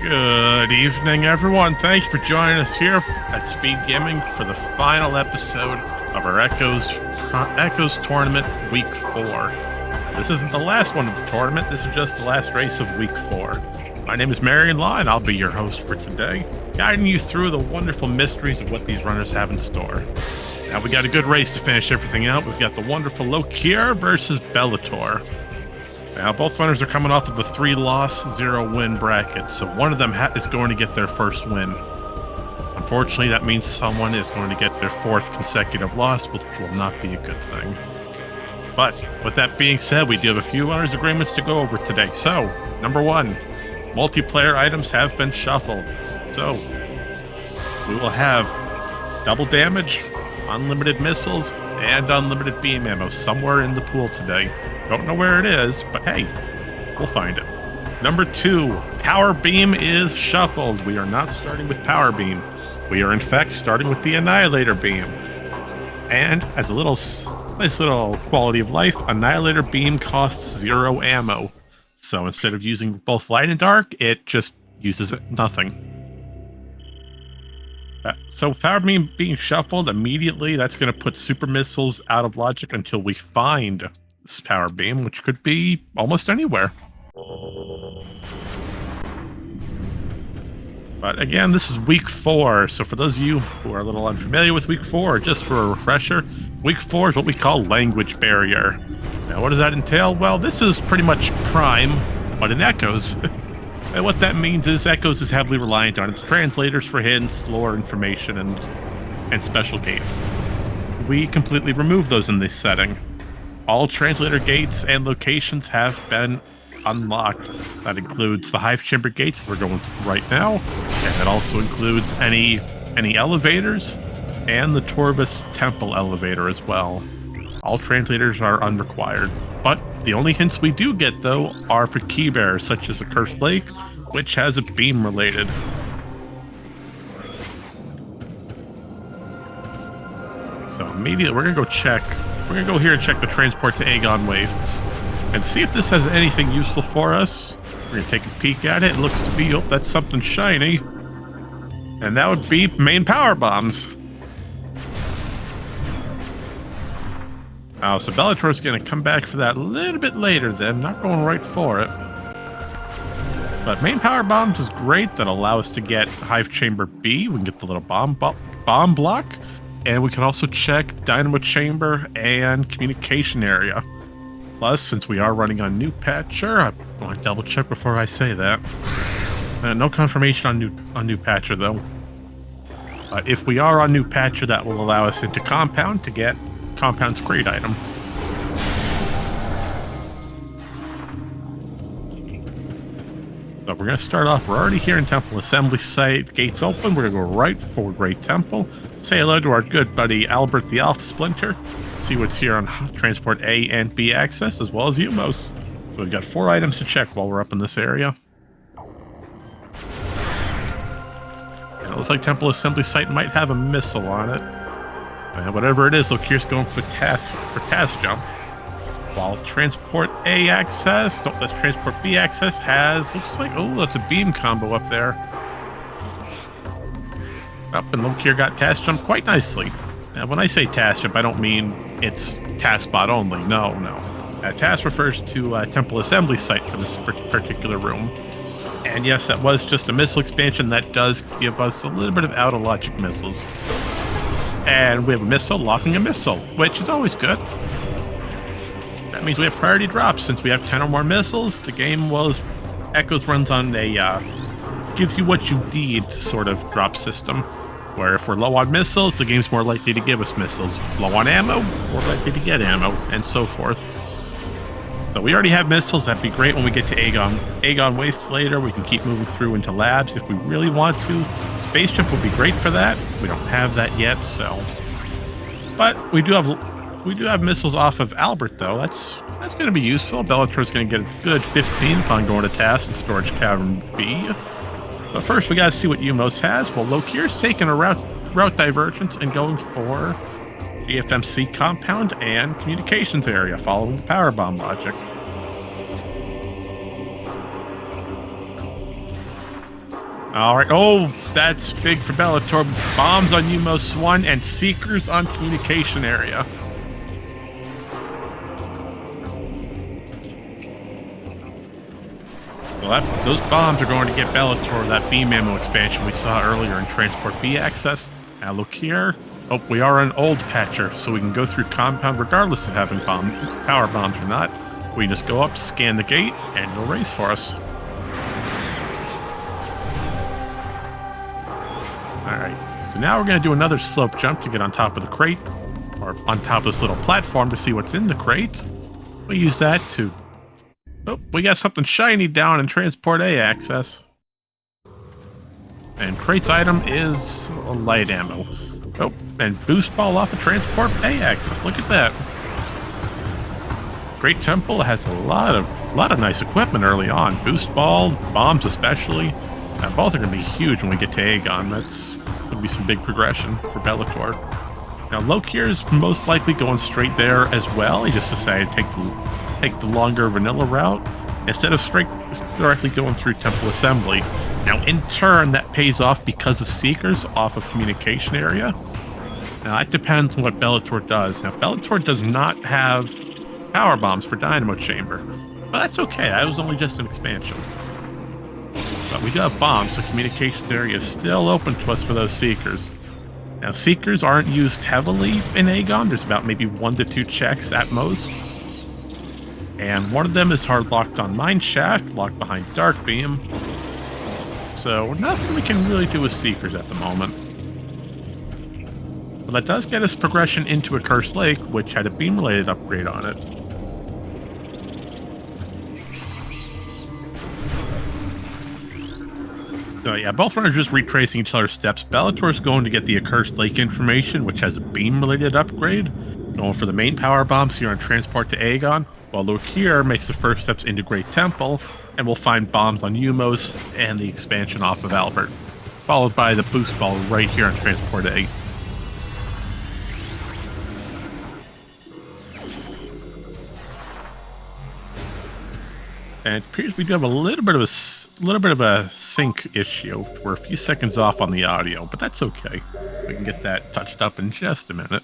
Good evening, everyone. Thank you for joining us here at SpeedGaming for the final episode of our Echoes Tournament Week 4. This isn't the last one of the tournament. This is just the last race of Week 4. My name is Marion Law, and I'll be your host for today, guiding you through the wonderful mysteries of what these runners have in store. Now, we got a good race to finish everything out. We've got the wonderful Lokir versus Belattor. Now, both runners are coming off of a 3-loss, 0-win bracket, so one of them is going to get their first win. Unfortunately, that means someone is going to get their 4th consecutive loss, which will not be a good thing. But with that being said, we do have a few runners' agreements to go over today. So, number 1, multiplayer items have been shuffled. So, we will have double damage, unlimited missiles, and unlimited beam ammo somewhere in the pool today. Don't know where it is, but hey, we'll find it. Number 2, Power Beam is shuffled. We are not starting with Power Beam. We are in fact starting with the Annihilator Beam. And as a nice little quality of life, Annihilator Beam costs 0 ammo. So instead of using both light and dark, it just uses nothing. So Power Beam being shuffled immediately, that's going to put super missiles out of logic until we find this Power Beam, which could be almost anywhere. But again, this is Week 4, so for those of you who are a little unfamiliar with Week 4, just for a refresher, Week 4 is what we call Language Barrier. Now, what does that entail? Well, this is pretty much Prime, but in Echoes. And what that means is Echoes is heavily reliant on its translators for hints, lore information, and special gates. We completely remove those in this setting. All translator gates and locations have been unlocked. That includes the Hive Chamber gates we're going to right now, and it also includes any elevators and the Torvus Temple elevator as well. All translators are unrequired, but the only hints we do get, though, are for key bearers, such as the Cursed Lake, which has a beam related. So immediately, we're going to go check. We're going to go here and check the transport to Aegon Wastes and see if this has anything useful for us. We're going to take a peek at it. It looks to be, oh, that's something shiny. And that would be main power bombs. So Belattor is going to come back for that a little bit later then, not going right for it. But main power bombs is great. That allow us to get Hive Chamber B. We can get the little bomb block. And we can also check Dynamo Chamber and Communication Area. Plus, since we are running on New Patcher, I want to double check before I say that. No confirmation on New Patcher though. If we are on New Patcher, that will allow us into Compound to get Compound's great item. So we're going to start off. We're already here in Temple Assembly Site. Gates open. We're going to go right for Great Temple. Say hello to our good buddy Albert the Alpha Splinter. See what's here on Transport A and B access, as well as UMOs. So we've got 4 items to check while we're up in this area. And it looks like Temple Assembly Site might have a missile on it. And whatever it is, Lokir's going for task jump. While Transport A access, that's Transport B access has, looks like, oh, that's a beam combo up there. Up, and Lokir got task jump quite nicely. Now, when I say task jump, I don't mean it's task spot only. No. Task refers to Temple Assembly Site for this particular room. And yes, that was just a missile expansion that does give us a little bit of out-of-logic missiles. And we have a missile locking a missile, which is always good. That means we have priority drops. Since we have 10 or more missiles, the game Echoes runs on a gives you what you need sort of drop system, where if we're low on missiles, the game's more likely to give us missiles. Low on ammo, more likely to get ammo, and so forth. So we already have missiles. That'd be great when we get to Aegon Wastes later. We can keep moving through into labs if we really want to. Space jump would be great for that. We don't have that yet, so. But we do have missiles off of Albert, though. That's going to be useful. Bellator's going to get a good 15 upon going to task in Storage Cavern B. But first, we got to see what Umos has. Well, Lokir's taking a route divergence and going for GFMC compound and communications area, following the power bomb logic. All right. Oh, that's big for Belattor. Bombs on Umos 1 and Seekers on communication area. Well, those bombs are going to get Belattor that beam ammo expansion we saw earlier in Transport B access. Now, Lokir. Oh, we are an old patcher, so we can go through compound regardless of having power bombs or not. We can just go up, scan the gate, and it'll race for us. Alright, so now we're going to do another slope jump to get on top of the crate, or on top of this little platform to see what's in the crate. We use that to... Oh, we got something shiny down in Transport A access. And crate's item is light ammo. Oh, and boost ball off the Transport A access. Look at that. Great Temple has a lot of nice equipment early on. Boost balls, bombs especially. Both are going to be huge when we get to Aegon. That's going to be some big progression for Belattor. Now, Lokir is most likely going straight there as well. He just decided to take the longer vanilla route instead of directly going through Temple Assembly. Now, in turn, that pays off because of Seekers off of communication area. Now, that depends on what Belattor does. Now, Belattor does not have power bombs for Dynamo Chamber. But that's okay. That was only just an expansion. But we do have bombs, so communication area is still open to us for those Seekers. Now, Seekers aren't used heavily in Aegon. There's about maybe 1 to 2 checks at most. And one of them is hard locked on Mine Shaft, locked behind Dark Beam. So nothing we can really do with Seekers at the moment. But that does get us progression into a Cursed Lake, which had a beam-related upgrade on it. So yeah, both runners just retracing each other's steps. Bellator's going to get the Accursed Lake information, which has a beam-related upgrade, going for the main power bombs here on Transport to Aegon, while Lokir makes the first steps into Great Temple, and we'll find bombs on Umos and the expansion off of Albert, followed by the boost ball right here on Transport A. And it appears we do have a little bit of a sync issue. We're a few seconds off on the audio, but that's okay. We can get that touched up in just a minute.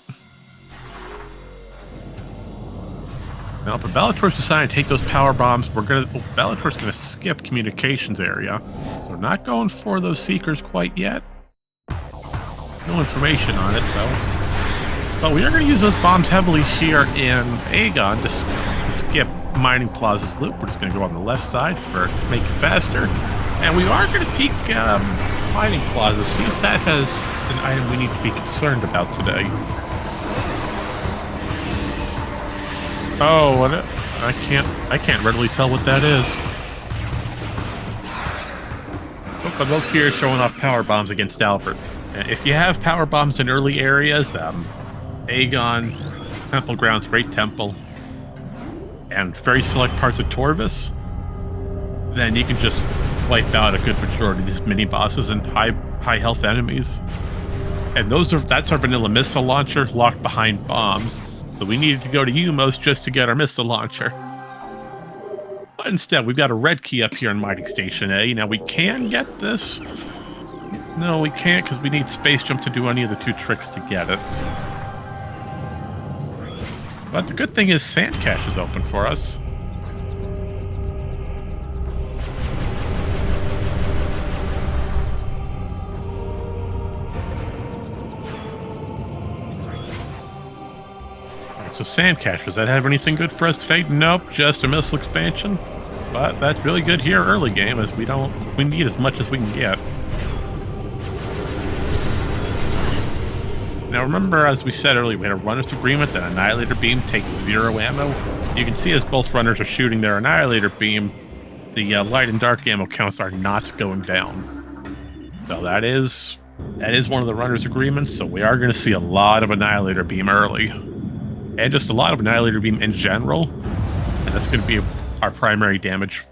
Now, but Bellator's decided to take those power bombs. Bellator's gonna skip communications area, so not going for those Seekers quite yet. No information on it though. But we are gonna use those bombs heavily here in Aegon to skip Mining Plaza's loop. We're just going to go on the left side for make it faster, and we are going to peek Mining Plaza, see if that has an item we need to be concerned about today. Oh, what? I can't readily tell what that is. Oh, but Lokir is showing off power bombs against Albert. If you have power bombs in early areas, Aegon, Temple Grounds, Great Temple, and very select parts of Torvis, then you can just wipe out a good majority of these mini bosses and high health enemies. And that's our vanilla missile launcher locked behind bombs. So we needed to go to Umos just to get our missile launcher. But instead, we've got a red key up here in Mining Station A. Now we can get this. No, we can't because we need Space Jump to do any of the 2 tricks to get it. But the good thing is Sand Cache is open for us. Alright, so Sand Cache, does that have anything good for us today? Nope, just a missile expansion. But that's really good here early game, as we need as much as we can get. Now remember, as we said earlier, we had a runner's agreement that Annihilator Beam takes 0 ammo. You can see as both runners are shooting their Annihilator Beam, the light and dark ammo counts are not going down. So that is one of the runner's agreements, so we are going to see a lot of Annihilator Beam early. And just a lot of Annihilator Beam in general. And that's going to be our primary damage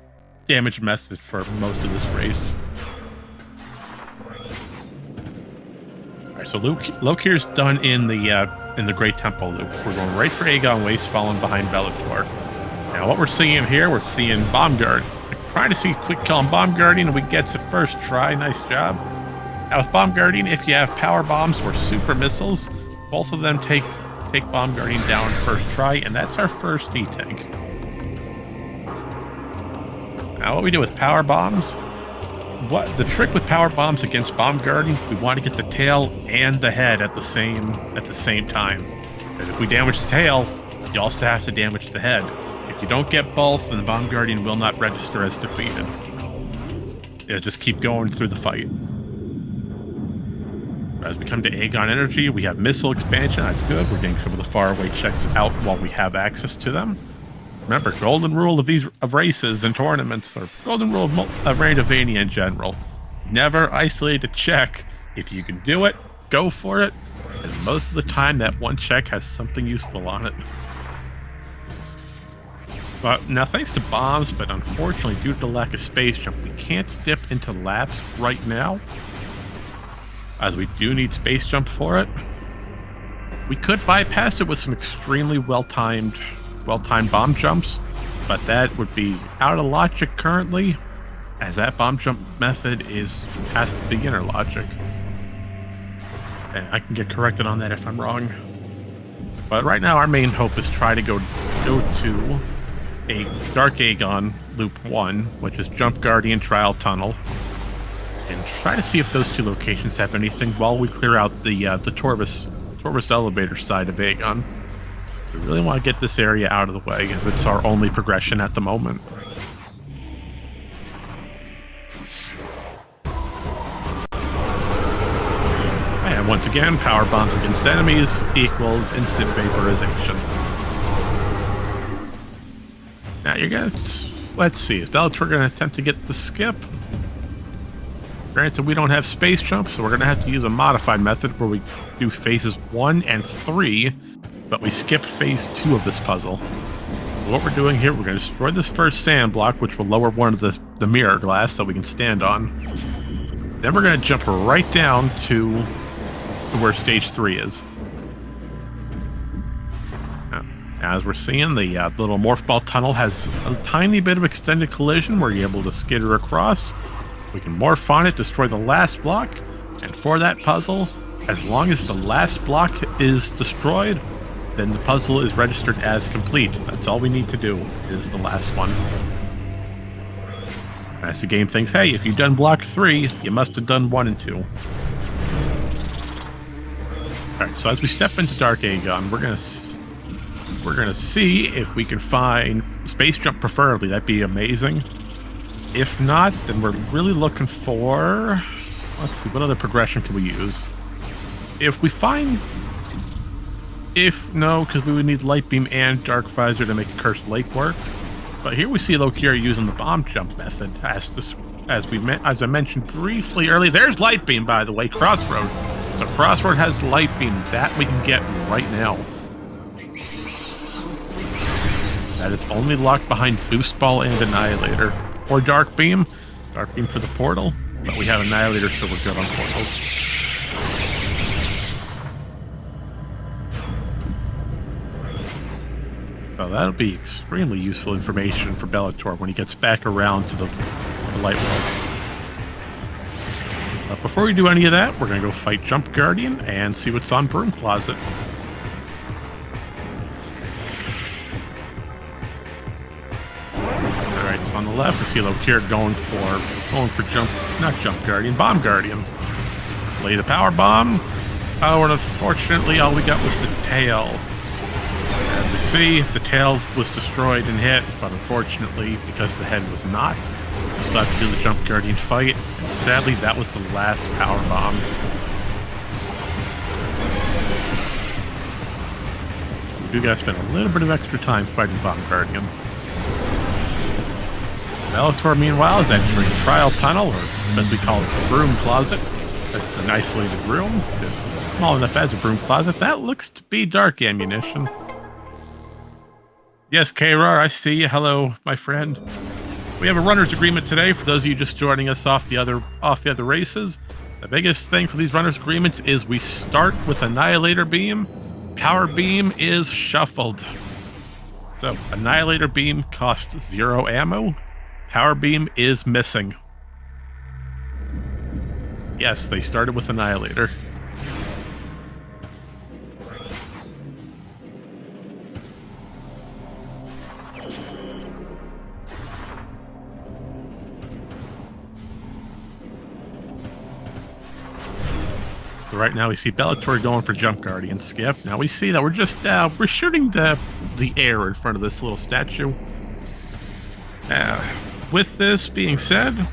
method for most of this race. So Lokir's done in the Great Temple loop. We're going right for Aegon Waste, falling behind Belattor. Now what we're seeing here, we're seeing Bomb Guard Trying to see a quick kill on Bomb Guardian, and we get it first try. Nice job. Now with Bomb Guardian, if you have power bombs or super missiles, both of them take Bomb Guardian down first try, and that's our first D-Tank. Now what we do with power bombs, the trick with power bombs against Bomb Guardian, we want to get the tail and the head at the same time. And if we damage the tail, you also have to damage the head. If you don't get both, then the Bomb Guardian will not register as defeated. Yeah, just keep going through the fight. As we come to Aegon Energy, we have missile expansion. That's good. We're getting some of the faraway checks out while we have access to them. Remember, golden rule of races and tournaments, or golden rule of Randomania in general. Never isolate a check. If you can do it, go for it. And most of the time, that one check has something useful on it. But now, thanks to bombs, but unfortunately, due to the lack of space jump, we can't dip into laps right now, as we do need space jump for it. We could bypass it with some extremely well-timed bomb jumps, but that would be out of logic currently, as that bomb jump method is past the beginner logic. And I can get corrected on that if I'm wrong. But right now, our main hope is try to go to a Dark Aegon Loop 1, which is Jump Guardian Trial Tunnel, and try to see if those two locations have anything while we clear out the Torvus elevator side of Aegon. We really want to get this area out of the way, as it's our only progression at the moment. And once again, power bombs against enemies equals instant vaporization. Now you're gonna, let's see, is Belattor gonna attempt to get the skip? Granted, we don't have space jump, so we're gonna have to use a modified method where we do phases 1 and 3, but we skip phase 2 of this puzzle. So what we're doing here, we're gonna destroy this first sand block, which will lower one of the mirror glass that we can stand on. Then we're gonna jump right down to where stage 3 is. As we're seeing, the little morph ball tunnel has a tiny bit of extended collision where you're able to skitter across. We can morph on it, destroy the last block, and for that puzzle, as long as the last block is destroyed, then the puzzle is registered as complete. That's all we need to do, is the last one. As the game thinks, hey, if you've done block 3, you must have done 1 and 2. Alright, so as we step into Dark Aegon, we're gonna see if we can find space jump, preferably. That'd be amazing. If not, then we're really looking for, let's see, what other progression can we use? If we find, no, because we would need Light Beam and Dark Visor to make a Cursed Lake work. But here we see Lokir using the bomb jump method, as I mentioned briefly earlier. There's Light Beam, by the way, Crossroad. So Crossroad has Light Beam. That we can get right now. That is only locked behind Boost Ball and Annihilator. Or Dark Beam. Dark Beam for the portal. But we have Annihilator, so we're good on portals. So that'll be extremely useful information for Belattor when he gets back around to the light world. But before we do any of that, we're going to go fight Jump Guardian and see what's on Broom Closet. Alright, so on the left, we see Lokir going for Jump Guardian, Bomb Guardian. Lay the power bomb. Oh, and unfortunately, all we got was the tail. As we see, the tail was destroyed and hit, but unfortunately, because the head was not, we still have to do the Jump Guardian fight, and sadly, that was the last power bomb. We do gotta spend a little bit of extra time fighting Bomb Guardian. Belattor, meanwhile, is entering Trial Tunnel, or as we call it, the Broom Closet. It's an isolated room. It's small enough as a broom closet. That looks to be dark ammunition. Yes, K-Rar, I see you. Hello, my friend. We have a runner's agreement today for those of you just joining us off the other races. The biggest thing for these runner's agreements is we start with Annihilator Beam. Power Beam is shuffled. So, Annihilator Beam costs 0 ammo. Power beam is missing. Yes, they started with Annihilator. So right now we see Belattor going for Jump Guardian Skip. Now we see that we're just we're shooting the air in front of this little statue. With this being said,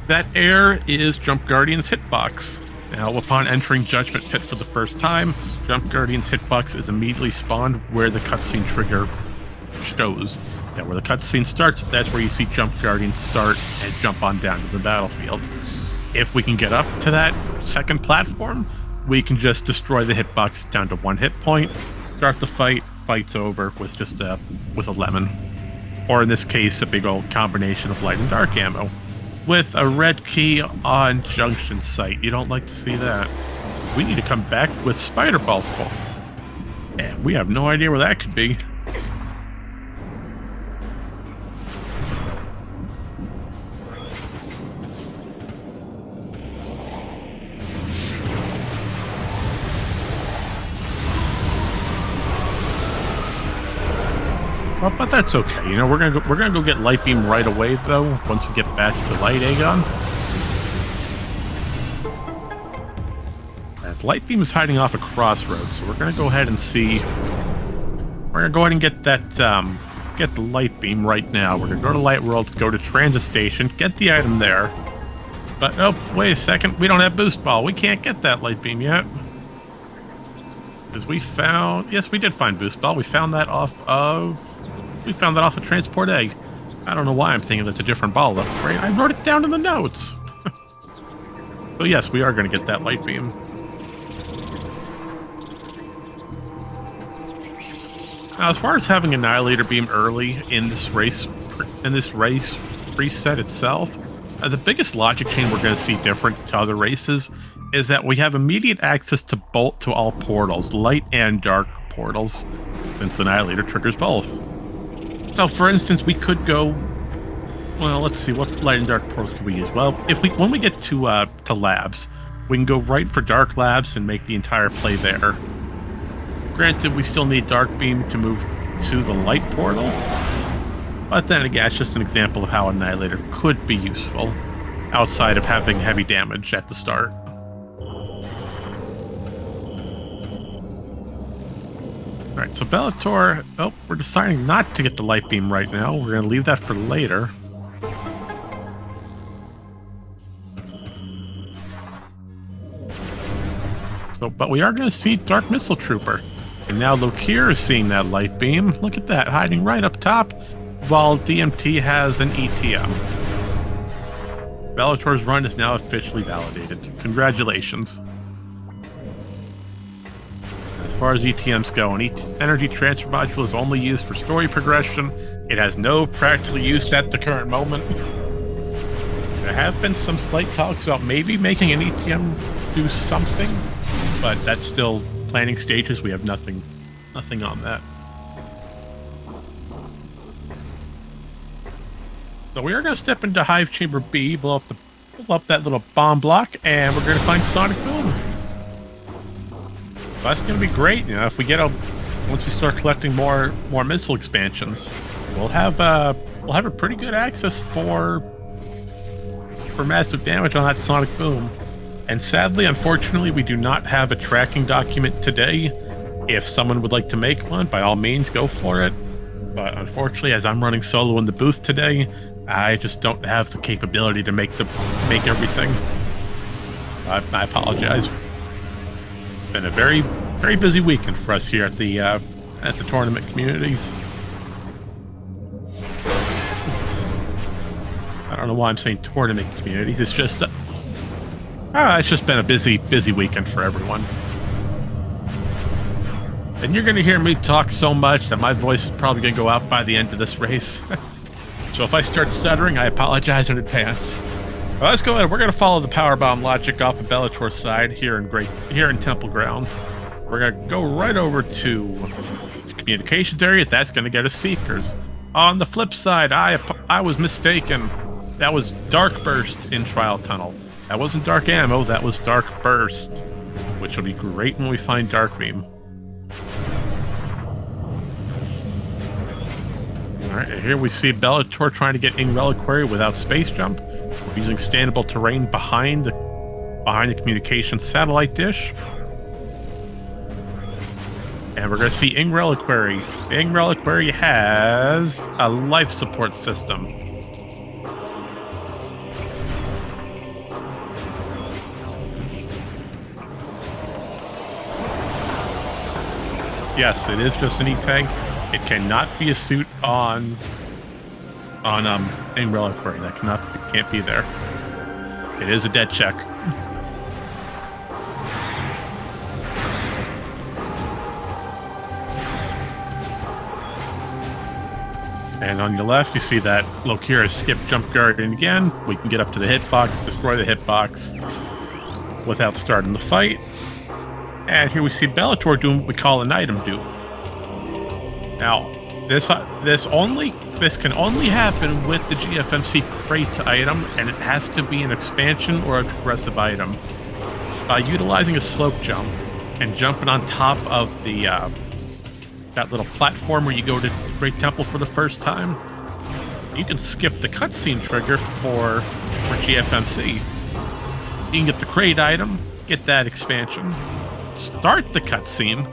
that air is Jump Guardian's hitbox. Now, upon entering Judgment Pit for the first time, Jump Guardian's hitbox is immediately spawned where the cutscene trigger shows. Now, where the cutscene starts, that's where you see Jump Guardian start and jump on down to the battlefield. If we can get up to that second platform, we can just destroy the hitbox down to 1 hit point, start the fight, fight's over with just with a lemon. Or in this case, a big old combination of light and dark ammo. With a red key on junction site. You don't like to see that. We need to come back with Spider Ball full. And we have no idea where that could be. Well, but that's okay. You know, we're gonna go get Light Beam right away, though. Once we get back to Light Aegon, as Light Beam is hiding off a crossroads, so we're gonna go ahead and see. We're gonna go ahead and get that get the Light Beam right now. We're gonna go to Light World, go to Transit Station, get the item there. But oh, wait a second, we don't have Boost Ball. We can't get that Light Beam yet. Because we found, yes, we did find Boost Ball. We found that off of Transport A. I don't know why I'm thinking that's a different ball upgrade. I wrote it down in the notes. So yes, we are going to get that Light Beam. Now, as far as having Annihilator Beam early in this race preset itself, the biggest logic chain we're going to see different to other races is that we have immediate access to bolt to all portals, light and dark portals, since Annihilator triggers both. So, for instance, we could go. Well, let's see, what light and dark portals can we use? Well, when we get to labs, we can go right for dark labs and make the entire play there. Granted, we still need dark beam to move to the light portal, but then again, it's just an example of how Annihilator could be useful outside of having heavy damage at the start. Alright, so Belattor, oh, we're deciding not to get the Light Beam right now. We're going to leave that for later. So, but we are going to see Dark Missile Trooper. And now Lokir is seeing that Light Beam. Look at that, hiding right up top, while DMT has an ETM. Bellator's run is now officially validated. Congratulations. As far as ETMs go, an energy transfer module is only used for story progression. It has no practical use at the current moment. There have been some slight talks about maybe making an ETM do something, but that's still planning stages. We have nothing on that. So we are going to step into Hive Chamber B, blow up that little bomb block, and we're going to find Sonic Boom. So that's going to be great. You know, if we get once we start collecting more missile expansions, we'll have a pretty good access for massive damage on that Sonic Boom. And sadly, unfortunately, we do not have a tracking document today. If someone would like to make one, by all means, go for it. But unfortunately, as I'm running solo in the booth today, I just don't have the capability to make everything. I apologize. It's been a very, very busy weekend for us here at the tournament communities. I don't know why I'm saying tournament communities. It's just it's just been a busy weekend for everyone. And you're going to hear me talk so much that my voice is probably going to go out by the end of this race. So if I start stuttering, I apologize in advance. Well, let's go ahead. We're going to follow the power bomb logic off of Bellator's side here in Temple Grounds. We're going to go right over to the communications area. That's going to get us Seekers. On the flip side, I was mistaken. That was Dark Burst in Trial Tunnel. That wasn't Dark Ammo, that was Dark Burst, which will be great when we find Dark Beam. Alright, here we see Belattor trying to get Ing Reliquary without space jump. We're using standable terrain behind the communication satellite dish. And we're going to see Ing Reliquary. Ing Reliquary has a life support system. Yes, it is just an E-Tank. It cannot be a suit on Ing Reliquary. That can't be there. It is a dead check. And on your left, you see that Lokir has skipped jump guard, and again, we can get up to the hitbox, destroy the hitbox without starting the fight. And here we see Belattor doing what we call an item dupe. Now, this can only happen with the GFMC crate item, and it has to be an expansion or a progressive item. By utilizing a slope jump and jumping on top of the that little platform where you go to Great Temple for the first time, you can skip the cutscene trigger for GFMC. You can get the crate item, get that expansion, start the cutscene,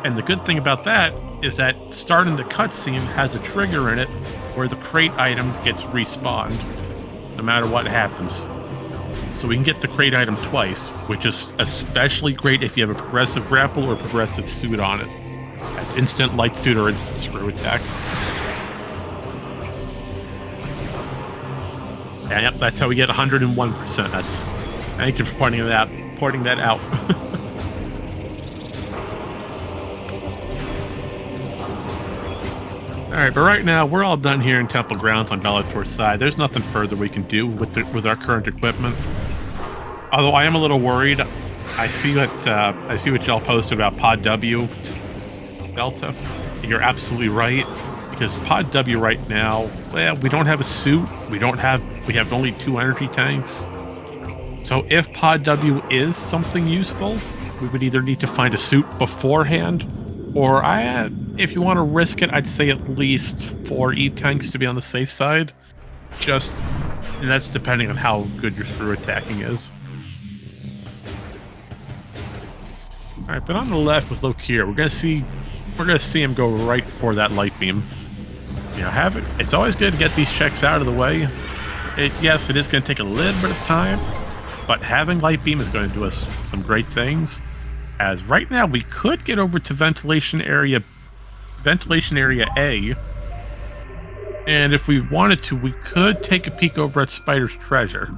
and the good thing about that is that starting the cutscene has a trigger in it where the crate item gets respawned, no matter what happens. So we can get the crate item twice, which is especially great if you have a progressive grapple or progressive suit on it. That's instant light suit or instant screw attack. And yep, that's how we get 101%. Thank you for pointing that out. Alright, but right now, we're all done here in Temple Grounds on Belattor's side. There's nothing further we can do with our current equipment. Although I am a little worried. I see what y'all posted about Pod W Delta. You're absolutely right, because Pod W right now, well, we don't have a suit. We have only 2 energy tanks. So if Pod W is something useful, we would either need to find a suit beforehand, or if you want to risk it, I'd say at least 4 E-tanks to be on the safe side. And that's depending on how good your screw attacking is. Alright, but on the left with Lokir, we're gonna see him go right for that light beam. You know, it's always good to get these checks out of the way. Yes, it is gonna take a little bit of time, but having light beam is going to do us some great things. As right now, we could get over to ventilation area A, and if we wanted to, we could take a peek over at Spider's Treasure.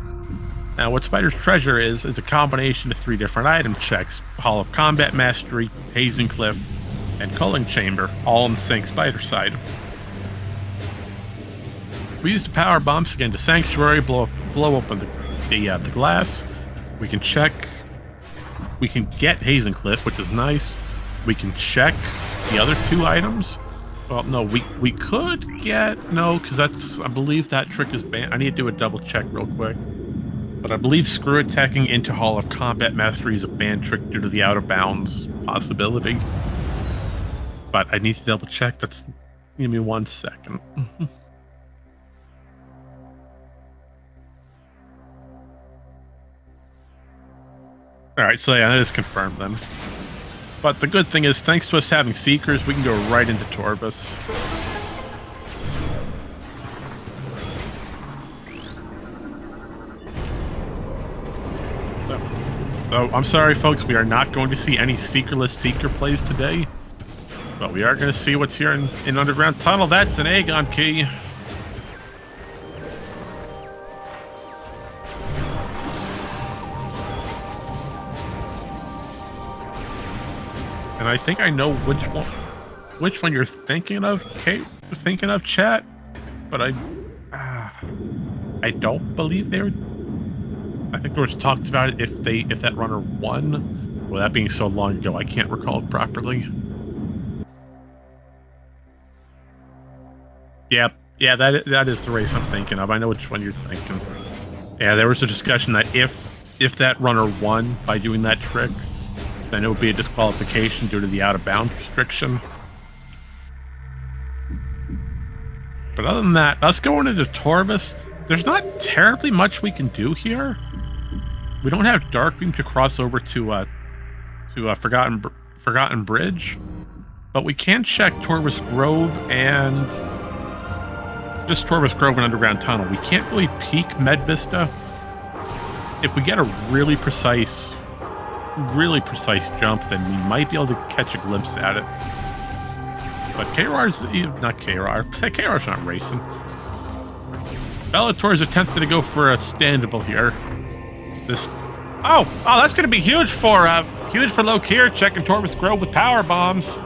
Now, what Spider's Treasure is a combination of 3 different item checks: Hall of Combat Mastery, Hazing Cliff, and Culling Chamber, all on the same Spider side. We use the power bombs again to Sanctuary, blow open the glass. We can check. We can get Hazing Cliff, which is nice. We can check the other 2 items. Well, no, we could get... No, because I believe that trick is banned. I need to do a double check real quick. But I believe screw attacking into Hall of Combat Mastery is a banned trick due to the out of bounds possibility. But I need to double check. Give me 1 second. Alright, so yeah, that is confirmed then. But the good thing is, thanks to us having Seekers, we can go right into Torbus. So, I'm sorry folks, we are not going to see any Seekerless Seeker plays today. But we are going to see what's here in Underground Tunnel. That's an Aegon key. And I think I know which one you're thinking of, Kate. Thinking of, chat. But I don't believe they were. I think there was talks about it if that runner won. Well, that being so long ago, I can't recall it properly. Yep. Yeah, that is the race I'm thinking of. I know which one you're thinking. Yeah, there was a discussion that if that runner won by doing that trick, then it would be a disqualification due to the out-of-bounds restriction. But other than that, us going into Torvis, there's not terribly much we can do here. We don't have Darkbeam to cross over to Forgotten Bridge, but we can check Torvis Grove and just Torvis Grove and Underground Tunnel. We can't really peek Med Vista. If we get a really precise jump, then we might be able to catch a glimpse at it. But KR's not KR. KR's not racing. Belattor's attempting to go for a standable here. Oh, that's going to be huge for Lokir checking Torvis Grove with power bombs.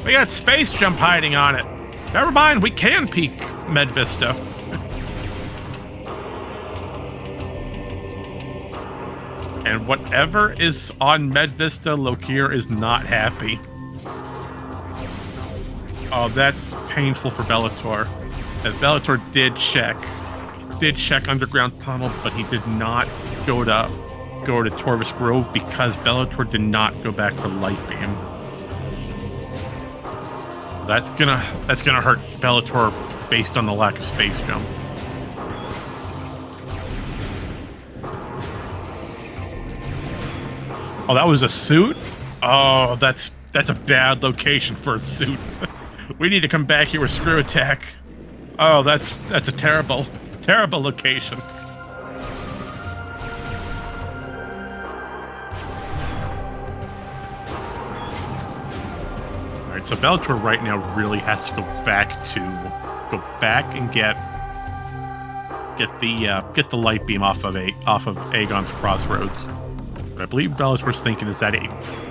We got Space Jump hiding on it. Never mind, we can peek Med Vista. And whatever is on Med Vista, Lokir is not happy. Oh, that's painful for Belattor. As Belattor did check Underground Tunnel, but he did not go to Torvis Grove because Belattor did not go back for Light Beam. That's gonna hurt Belattor based on the lack of space jump. Oh, that was a suit? Oh, that's a bad location for a suit. We need to come back here with Screw Attack. Oh, that's a terrible location. All right, so Bellator right now really has to go back and get the light beam off of Aegon's Crossroads. What I believe Bellator's thinking is that he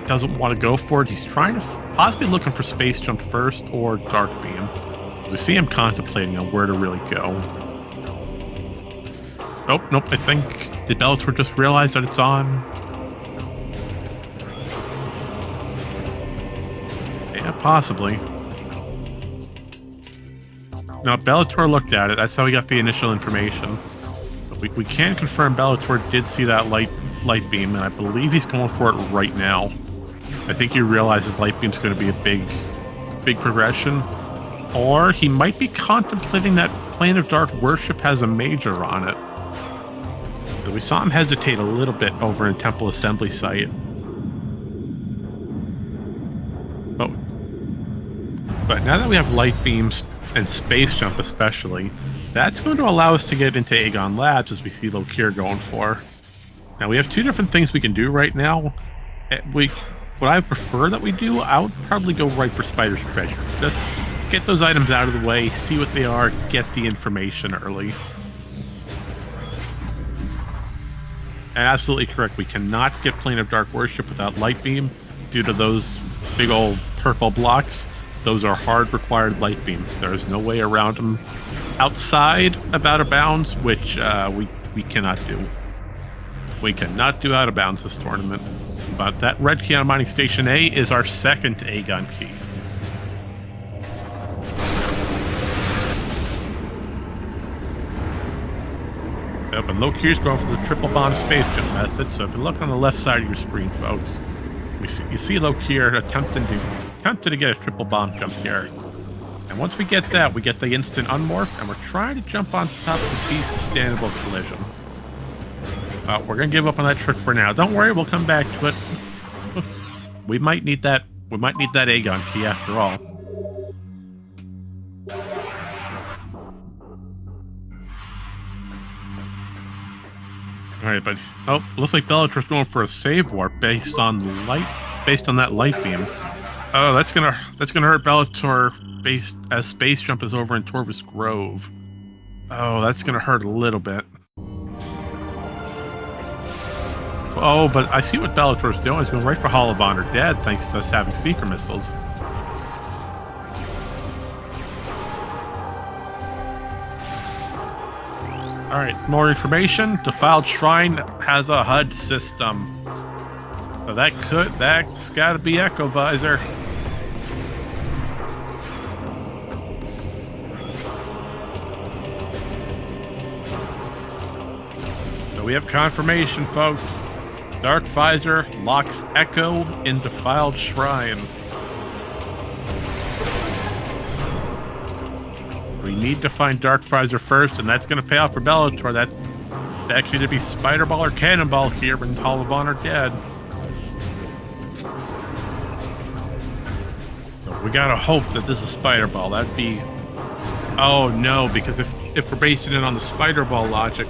doesn't want to go for it. He's trying to possibly looking for Space Jump first or Dark Beam. We see him contemplating on where to really go. Nope, I think, did Bellator just realize that it's on? Yeah, possibly. No, Bellator looked at it. That's how we got the initial information. But we can confirm Bellator did see that light beam, and I believe he's going for it right now. I think he realizes light beam's going to be a big progression. Or he might be contemplating that Plane of Dark Worship has a major on it. We saw him hesitate a little bit over in Temple Assembly Site. But now that we have light beams and space jump especially, that's going to allow us to get into Aegon Labs as we see Lokir going for. Now we have two different things we can do right now. What I prefer that we do, I would probably go right for Spider's Treasure. Just get those items out of the way, see what they are, get the information early. And absolutely correct, we cannot get Plane of Dark Worship without Light Beam due to those big old purple blocks. Those are hard required Light Beam. There is no way around them outside of Out of Bounds, which we cannot do. We cannot do Out of Bounds this tournament. But that red key on Mining Station A is our second Aegon key. Yep, and Lokir's going for the triple bomb space jump method. So if you look on the left side of your screen, folks, you see Lokir attempting to get a triple bomb jump here. And once we get that, we get the instant unmorph, and we're trying to jump on top of the beast standable collision. We're gonna give up on that trick for now. Don't worry, we'll come back to it. We might need that. We might need that Aegon key after all. All right, but looks like Bellator's going for a save warp based on that light beam. Oh, that's gonna hurt Bellator as space jump is over in Torvis Grove. Oh, that's gonna hurt a little bit. Oh, but I see what Bellator's doing. He's going right for Hall of Honor Dead, thanks to us having Seeker Missiles. Alright, more information. Defiled Shrine has a HUD system. So that's gotta be Echo Visor. So we have confirmation, folks. Dark Visor locks Echo in Defiled Shrine. We need to find Dark Visor first, and that's going to pay off for Belattor. That's actually to be Spider Ball or Cannonball here in Hall of Honor Dead. So we gotta hope that this is Spider Ball. That'd be... Oh no, because if we're basing it on the Spider Ball logic,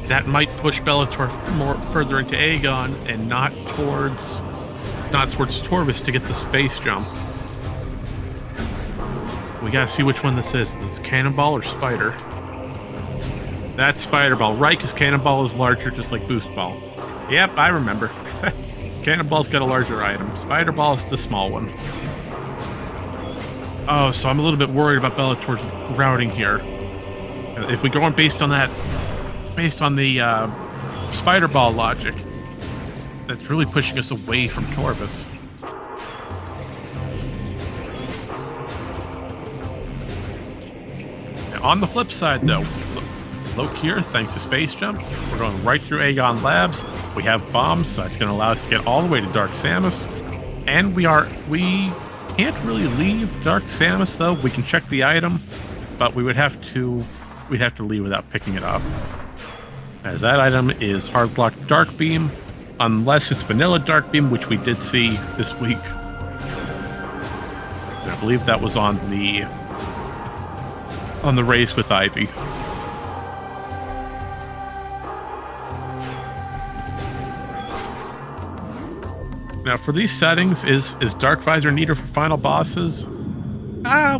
that might push Belattor more further into Aegon and not towards Torvis to get the space jump. We gotta see which one this is. Is this Cannonball or Spider? That's Spider Ball, right? Because Cannonball is larger, just like Boost Ball. Yep, I remember. Cannonball's got a larger item. Spider Ball is the small one. Oh, so I'm a little bit worried about Bellator's routing here. If we go on based on the Spider Ball logic, that's really pushing us away from Torvis. On the flip side, though, Lokir, thanks to Space Jump, we're going right through Aegon Labs. We have bombs, so it's going to allow us to get all the way to Dark Samus. And we can't really leave Dark Samus, though. We can check the item, but we'd have to leave without picking it up. As that item is Hard Block Dark Beam, unless it's Vanilla Dark Beam, which we did see this week. And I believe that was on the race with Ivy. Now, for these settings, is Dark Visor needed for final bosses? I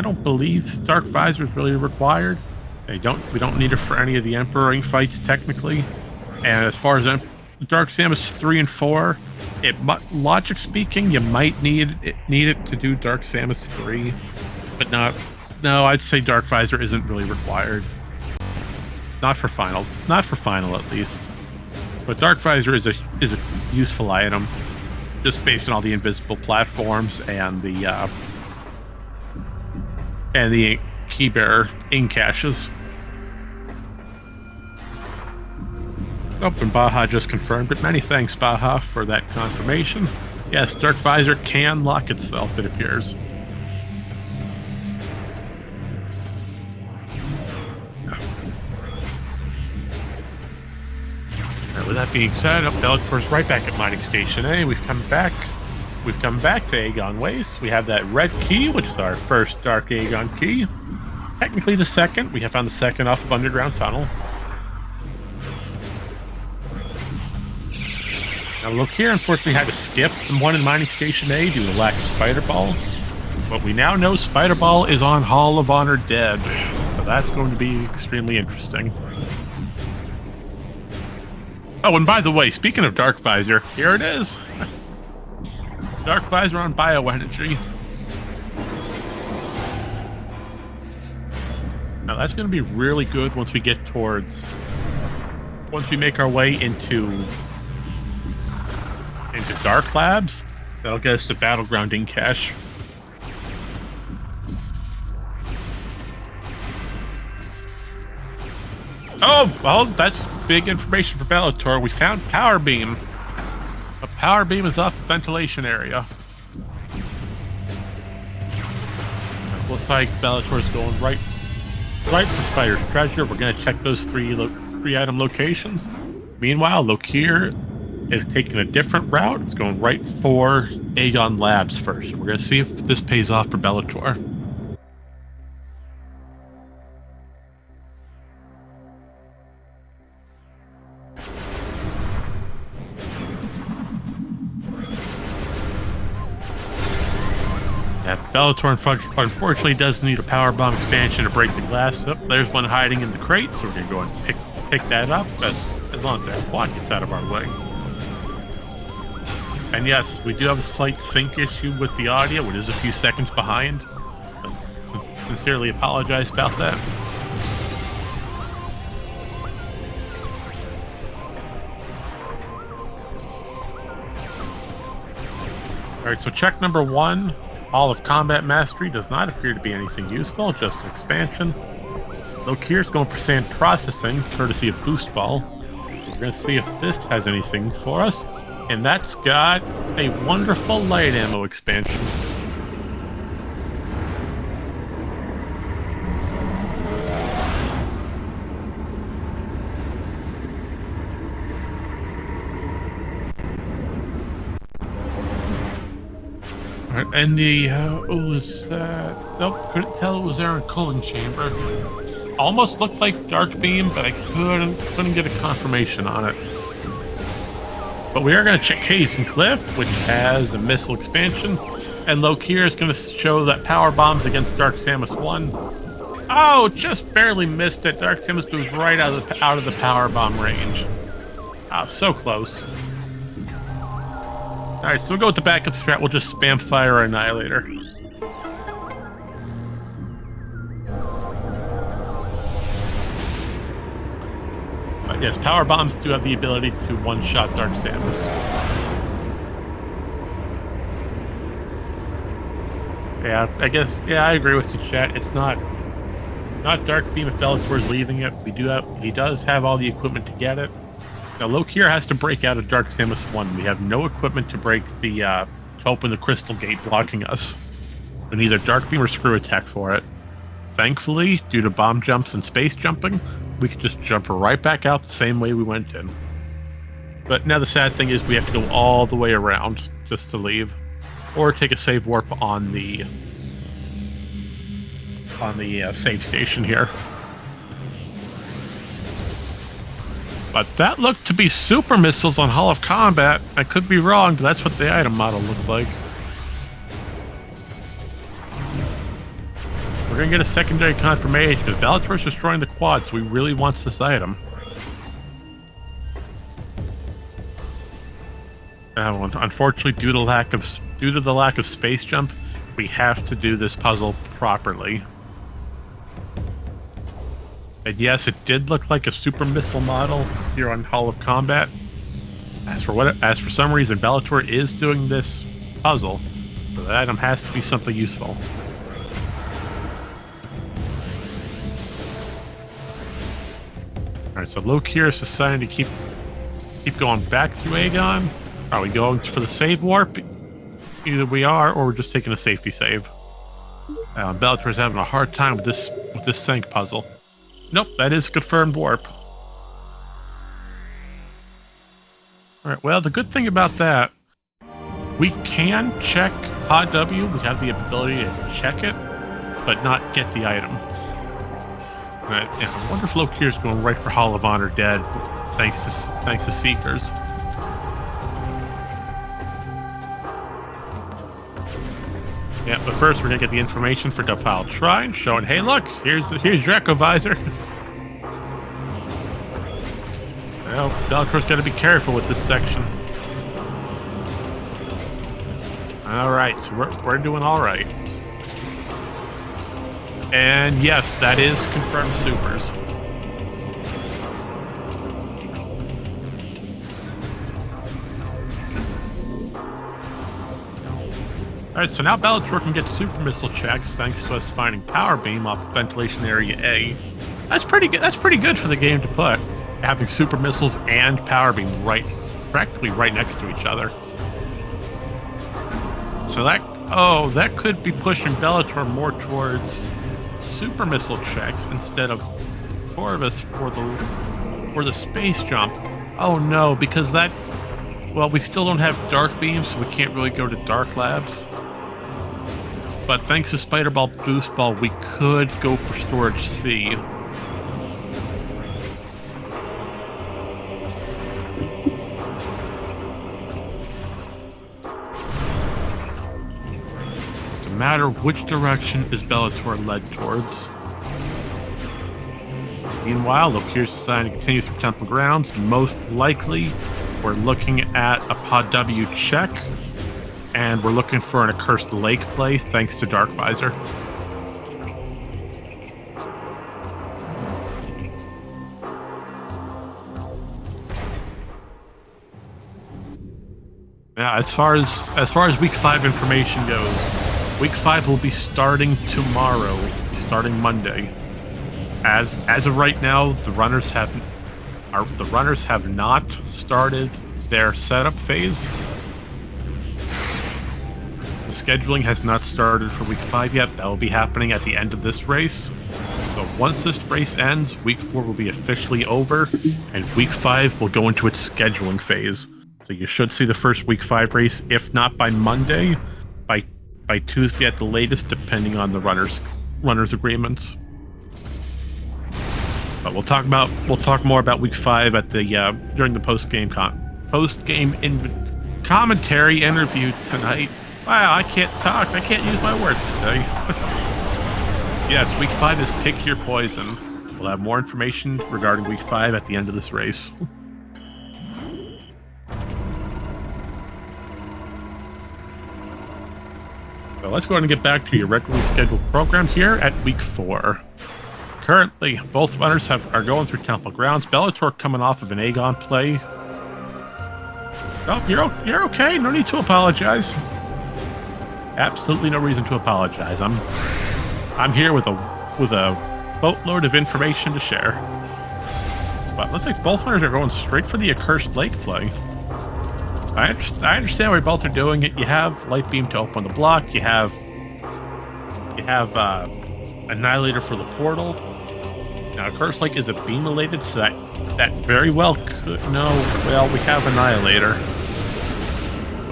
don't believe Dark Visor is really required. We don't need it for any of the Emperor fights, technically. And as far as Dark Samus 3 and 4, logic speaking, you might need it to do Dark Samus 3. But no, I'd say Dark Visor isn't really required. Not for final at least. But Dark Visor is a useful item, just based on all the invisible platforms and the key bearer ink caches. Oh, and Baja just confirmed it. Many thanks, Baja, for that confirmation. Yes, Dark Visor can lock itself, it appears. With that being said, Bellator's right back at Mining Station A. We've come back to Aegon Waste. We have that red key, which is our first Dark Aegon key. Technically the second. We have found the second off of Underground Tunnel. Now Lokir unfortunately had to skip the one in Mining Station A due to lack of Spider Ball. But we now know Spider Ball is on Hall of Honor Dead. So that's going to be extremely interesting. Oh, and by the way, speaking of Dark Visor, here it is. Dark Visor on Bioenergy. Now that's going to be really good once we make our way into Dark Labs. That'll get us to Battleground Ink Cache. Oh, well, that's big information for Bellator. We found Power Beam. A Power Beam is off the ventilation area. It looks like Bellator's going right for Spider's Treasure. We're going to check those three item locations. Meanwhile, Lokir is taking a different route. It's going right for Aegon Labs first. We're going to see if this pays off for Bellator. Yeah, Bellator unfortunately does need a power bomb expansion to break the glass. Oh, there's one hiding in the crate, so we're going to go and pick that up as long as that quad gets out of our way. And yes, we do have a slight sync issue with the audio. It is a few seconds behind. I sincerely apologize about that. Alright, so check number 1. All of Combat Mastery does not appear to be anything useful, just an expansion. Lokir's going for sand processing, courtesy of Boost Ball. We're going to see if this has anything for us. And that's got a wonderful light ammo expansion. Alright, and the, what was that? Nope, couldn't tell it was there in cooling chamber. Almost looked like Dark Beam, but I couldn't get a confirmation on it. But we are going to check Hazen Cliff, which has a missile expansion, and Lokir is going to show that power bombs against Dark Samus 1. Oh, just barely missed it. Dark Samus was right out of the power bomb range. Oh, so close. Alright, so we'll go with the backup strat. We'll just spam fire Annihilator. But yes, power bombs do have the ability to one-shot Dark Samus. Yeah, I guess, I agree with you, chat. It's not Dark Beam if Bellator's leaving it. He does have all the equipment to get it. Now, Lokir has to break out of Dark Samus 1. We have no equipment to break the, to open the crystal gate blocking us. We need either Dark Beam or Screw Attack for it. Thankfully, due to bomb jumps and space jumping, we could just jump right back out the same way we went in. But now the sad thing is we have to go all the way around just to leave. Or take a save warp on the save station here. But that looked to be super missiles on Hall of Combat. I could be wrong, but that's what the item model looked like. We're going to get a secondary confirmation because Bellator's destroying the quad, so he really wants this item. Unfortunately, due to the lack of space jump, we have to do this puzzle properly. And yes, it did look like a super missile model here on Hall of Combat. As for some reason, Bellator is doing this puzzle, so the item has to be something useful. Alright, so Lokir is deciding to keep going back through Aegon. Are we going for the save warp? Either we are, or we're just taking a safety save. Bellator is having a hard time with this sync puzzle. Nope, that is a confirmed warp. Alright, well, the good thing about that, we can check Pod W. We have the ability to check it, but not get the item. Right, yeah, I wonder if Lokir's going right for Hall of Honor Dead, thanks to Seekers. Yeah, but first we're gonna get the information for Defile Shrine, showing, hey, look, here's your Echo Visor. Well, Bellator's got to be careful with this section. All right, so we're doing all right. And yes, that is confirmed supers. Alright, so now Bellator can get super missile checks thanks to us finding Power Beam off Ventilation Area A. That's pretty good. That's pretty good for the game to put. Having super missiles and Power Beam practically right next to each other. So that could be pushing Bellator more towards super missile checks instead of Corvus for the space jump. Oh no, because we still don't have Dark Beam, so we can't really go to Dark Labs. But thanks to Spider Ball Boost Ball, we could go for Storage C. No matter which direction is Bellator led towards. Meanwhile, Lokir's deciding to continue through Temple Grounds. Most likely, we're looking at a Pod W check, and we're looking for an Accursed Lake play thanks to Dark Visor. Yeah, as far as Week 5 information goes, Week 5 will be starting tomorrow, starting Monday. As of right now, the runners have not started their setup phase. The scheduling has not started for week 5 yet. That will be happening at the end of this race. So once this race ends, week 4 will be officially over, and week 5 will go into its scheduling phase. So you should see the first week 5 race, if not by Monday, by Tuesday at the latest, depending on the runners' agreements. But we'll talk more about week 5 at the during the post game commentary interview tonight. Wow, I can't talk. I can't use my words today. Yes, week 5 is pick your poison. We'll have more information regarding week 5 at the end of this race. So let's go ahead and get back to your regularly scheduled program here at week 4. Currently, both runners are going through Temple Grounds. Belattor coming off of an Aegon play. Oh, you're okay. No need to apologize. Absolutely no reason to apologize. I'm here with a boatload of information to share. But looks like both runners are going straight for the Accursed Lake play. I understand why both are doing it. You have Light Beam to open the block. You have Annihilator for the portal. Now, Accursed Lake is a beam related, so that very well could well, we have Annihilator.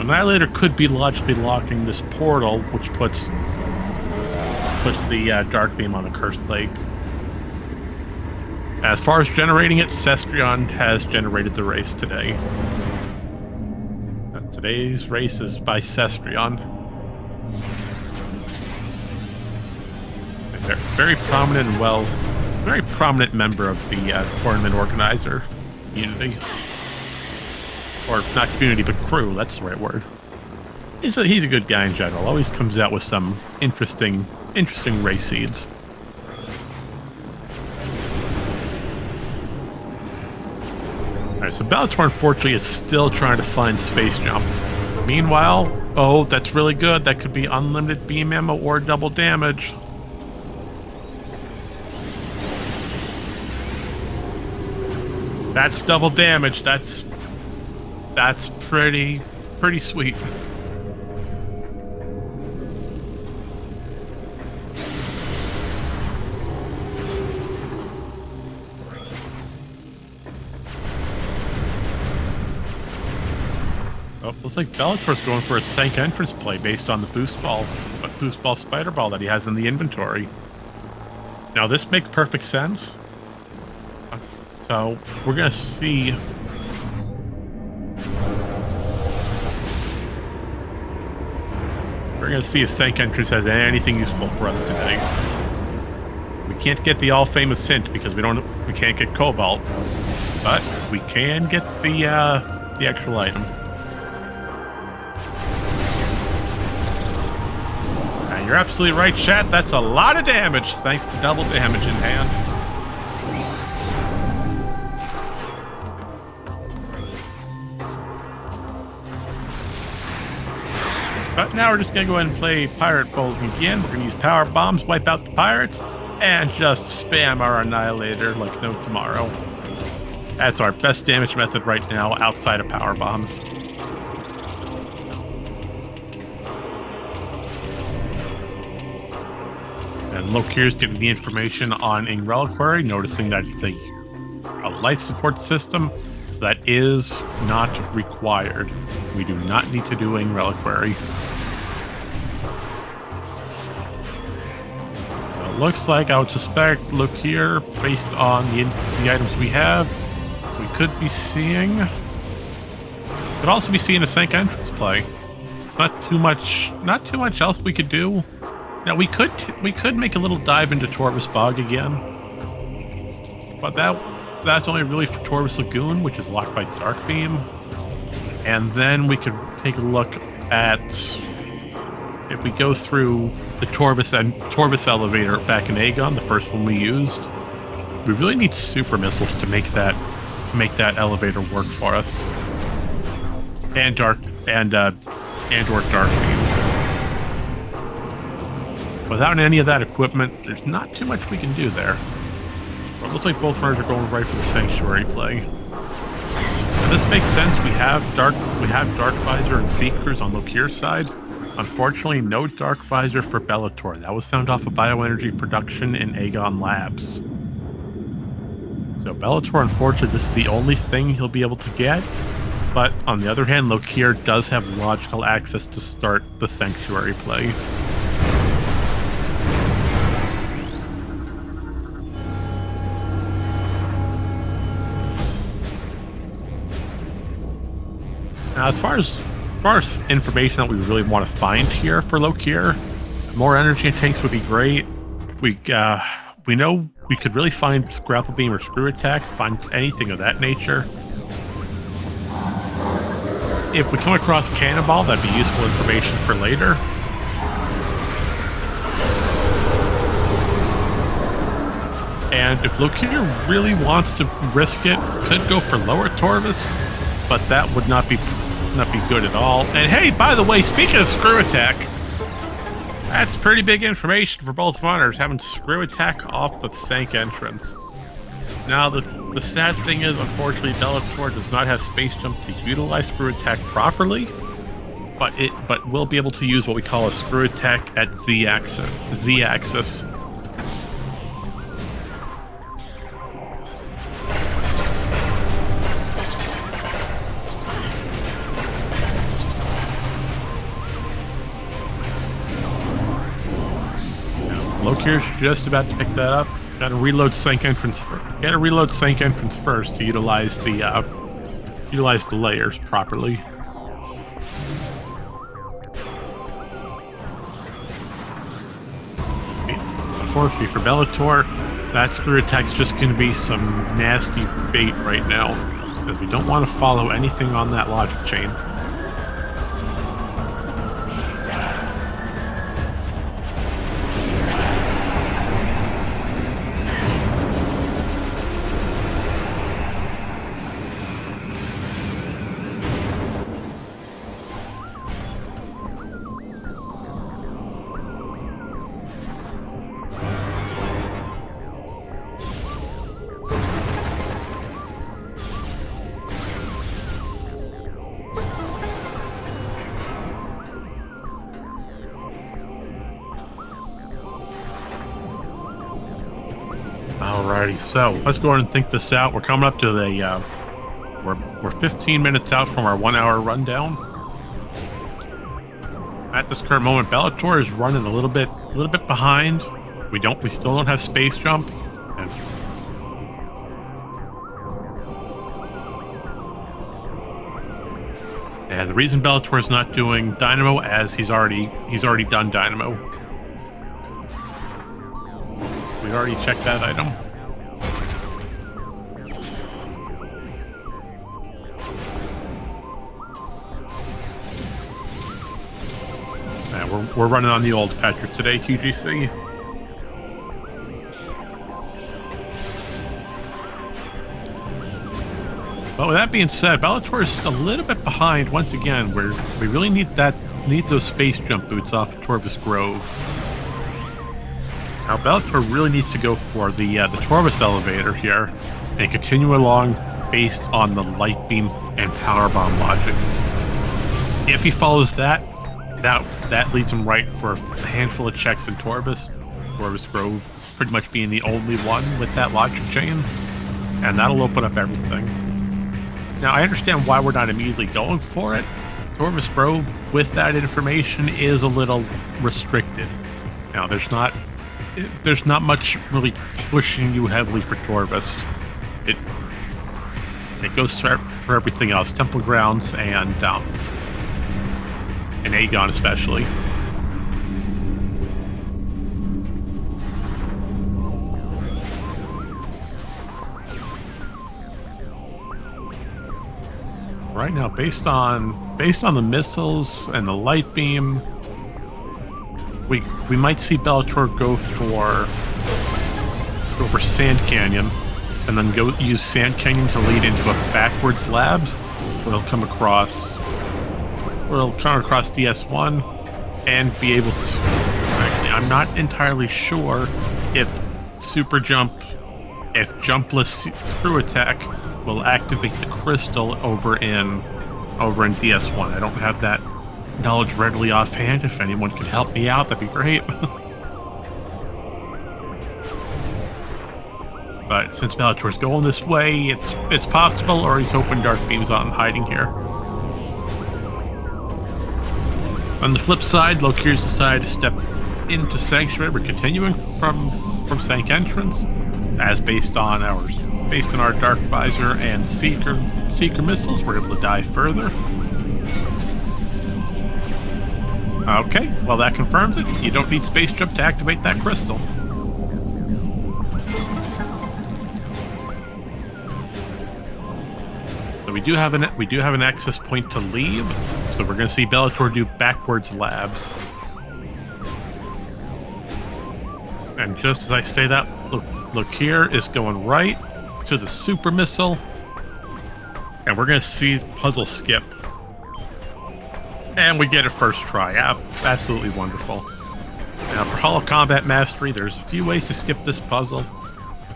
Annihilator could be logically locking this portal, which puts the Dark Beam on Accursed Lake. As far as generating it, Cestrion has generated the race today. Today's race is by Cestrion. Very prominent and very prominent member of the tournament organizer community. Or not community, but crew, that's the right word. He's a good guy in general. Always comes out with some interesting race seeds. Alright, so Belattor unfortunately is still trying to find Space Jump. Meanwhile, oh, that's really good. That could be unlimited beam ammo or double damage. That's double damage. That's pretty sweet. Oh, looks like Bellator's going for a Sank entrance play based on the boost ball spider ball that he has in the inventory. Now this makes perfect sense. So we're gonna see. We're gonna see if Sank entrance has anything useful for us today. We can't get the all famous hint because we can't get Cobalt, but we can get the actual item. And you're absolutely right, chat. That's a lot of damage thanks to double damage in hand. But now we're just going to go ahead and play Pirate Bowling again. We're going to use power bombs, wipe out the pirates, and just spam our Annihilator like no tomorrow. That's our best damage method right now, outside of power bombs. And Lokir's getting the information on Ing Reliquary, noticing that it's a life support system that is not required. We do not need to do Ing Reliquary. It looks like I would suspect Lokir, based on the items we have, we could be seeing. Could also be seeing a Sank entrance play. Not too much else we could do. Now we could make a little dive into Torvus Bog again, but that's only really for Torvus Lagoon, which is locked by Dark Beam. And then we could take a look at if we go through the Torvus elevator back in Aegon, the first one we used. We really need super missiles to make that elevator work for us. And or Dark Beam. Without any of that equipment, there's not too much we can do there. It looks like both runners are going right for the Sanctuary play. And this makes sense. We have Dark Visor and Seekers on Lokir's side. Unfortunately, no Dark Visor for Belattor. That was found off of bioenergy production in Aegon Labs. So Belattor, unfortunately, this is the only thing he'll be able to get. But on the other hand, Lokir does have logical access to start the Sanctuary play. Now, as far as information that we really want to find here for Lokir, more energy tanks would be great. We know we could really find grapple beam or screw attack, find anything of that nature. If we come across cannonball, that'd be useful information for later. And if Lokir really wants to risk it, could go for lower Torvus, but that would not be good at all. And hey, by the way, speaking of screw attack, that's pretty big information for both runners, having screw attack off the Sank entrance. Now, the sad thing is, unfortunately, Belattor does not have space jump to utilize screw attack properly, but will be able to use what we call a screw attack at Z-axis. Lokir's just about to pick that up. Got to reload Sank entrance first. Got to reload Sank entrance first to utilize the layers properly. Unfortunately for Belattor, that screw attack's just going to be some nasty bait right now, because we don't want to follow anything on that logic chain. Alrighty, so let's go ahead and think this out. We're coming up to the we're 15 minutes out from our 1 hour rundown. At this current moment, Belattor is running a little bit behind. We still don't have space jump. And the reason Belattor is not doing Dynamo, as he's already done Dynamo. We already checked that item. We're running on the old Patrick today, TGC. But with that being said, Bellator is a little bit behind once again. We really need those space jump boots off of Torvus Grove. Now Bellator really needs to go for the Torvus elevator here and continue along based on the light beam and power bomb logic. If he follows that leads him right for a handful of checks in Torvus Grove pretty much being the only one with that logic chain, and that'll open up everything. Now I understand why we're not immediately going for it. Torvus Grove with that information is a little restricted. Now there's not much really pushing you heavily for Torvus. It goes for everything else, Temple Grounds and Aegon especially. Right now, based on the missiles and the light beam, we might see Bellator go for Sand Canyon, and then use Sand Canyon to lead into a backwards labs where they'll come across DS1 and be able to. Actually, I'm not entirely sure if Super Jump if jumpless screw attack will activate the crystal over in DS1. I don't have that knowledge readily offhand. If anyone could help me out, that'd be great. But since Bellator's going this way, it's possible, or he's hoping Dark Beam's on hiding here. On the flip side, Lokir's decided to step into Sanctuary. We're continuing from Sank Entrance, as based on our Dark Visor and Seeker missiles, we're able to dive further. Okay, well that confirms it. You don't need space jump to activate that crystal. So we do have an access point to leave. So we're going to see Bellator do backwards labs. And just as I say that, Lokir is going right to the super missile. And we're going to see puzzle skip. And we get it first try. Absolutely wonderful. Now for Hall of Combat Mastery, there's a few ways to skip this puzzle.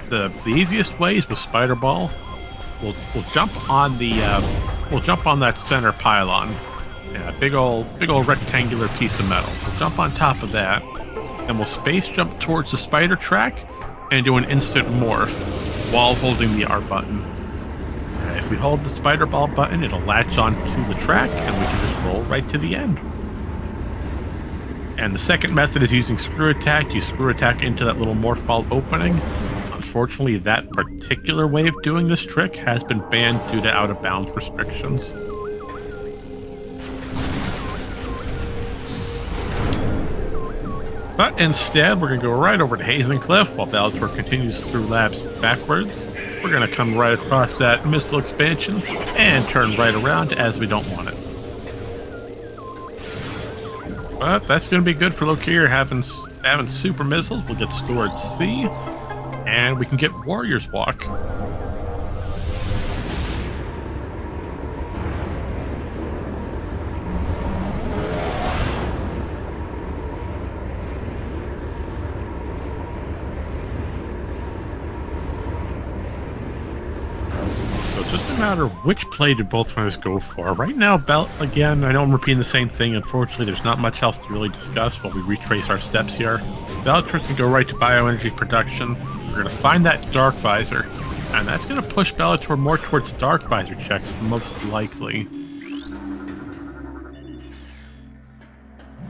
The easiest way is with Spider Ball. We'll jump on that center pylon. Yeah, big old rectangular piece of metal. We'll jump on top of that, and we'll space jump towards the spider track and do an instant morph while holding the R button. If we hold the Spider Ball button, it'll latch onto the track, and we can just roll right to the end. And the second method is using Screw Attack. You Screw Attack into that little morph ball opening. Unfortunately, that particular way of doing this trick has been banned due to out-of-bounds restrictions. But instead, we're going to go right over to Hazen Cliff while Bellator continues through labs backwards. We're going to come right across that missile expansion and turn right around as we don't want it. But that's going to be good for Lokir having super missiles. We'll get Storage C, and we can get Warrior's Walk. It's just a matter of which play do both of us go for. Right now, again, I know I'm repeating the same thing. Unfortunately, there's not much else to really discuss while we retrace our steps here. Bellator can go right to bioenergy production. We're going to find that Dark Visor, and that's going to push Bellator more towards Dark Visor checks, most likely.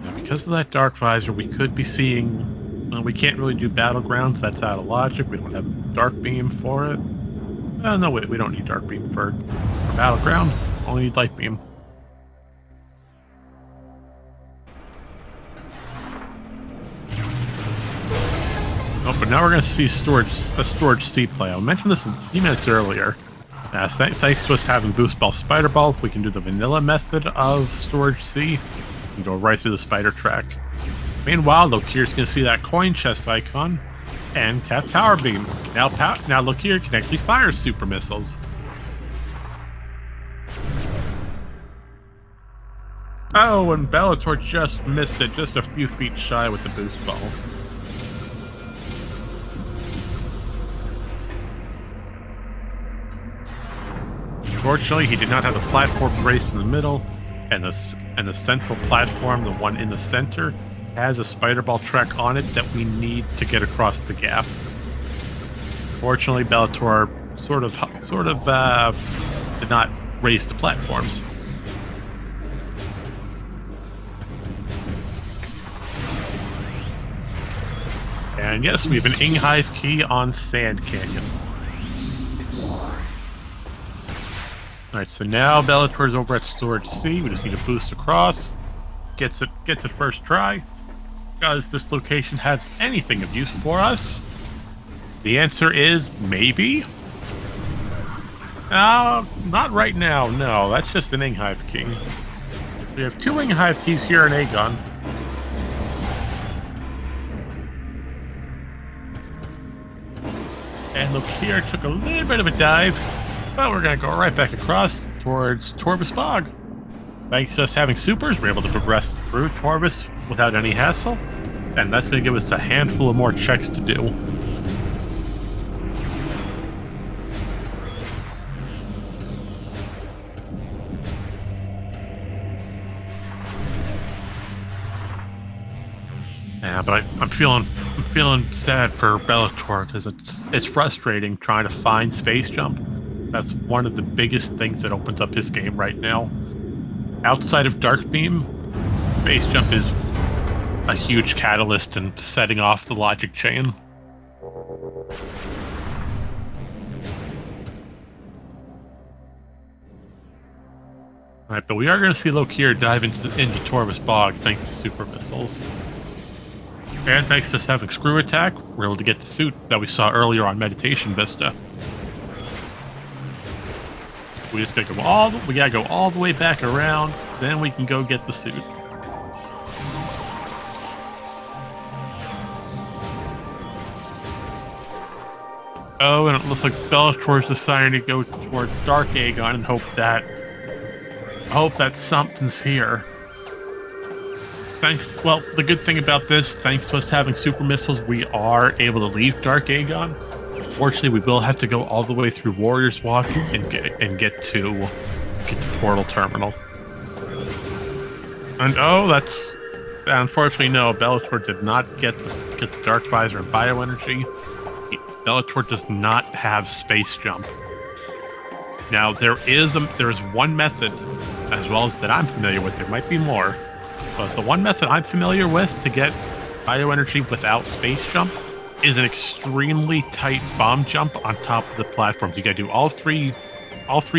Now, because of that Dark Visor, we could be seeing... Well, we can't really do Battlegrounds. That's out of logic. We don't have Dark Beam for it. No, wait, we don't need Dark Beam for Battleground. Only need Light Beam. Oh, but now we're going to see a Storage C play. I mentioned this a few minutes earlier. Thanks to us having Boost Ball Spider Ball, we can do the vanilla method of Storage C and go right through the spider track. Meanwhile, Lokir's going to see that coin chest icon and cast Power Beam. Now Lokir can actually fire super missiles. Oh, and Bellator just missed it, just a few feet shy with the boost ball. Unfortunately, he did not have the platform race in the middle, and the central platform, the one in the center, has a spider ball track on it that we need to get across the gap. Fortunately, Bellator sort of did not raise the platforms. And yes, we have an Inghive key on Sand Canyon. Alright, so now Bellator's over at Storage C. We just need to boost across. Gets it first try. Does this location have anything of use for us? The answer is maybe. Not right now, no. That's just an Inghive key. We have two Inghive keys here in Aegon. And Lokir took a little bit of a dive, but we're going to go right back across towards Torbus Bog. Thanks to us having supers, we're able to progress through Torbus without any hassle, and that's going to give us a handful of more checks to do. Yeah, but I'm feeling sad for Belattor because it's frustrating trying to find space jump. That's one of the biggest things that opens up his game right now. Outside of Dark Beam, space jump is a huge catalyst in setting off the logic chain. Alright, but we are going to see Lokir dive into Torvus Bog thanks to super missiles. And thanks to us having Screw Attack, we're able to get the suit that we saw earlier on Meditation Vista. We just gotta go all the way back around, then we can go get the suit. Oh, and it looks like Bellator's deciding to go towards Dark Aegon and hope that something's here. Well, the good thing about this, thanks to us having super missiles, we are able to leave Dark Aegon. Unfortunately, we will have to go all the way through Warrior's Walk and get to Portal Terminal. And unfortunately no, Bellator did not get the Dark Visor and Bioenergy. Bellator does not have space jump. Now there is one method, as well as that I'm familiar with. There might be more. But the one method I'm familiar with to get bioenergy without space jump is an extremely tight bomb jump on top of the platforms. You gotta do all three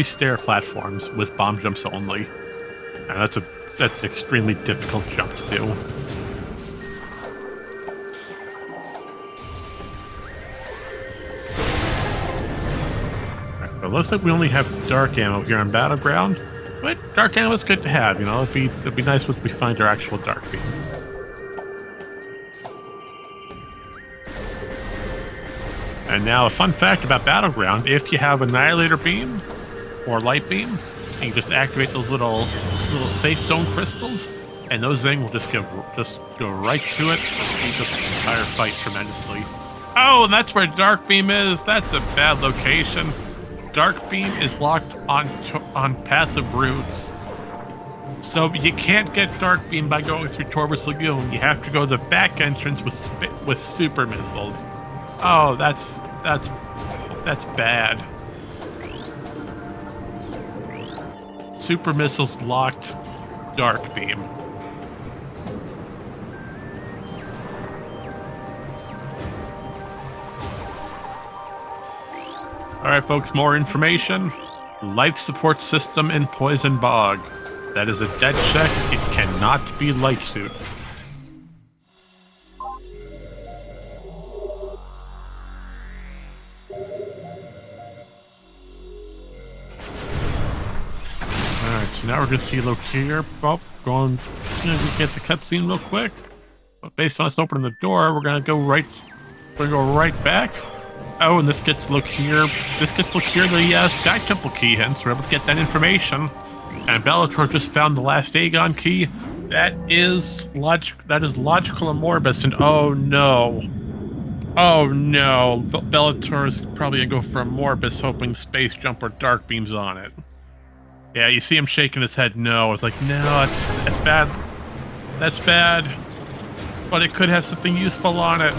stair platforms with bomb jumps only. And that's an extremely difficult jump to do. Alright, but it looks like we only have dark ammo here on Battleground. But dark ammo is good to have, you know. It'd be nice once we find our actual dark beam. And now a fun fact about Battleground: if you have Annihilator Beam or Light Beam, you can just activate those little safe zone crystals, and those things will just go right to it and speeds up the entire fight tremendously. Oh, and that's where Dark Beam is. That's a bad location. Dark Beam is locked on Path of Roots. So you can't get Dark Beam by going through Torvus Lagoon. You have to go the back entrance with super missiles. Oh, that's bad. Super missiles locked Dark Beam. Alright folks, more information. Life support system in Poison Bog. That is a dead check. It cannot be light suit. Alright, so now we're going to see Lokir. Going to get the cutscene real quick. But based on us opening the door, we're going to go right back. Oh, and this gets Lokir. This gets Lokir the Sky Temple key, hence we're able to get that information. And Bellator just found the last Aegon key. That is logical and Morbus. And oh no, Bellator is probably gonna go for a Morbus, hoping space jump or dark beams on it. Yeah, you see him shaking his head. No, it's like no, that's bad. That's bad. But it could have something useful on it.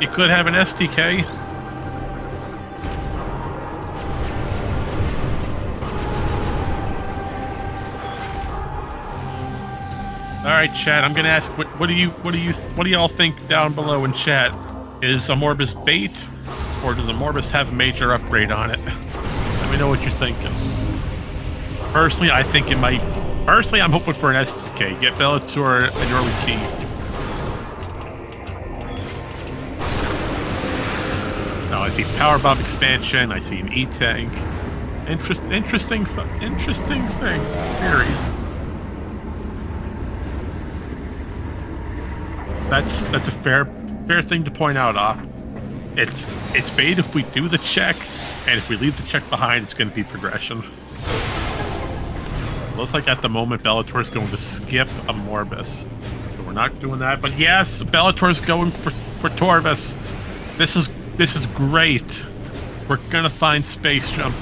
It could have an STK. All right, chat. I'm gonna ask what do y'all think down below in chat? Is a Morbus bait, or does a Morbus have a major upgrade on it? Let me know what you're thinking. Personally, I think it might. Personally, I'm hoping for an STK. Get Bellator an early key. Oh, I see Power Bomb expansion. I see an E-Tank. Interesting thing. Theories. That's a fair thing to point out, Op. It's bait if we do the check, and if we leave the check behind, it's going to be progression. Looks like at the moment Bellator is going to skip a Morbus, so we're not doing that. But yes, Bellator is going for Torvus. This is great. We're gonna find space jump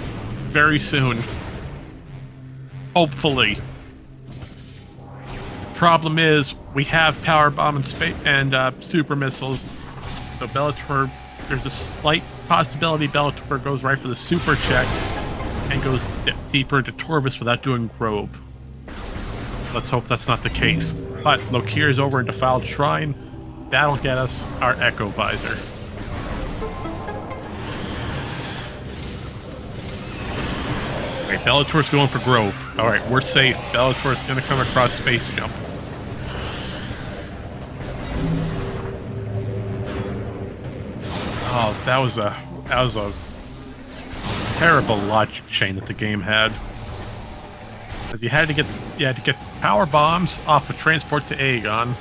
very soon. Hopefully. Problem is, we have power bomb and space and super missiles. So Belattor, there's a slight possibility Belattor goes right for the super checks and goes deeper into Torvus without doing Grove. Let's hope that's not the case. But Lokir is over in Defiled Shrine. That'll get us our Echo Visor. Okay, Bellator's going for Grove. Alright, we're safe. Bellator's going to come across Space Jump. Oh, that was a terrible logic chain that the game had. Because you had to get power bombs off of Transport to Aegon,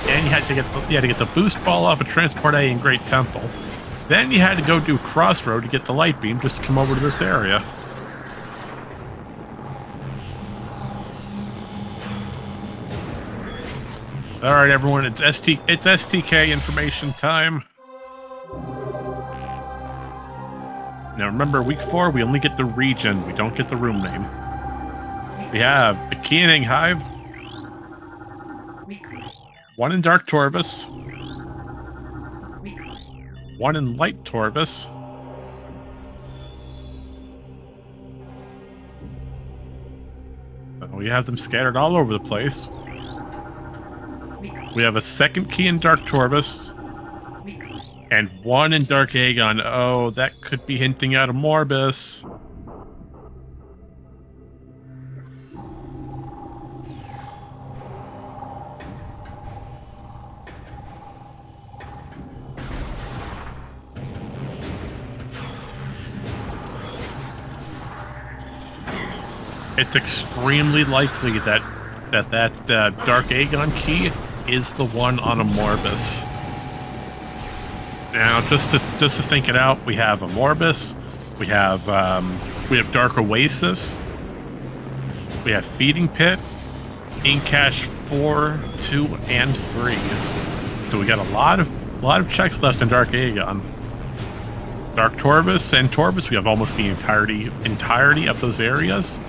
and you had to get the boost ball off of Transport A in Great Temple. Then you had to go do Crossroad to get the light beam just to come over to this area. All right, everyone, it's STK information time. Now remember, week 4, we only get the region. We don't get the room name. We have a key in Hive, 1 in Dark Torvus, 1 in Light Torvus, so we have them scattered all over the place. We have a 2nd key in Dark Torvus, and 1 in Dark Aegon. Oh, that could be hinting at a Morbus. It's extremely likely that Dark Aegon key is the one on a Morbus. Now, just to think it out, we have a Morbus, we have Dark Oasis, we have Feeding Pit, Incash 4, 2, and 3. So we got a lot of checks left in Dark Aegon. Dark Torvus and Torvus, we have almost the entirety of those areas.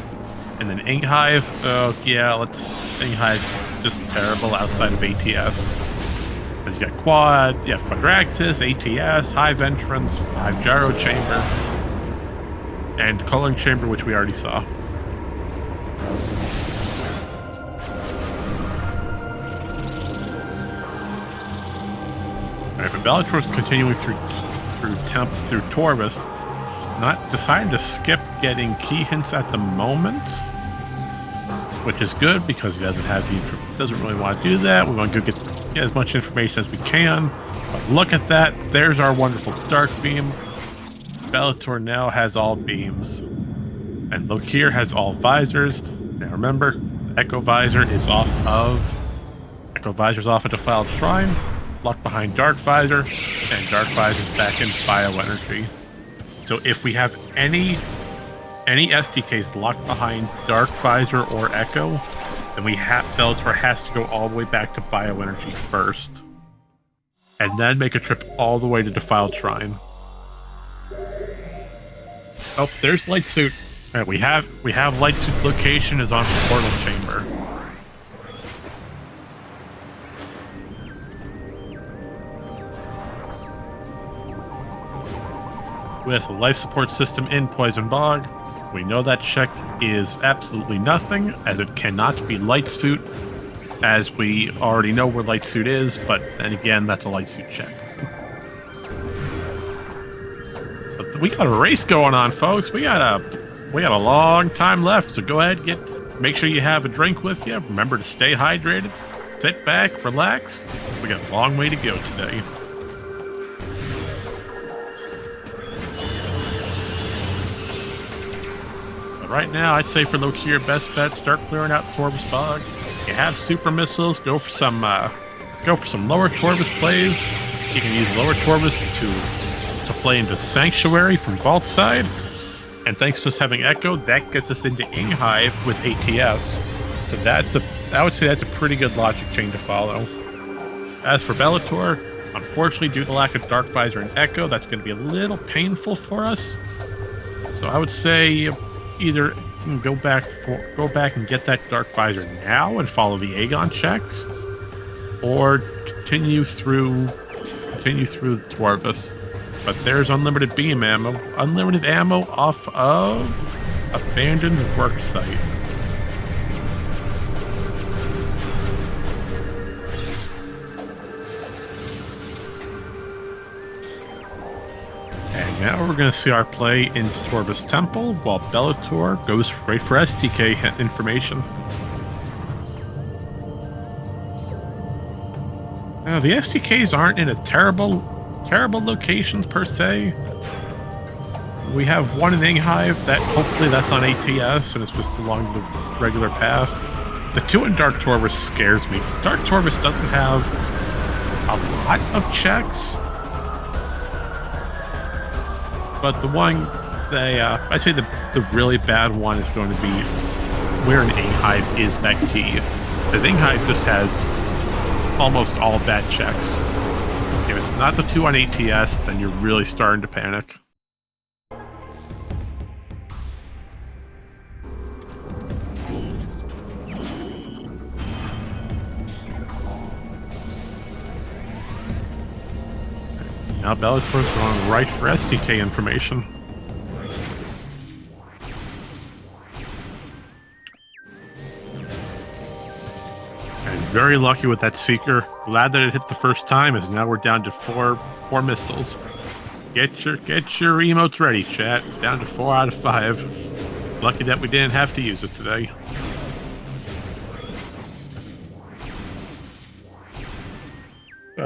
And then Inghive, oh yeah, Inghive's just terrible outside of ATS. Because you got Quad, you have Quadraxis, ATS, Hive Entrance, Hive Gyro Chamber, and Culling Chamber, which we already saw. Alright, but Bellator's continuing through Torvus. It's not deciding to skip getting key hints at the moment, which is good because he doesn't really want to do that. We want to go get as much information as we can. But look at that! There's our wonderful Dark Beam. Belattor now has all beams, and Lokir has all visors. Now remember, Echo Visor is off of Defiled Shrine, locked behind Dark Visor, and Dark Visor's back in Bioenergy. So if we have any SDKs locked behind Dark Visor or Echo, then Bellator has to go all the way back to Bioenergy first, and then make a trip all the way to Defiled Shrine. Oh, there's Light Suit. All right, we have Light Suit's location is on the Portal Chamber. With a life support system in Poison Bog, we know that check is absolutely nothing, as it cannot be Light Suit, as we already know where Light Suit is, but then again, that's a Light Suit check. So we got a race going on, folks. We got a long time left, so go ahead, make sure you have a drink with you. Remember to stay hydrated, sit back, relax. We got a long way to go today. Right now, I'd say for Lokir, best bet, start clearing out Torvus Bog. You have super missiles, go for some lower Torvus plays. You can use lower Torvus to play into Sanctuary from Vault side. And thanks to us having Echo, that gets us into Inghive with ATS. So I would say that's a pretty good logic chain to follow. As for Belattor, unfortunately, due to the lack of Dark Visor and Echo, that's going to be a little painful for us. So I would say either go back and get that Dark Visor now and follow the Aegon checks, or continue through Torvus. But there's unlimited beam ammo. Unlimited ammo off of abandoned work site. And now we're going to see our play in Torvus Temple, while Belattor goes right for STK information. Now, the STKs aren't in a terrible locations per se. We have one in Inghive that hopefully that's on ATS and it's just along the regular path. The two in Dark Torvus scares me because Dark Torvus doesn't have a lot of checks. But the one I say the really bad one is going to be where in Inghive is that key. Because Inghive just has almost all bad checks. If it's not the two on ATS, then you're really starting to panic. Now Bellator's going right for STK information. And very lucky with that Seeker. Glad that it hit the first time, as now we're down to four missiles. Get your emotes ready, chat. Down to 4 out of 5. Lucky that we didn't have to use it today.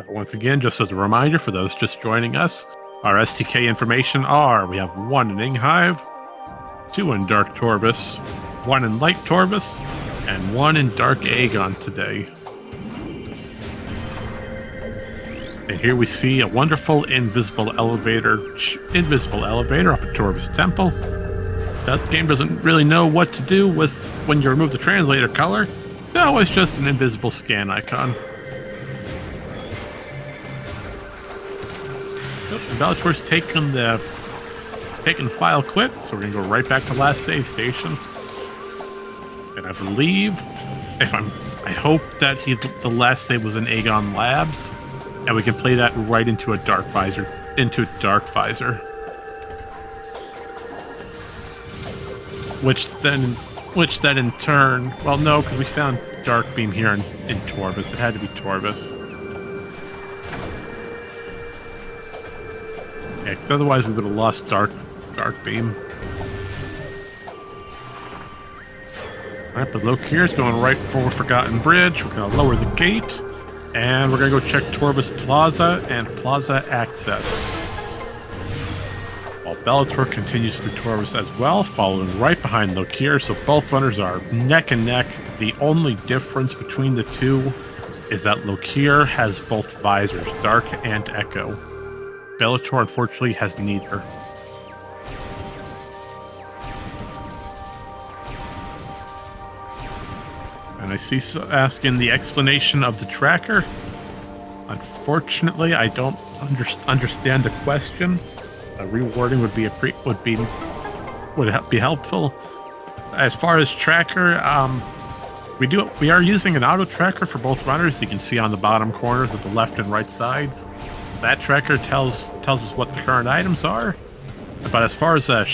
Once again, just as a reminder for those just joining us, our STK information are: we have 1 in Inghive, 2 in Dark Torvus, 1 in Light Torvus, and 1 in Dark Aegon today. And here we see a wonderful invisible elevator up at Torvus Temple. That game doesn't really know what to do with when you remove the translator color. No, it's just an invisible scan icon. Bellator's taking the file quit, so we're gonna go right back to last save station. And I believe, I hope that the last save was in Aegon Labs, and we can play that right into a dark visor, which then in turn, well, no, because we found Dark Beam here in Torvus. It had to be Torvus. Yeah, because otherwise we would have lost Dark Beam. Alright, but Lokir's going right for Forgotten Bridge. We're going to lower the gate, and we're going to go check Torvus Plaza and Plaza Access. While Bellator continues through Torvus as well, following right behind Lokir, so both runners are neck and neck. The only difference between the two is that Lokir has both visors, Dark and Echo. Bellator, unfortunately, has neither. And I see asking the explanation of the tracker. Unfortunately, I don't understand the question. A rewording would be helpful. As far as tracker, we are using an auto tracker for both runners. You can see on the bottom corners of the left and right sides. That tracker tells us what the current items are. But as far as a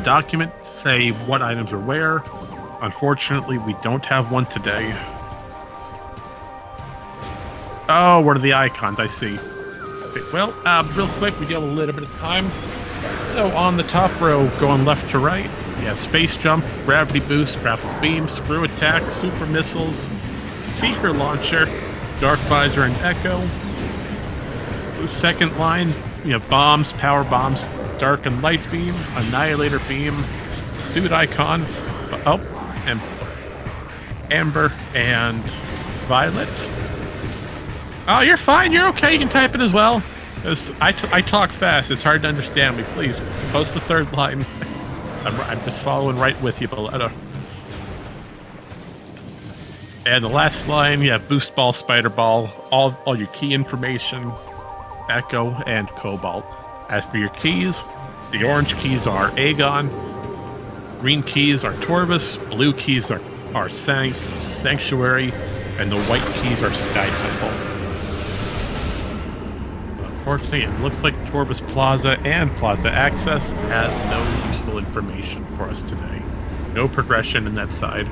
document, say what items are where, unfortunately, we don't have one today. Oh, what are the icons? I see. Okay, well, real quick, we do have a little bit of time. So on the top row, going left to right, we have Space Jump, Gravity Boost, Grapple Beam, Screw Attack, Super Missiles, Seeker Launcher, Dark Visor, and Echo. The second line, we have Bombs, Power Bombs, Dark and Light Beam, Annihilator Beam, Suit Icon, and Amber and Violet. Oh, you're fine. You're okay. You can type it as well. I talk fast. It's hard to understand me. Please post the third line. I'm just following right with you, Belattor. And the last line, you have Boost Ball, Spider Ball, all your key information, Echo, and Cobalt. As for your keys, the orange keys are Aegon, green keys are Torvus, blue keys are Sanctuary, And the white keys are Sky Temple. Unfortunately, it looks like Torvus Plaza and Plaza Access has no useful information for us today. No progression in that side.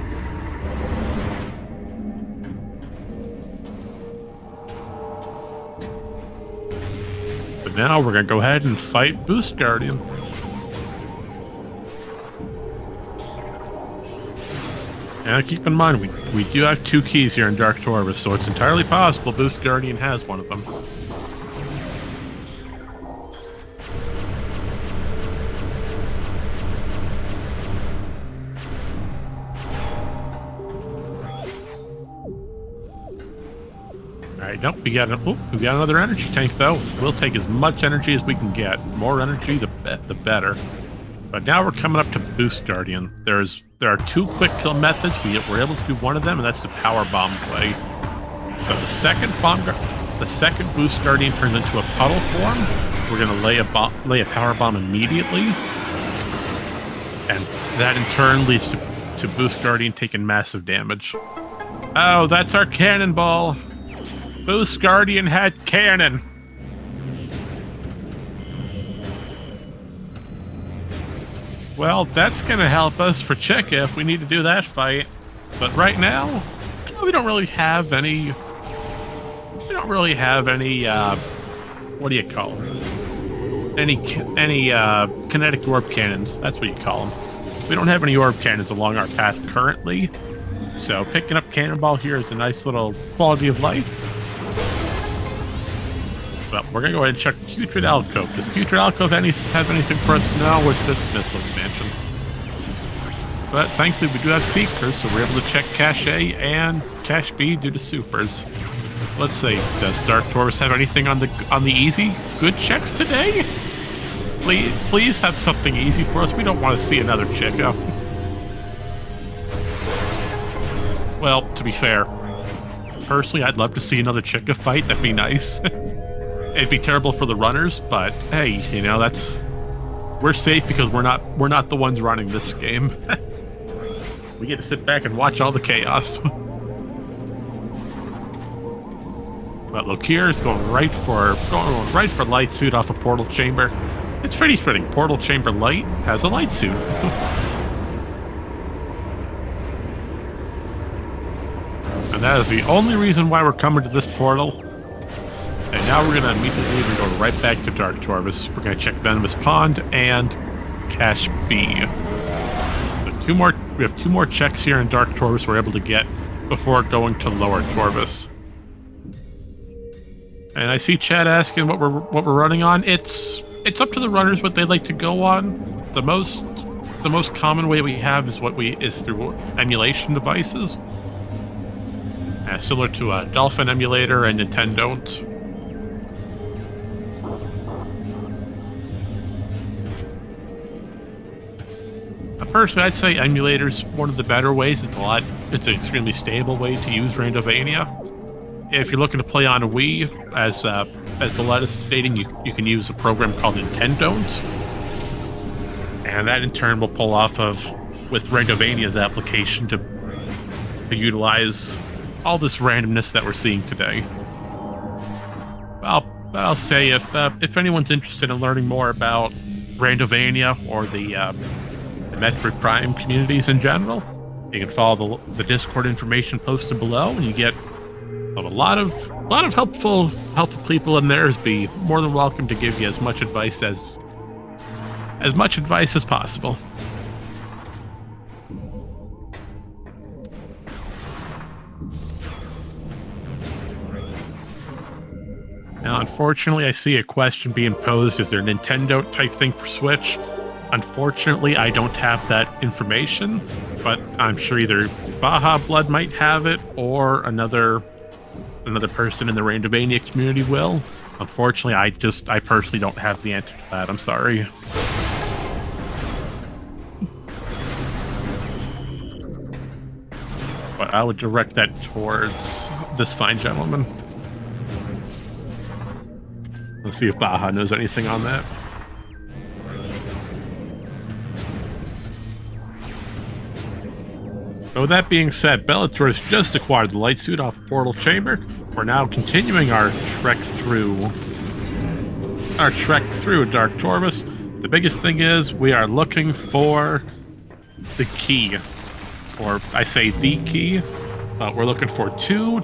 But now we're going to go ahead and fight Boost Guardian. Now keep in mind, we do have 2 keys here in Dark Torvus, so it's entirely possible Boost Guardian has one of them. Alright, nope, we got another energy tank though. We'll take as much energy as we can get. More energy, the better. But now we're coming up to Boost Guardian. There are 2 quick kill methods. We're able to do one of them, and that's the power bomb play. So the second Boost Guardian turns into a puddle form. We're gonna lay a power bomb immediately, and that in turn leads to Boost Guardian taking massive damage. Oh, that's our cannonball. Boost Guardian had cannon. Well, that's gonna help us for Cheka if we need to do that fight. But right now, we don't really have any. What do you call them? Any kinetic orb cannons. That's what you call them. We don't have any orb cannons along our path currently. So picking up Cannonball here is a nice little quality of life. But we're going to go ahead and check Putrid Alcove. Does Putrid Alcove have anything for us? No, it's just missile expansion. But thankfully we do have Seekers, so we're able to check Cache A and Cache B due to supers. Let's see, does Dark Torvus have anything on the easy good checks today? Please have something easy for us. We don't want to see another Cheka. Well, to be fair, personally, I'd love to see another Cheka fight. That'd be nice. It'd be terrible for the runners, but hey, you know, we're safe because we're not the ones running this game. We get to sit back and watch all the chaos. But Lokir is going right for light suit off a portal chamber. It's pretty fitting. Portal chamber light has a light suit. And that is the only reason why we're coming to this portal. And now we're going to immediately go right back to Dark Torvus. We're going to check Venomous Pond and Cache B. So we have 2 more checks here in Dark Torvus we're able to get before going to Lower Torvus. And I see Chad asking what we're running on. It's up to the runners what they like to go on. The most common way we have is through emulation devices. Similar to a Dolphin emulator and Nintendo. Personally, I'd say emulator's one of the better ways. It's an extremely stable way to use Randomizer. If you're looking to play on a Wii, as Belattor is stating, you can use a program called Nintendo, and that in turn will pull off with Randomizer's application to utilize all this randomness that we're seeing today. I'll say if anyone's interested in learning more about Randomizer or the Metroid Prime communities in general, you can follow the Discord information posted below, and you get a lot of helpful people in there. Be more than welcome to give you as much advice as possible. Now, unfortunately, I see a question being posed: is there a Nintendo type thing for Switch? Unfortunately, I don't have that information, but I'm sure either Baja Blood might have it or another person in the Randomania community will. Unfortunately, I personally don't have the answer to that. I'm sorry. But I would direct that towards this fine gentleman. Let's see if Baja knows anything on that. So with that being said, Belattor has just acquired the light suit off a portal chamber. We're now continuing our trek through Dark Torvus. The biggest thing is we are looking for the key, or I say the key. We're looking for two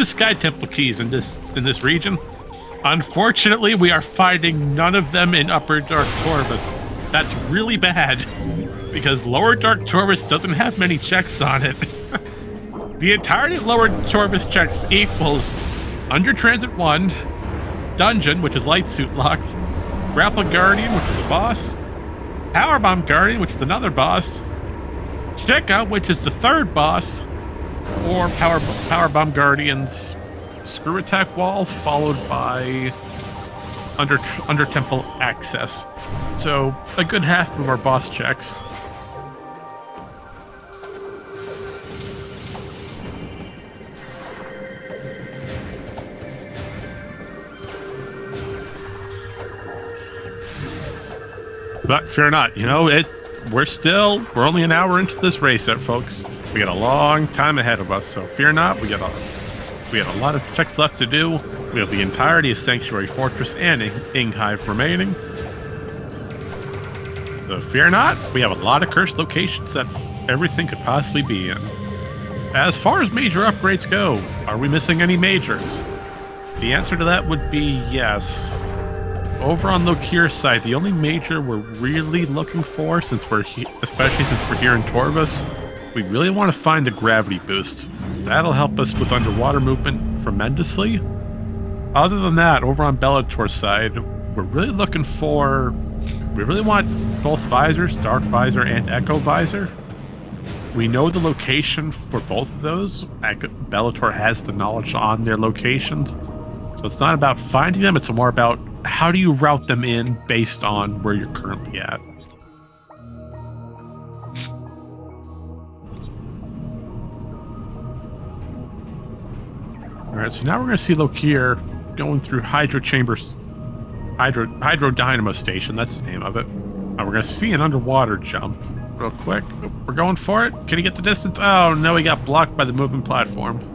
Sky Temple keys in this region. Unfortunately, we are finding none of them in Upper Dark Torvus. That's really bad, because Lower Dark Torvus doesn't have many checks on it. The entirety of Lower Torvus checks equals Under Transit 1, Dungeon, which is light suit locked, Grapple Guardian, which is a boss, Powerbomb Guardian, which is another boss, Checkout, which is the third boss, or Powerbomb Guardian's Screw Attack Wall, followed by Under Temple Access. So a good half of our boss checks. But fear not, you know, we're only an hour into this race yet, folks. We got a long time ahead of us, so fear not. We got a lot of checks left to do. We have the entirety of Sanctuary Fortress and Inghive remaining. So fear not, we have a lot of cursed locations that everything could possibly be in. As far as major upgrades go, are we missing any majors? The answer to that would be yes. Over on Lokir's side, the only major we're really looking for, especially since we're here in Torvus, we really want to find the gravity boost. That'll help us with underwater movement tremendously. Other than that, over on Belattor's side, we really want both visors, Dark Visor and Echo Visor. We know the location for both of those. Belattor has the knowledge on their locations. So it's not about finding them, it's more about how do you route them in based on where you're currently at. Alright, so now we're going to see Lokir going through Hydro Dynamo Station, that's the name of it. We're going to see an underwater jump real quick. We're going for it. Can he get the distance? Oh no, he got blocked by the moving platform.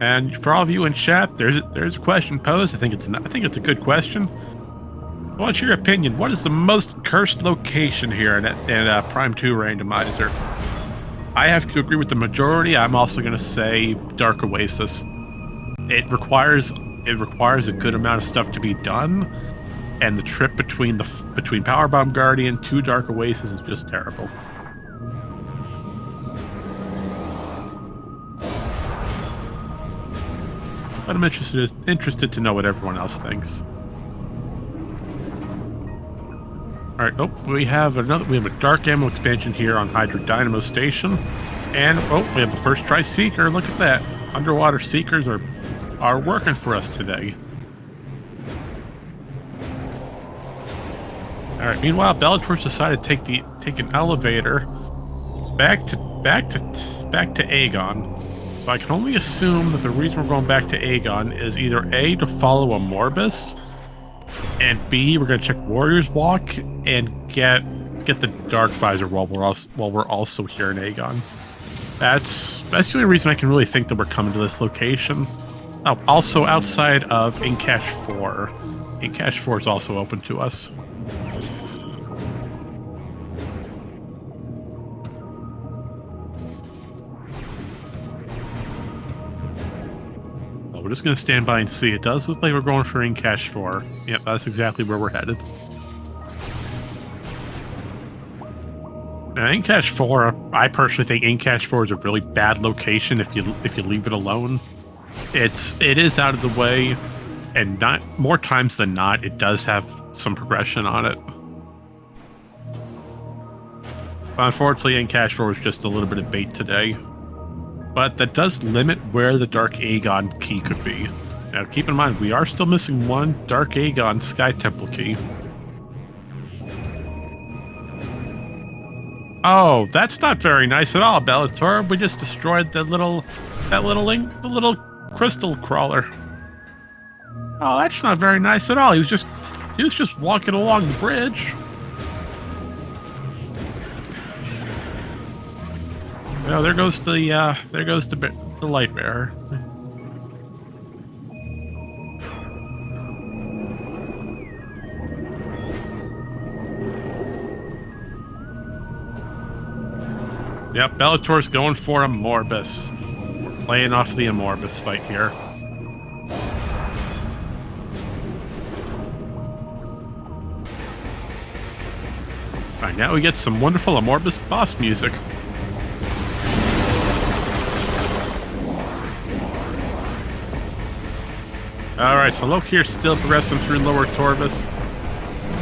And for all of you in chat, there's a question posed. I think it's a good question. What's your opinion? What is the most cursed location here in Prime 2 Randomizer? I have to agree with the majority. I'm also going to say Dark Oasis. It requires a good amount of stuff to be done, and the trip between Powerbomb Guardian to Dark Oasis is just terrible. But I'm interested to know what everyone else thinks. All right. Oh, we have a Dark Ammo expansion here on Hydro Dynamo Station, and we have the first try Seeker. Look at that! Underwater Seekers are working for us today. All right. Meanwhile, Bellator's decided to take an elevator back to Aegon. So I can only assume that the reason we're going back to Aegon is either A, to follow a Morbus, and B, we're going to check Warrior's Walk and get the Dark Visor while we're also here in Aegon. That's the only reason I can really think that we're coming to this location. Oh, also outside of Incash 4. Incash 4 is also open to us. We're just going to stand by and see. It does look like we're going for Incash 4. Yep, that's exactly where we're headed. Now, Incash 4, I personally think Incash 4 is a really bad location if you leave it alone. It is out of the way, and not more times than not, it does have some progression on it. But unfortunately, Incash 4 is just a little bit of bait today. But that does limit where the Dark Aegon key could be. Now, keep in mind, we are still missing one Dark Aegon Sky Temple key. Oh, that's not very nice at all, Belattor. We just destroyed the little crystal crawler. Oh, that's not very nice at all. He was just walking along the bridge. Oh, there goes the light bearer. Yep, Bellator's going for a Morbus. We're playing off the Amorbus fight here. Alright, now we get some wonderful Amorbus boss music. Alright, so Lokir's still progressing through Lower Torvus.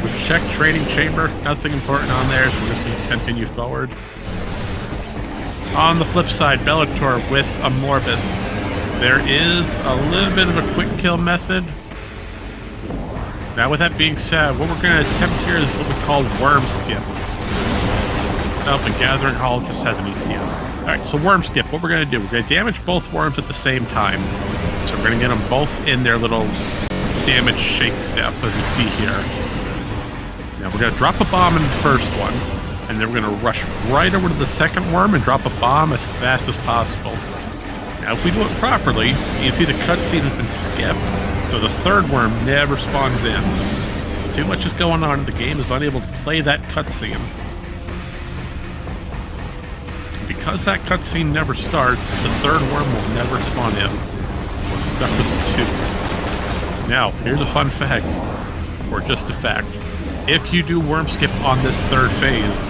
We've checked Training Chamber, nothing important on there, so we're just going to continue forward. On the flip side, Belattor with a Morbus. There is a little bit of a quick kill method. Now, with that being said, what we're going to attempt here is what we call Worm Skip. Oh, the Gathering Hall just has an ETM. Alright, so Worm Skip, what we're going to do, we're going to damage both worms at the same time. So we're going to get them both in their little damage shake step, as you see here. Now, we're going to drop a bomb in the first one. And then we're going to rush right over to the second worm and drop a bomb as fast as possible. Now, if we do it properly, you can see the cutscene has been skipped, so the third worm never spawns in. Too much is going on, the game is unable to play that cutscene. Because that cutscene never starts, the third worm will never spawn in. We're stuck with two. Now, here's a fun fact, or just a fact. If you do worm skip on this third phase,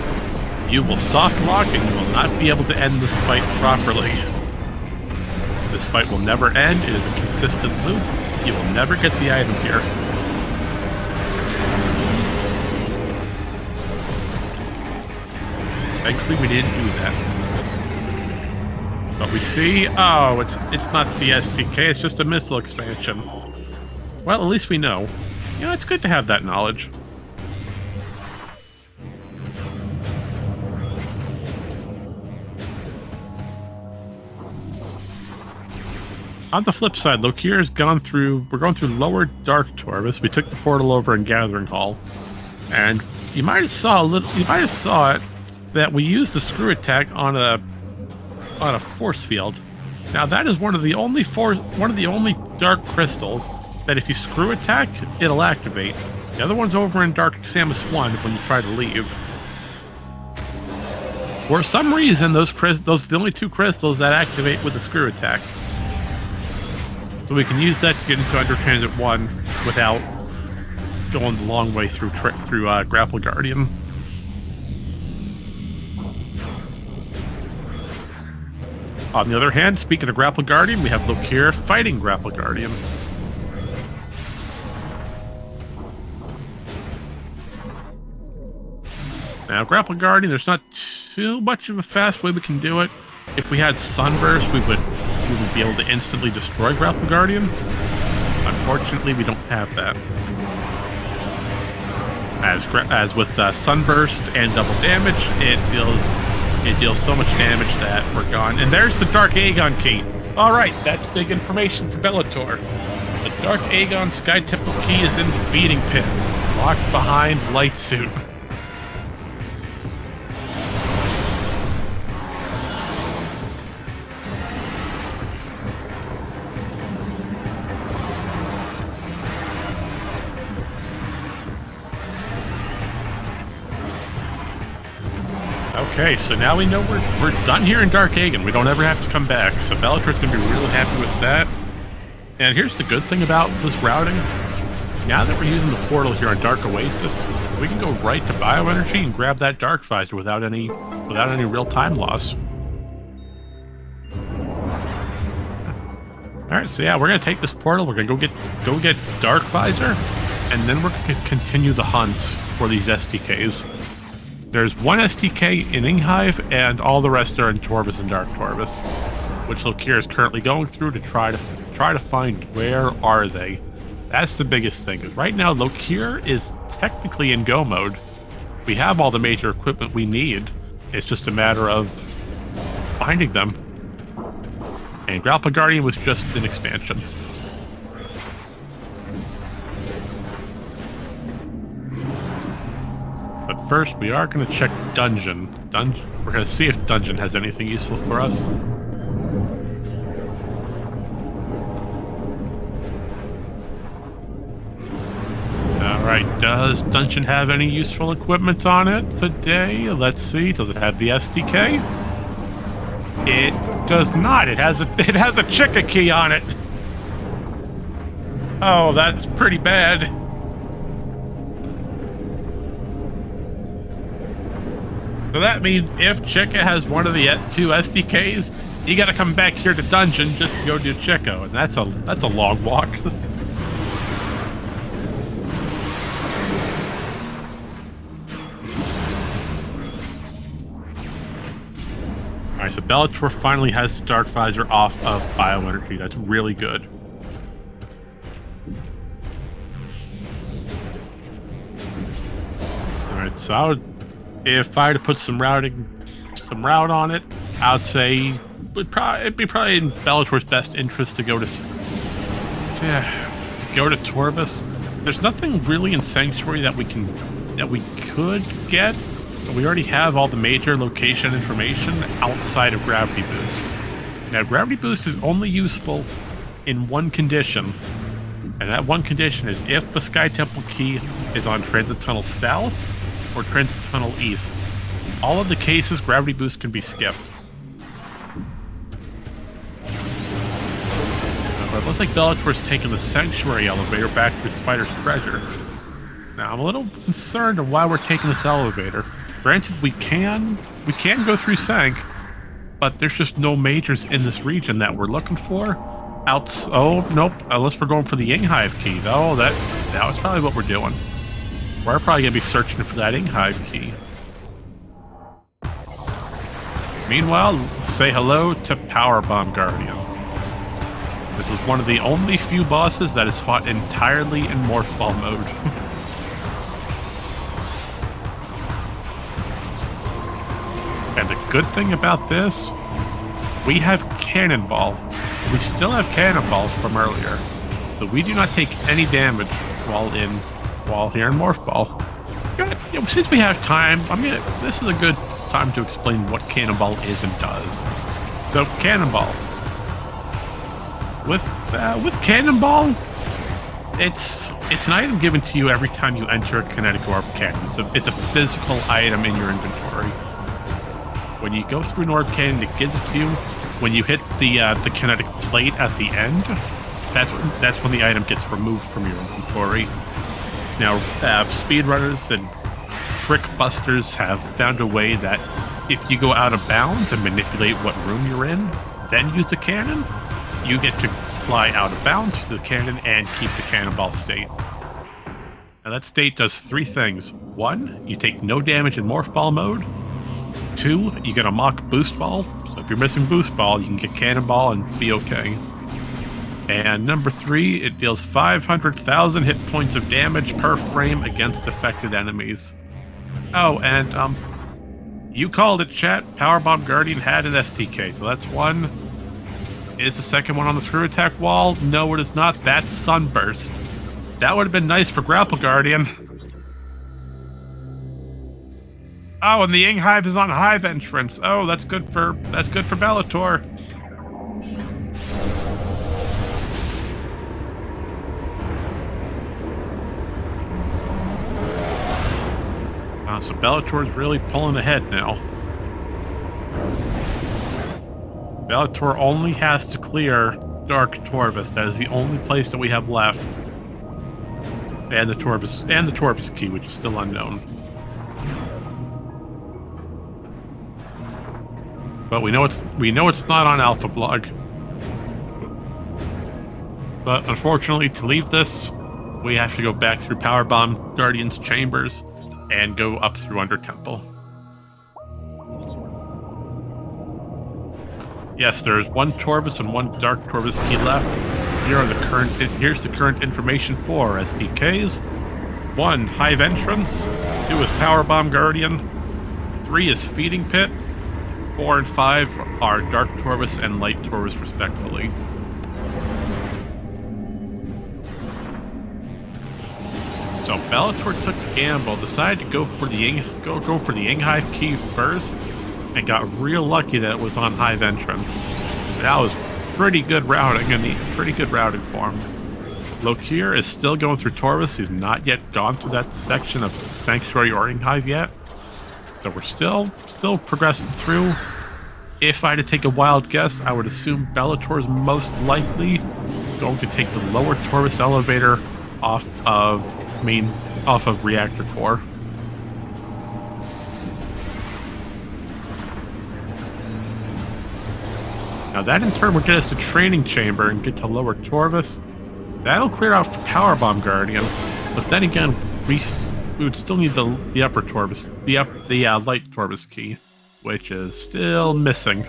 you will soft lock and you will not be able to end this fight properly. This fight will never end. It is a consistent loop. You will never get the item here. Thankfully, we didn't do that. But we see, oh, it's not the STK, it's just a missile expansion. Well, at least we know. You know, it's good to have that knowledge. On the flip side, Lokir has gone through, we're going through Lower Dark Torvus. We took the portal over in Gathering Hall. And you might have saw it that we used the screw attack on a force field. Now that is one of the only dark crystals that if you screw attack, it'll activate. The other one's over in Dark Samus 1 when you try to leave. For some reason, those are the only two crystals that activate with the screw attack. So we can use that to get into Under Transit 1 without going the long way through Grapple Guardian. On the other hand, speaking of Grapple Guardian, we have Lokir fighting Grapple Guardian. Now, Grapple Guardian, there's not too much of a fast way we can do it. If we had Sunburst, we would be able to instantly destroy Grapple Guardian. Unfortunately, we don't have that. As with Sunburst and double damage, it deals so much damage that we're gone. And there's the Dark Aegon key. All right, that's big information for Belattor. The Dark Aegon Sky Temple key is in Feeding Pit, locked behind Light Suit. Okay, so now we know we're done here in Dark Aegon. We don't ever have to come back. So Bellator's going to be really happy with that. And here's the good thing about this routing. Now that we're using the portal here on Dark Oasis, we can go right to Bioenergy and grab that Dark Visor without any real time loss. Alright, so yeah, we're going to take this portal. We're going to go get Dark Visor, and then we're going to continue the hunt for these STKs. There's one STK in Inghive, and all the rest are in Torvus and Dark Torvus, which Lokir is currently going through to try to find where are they. That's the biggest thing, because right now Lokir is technically in go mode. We have all the major equipment we need. It's just a matter of finding them. And Grapple Guardian was just an expansion. But first, we are going to check Dungeon. We're going to see if Dungeon has anything useful for us. Alright, does Dungeon have any useful equipment on it today? Let's see. Does it have the SDK? It does not. It has a Chica key on it. Oh, that's pretty bad. So that means if Chica has one of the 2 SDKs, you gotta come back here to Dungeon just to go do Chica, and that's a long walk. Alright, so Belattor finally has the Dark Visor off of Bioenergy. That's really good. Alright, so if I had to put some route on it, I would say it'd be probably in Bellator's best interest to go to Torvus. There's nothing really in Sanctuary that we could get. We already have all the major location information outside of Gravity Boost. Now, Gravity Boost is only useful in one condition, and that one condition is if the Sky Temple key is on Transit Tunnel South or Transit Tunnel East. All of the cases, Gravity Boost can be skipped. But it looks like Bellator's taking the Sanctuary elevator back to Spider's Treasure. Now, I'm a little concerned of why we're taking this elevator. Granted, we can go through Sank, but there's just no majors in this region that we're looking for. Oh, nope. Unless we're going for the Inghive key. Oh, that was probably what we're doing. We're probably going to be searching for that Inghive key. Meanwhile, say hello to Powerbomb Guardian. This is one of the only few bosses that is fought entirely in Morph Ball mode. And the good thing about this, we have Cannonball. We still have Cannonball from earlier. So we do not take any damage while here in Morph Ball. Good. You know, since we have time, this is a good time to explain what Cannonball is and does. So Cannonball. With Cannonball, it's an item given to you every time you enter a kinetic orb cannon. It's a physical item in your inventory. When you go through an orb cannon, it gives it to you. When you hit the kinetic plate at the end, that's when the item gets removed from your inventory. Now, speedrunners and trick busters have found a way that if you go out of bounds and manipulate what room you're in, then use the cannon, you get to fly out of bounds to the cannon and keep the Cannonball state. Now that state does 3 things. 1, you take no damage in Morph Ball mode. 2, you get a mock Boost Ball. So if you're missing Boost Ball, you can get Cannonball and be okay. And number 3, it deals 500,000 hit points of damage per frame against affected enemies. Oh, and you called it, chat. Powerbomb Guardian had an STK, so that's 1. Is the second one on the screw attack wall? No, it is not. That's Sunburst. That would have been nice for Grapple Guardian. Oh, and the Inghive is on Hive entrance. Oh, that's good for Belattor. So Bellator's really pulling ahead now. Belattor only has to clear Dark Torvus. That is the only place that we have left. And the Torvus key, which is still unknown. But we know it's not on Alpha Blog. But unfortunately, to leave this, we have to go back through Powerbomb Guardian's chambers and go up through Under Temple. Yes, there is 1 Torvus and 1 Dark Torvus key left. Here's the current information for SDKs. 1, Hive Entrance. 2 is Powerbomb Guardian. 3 is Feeding Pit. 4 and 5 are Dark Torvus and Light Torvus, respectively. So Belattor took a gamble, decided to go for the Inghive key first, and got real lucky that it was on Hive entrance. That was pretty good routing, and pretty good routing for him. Lokir is still going through Torvus. He's not yet gone through that section of Sanctuary or Inghive yet. So we're still progressing through. If I had to take a wild guess, I would assume Bellator is most likely going to take the lower Torvus elevator off of Reactor Core. Now that in turn will get us to Training Chamber and get to lower Torvus. That'll clear out for Power Bomb Guardian, but then again, we would still need the upper Torvus, the Light Torvus key, which is still missing.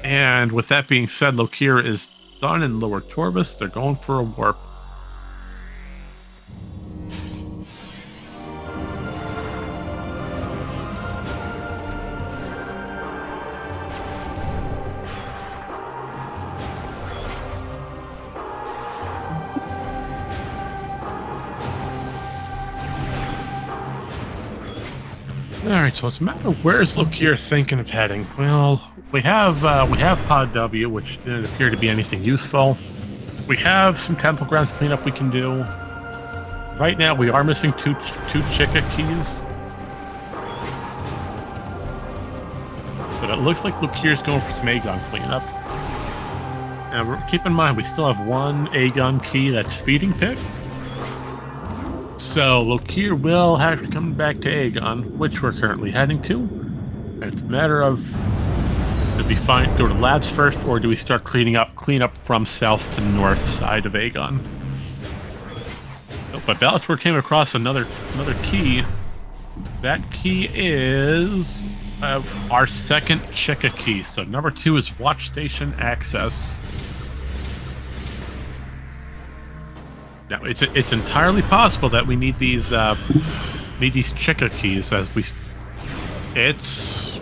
And with that being said, Lokir is done in lower Torvus. They're going for a warp. Alright, so it's a matter of where's Lokir thinking of heading. Well, we have Pod W, which didn't appear to be anything useful. We have some Temple Grounds cleanup we can do. Right now, we are missing two Chica keys. But it looks like Lokir's going for some Aegon cleanup. And keep in mind, we still have one Aegon key that's Feeding Pit. So Lokir will have to come back to Aegon, which we're currently heading to. And it's a matter of, does he go to labs first, or do we start clean up from south to north side of Aegon? But Bellator came across another key. That key is our second Chica key. So number 2 is Watch Station Access. Now, it's entirely possible that we need these Chica keys, as it's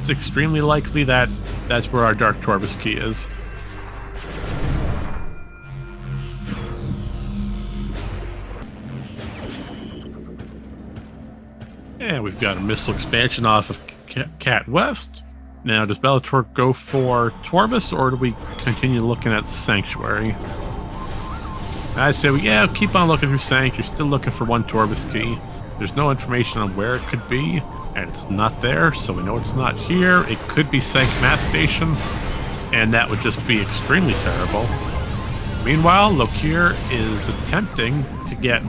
extremely likely that that's where our Dark Torvus key is. And we've got a missile expansion off of Cat West. Now, does Bellator go for Torvus, or do we continue looking at Sanctuary? I say, yeah, keep on looking through Sanct. You're still looking for one Torvus key. There's no information on where it could be, and it's not there, so we know it's not here. It could be Sanct Math Station, and that would just be extremely terrible. Meanwhile, Lokir is attempting to get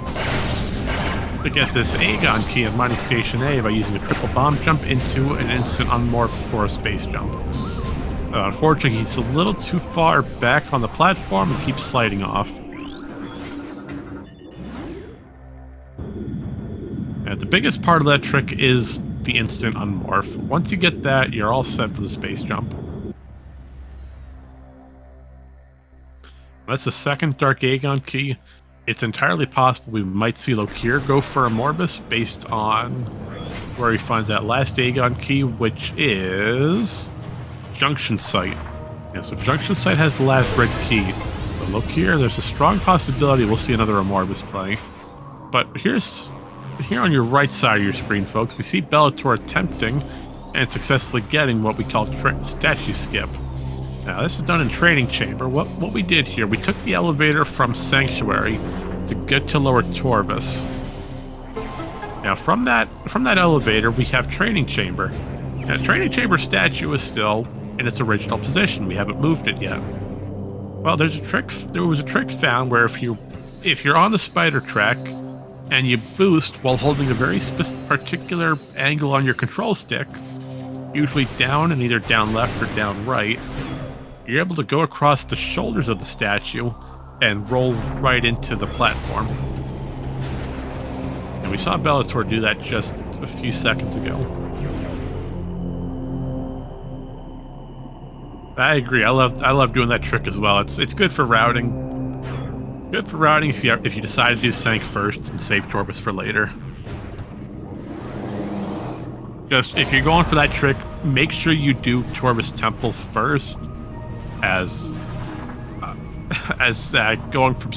this Aegon key at Mining Station A by using a triple bomb jump into an instant unmorph for a space jump. Unfortunately, he's a little too far back on the platform and keeps sliding off. The biggest part of that trick is the instant unmorph. Once you get that, you're all set for the space jump. That's the second Dark Aegon key. It's entirely possible we might see Lokir go for a Morbus based on where he finds that last Aegon key, which is Junction Site. Yeah, so Junction Site has the last red key. But Lokir, there's a strong possibility we'll see another Morbus play. But here on your right side of your screen, folks, we see Bellator attempting and successfully getting what we call statue skip. Now, this is done in Training Chamber. What we did here, we took the elevator from Sanctuary to get to lower Torvus. Now, from that elevator, we have Training Chamber. Now, Training Chamber statue is still in its original position. We haven't moved it yet. Well, there was a trick found where if you're on the spider track and you boost while holding a very particular angle on your control stick, usually down and either down left or down right, you're able to go across the shoulders of the statue and roll right into the platform. And we saw Bellator do that just a few seconds ago. I agree. I love doing that trick as well. It's good for routing. Good for routing if you decide to do Sank first and save Torvus for later. Just, if you're going for that trick, make sure you do Torvus Temple first, as going from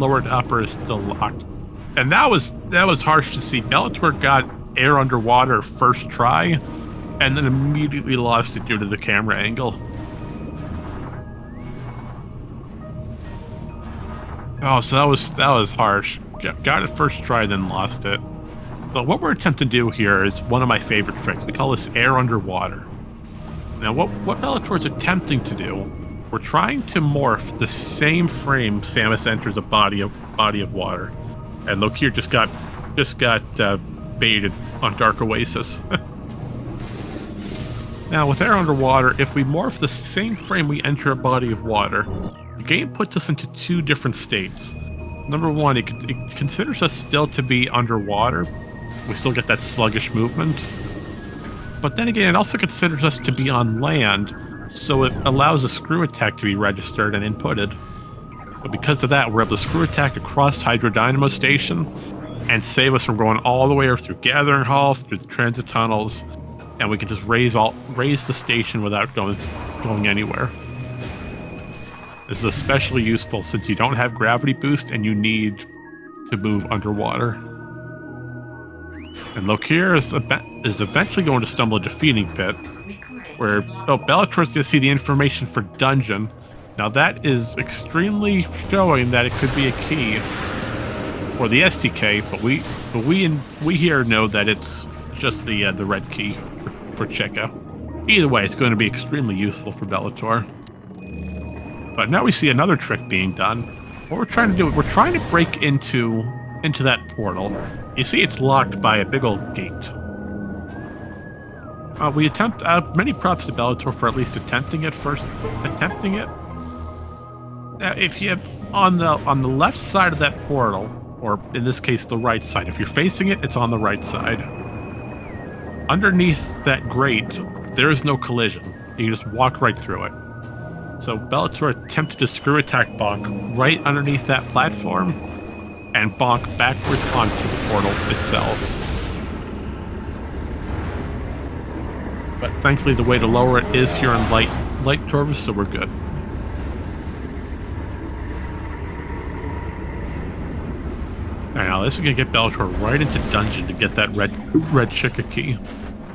lower to upper is still locked. And that was harsh to see. Belattor got air underwater first try, and then immediately lost it due to the camera angle. Oh, so that was harsh. Got it first try, then lost it. So what we're attempting to do here is one of my favorite tricks. We call this air underwater. Now, what Belattor is attempting to do, we're trying to morph the same frame Samus enters a body of water, and Lokir just got baited on Dark Oasis. Now, with air underwater, if we morph the same frame we enter a body of water, the game puts us into two different states. Number one, it considers us still to be underwater. We still get that sluggish movement. But then again, it also considers us to be on land, so it allows a screw attack to be registered and inputted. But because of that, we're able to screw attack across Hydro Dynamo Station and save us from going all the way through Gathering Hall, through the transit tunnels, and we can just raise the station without going anywhere. This is especially useful since you don't have gravity boost and you need to move underwater. And Lokir is eventually going to stumble into Feeding Pit, where Bellator's going to see the information for dungeon. Now that is extremely showing that it could be a key for the STK, but we here know that it's just the red key for Cheka. Either way, it's going to be extremely useful for Belattor. But now we see another trick being done. What we're trying to do, we're trying to break into that portal. You see it's locked by a big old gate. We attempt, many props to Belattor for at least attempting it. If you, on the left side of that portal, or in this case the right side, if you're facing it, it's on the right side. Underneath that grate, there is no collision. You can just walk right through it. So Belattor attempted to screw attack bonk right underneath that platform and bonk backwards onto the portal itself. But thankfully the way to lower it is here on light Torvus, so we're good. Now this is going to get Belattor right into dungeon to get that red Cheka key,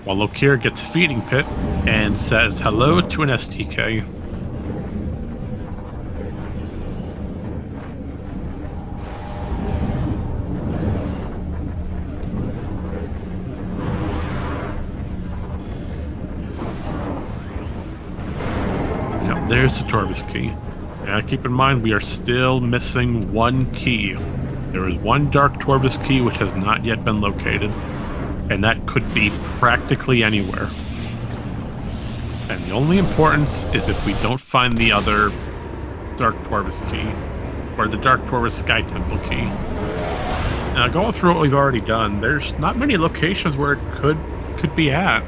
while Lokir gets Feeding Pit and says hello to an STK. There's the Torvus key. Now keep in mind we are still missing one key. There is one Dark Torvus key which has not yet been located, and that could be practically anywhere. And the only importance is if we don't find the other Dark Torvus key, or the Dark Torvus Sky Temple key. Now going through what we've already done, there's not many locations where it could be at.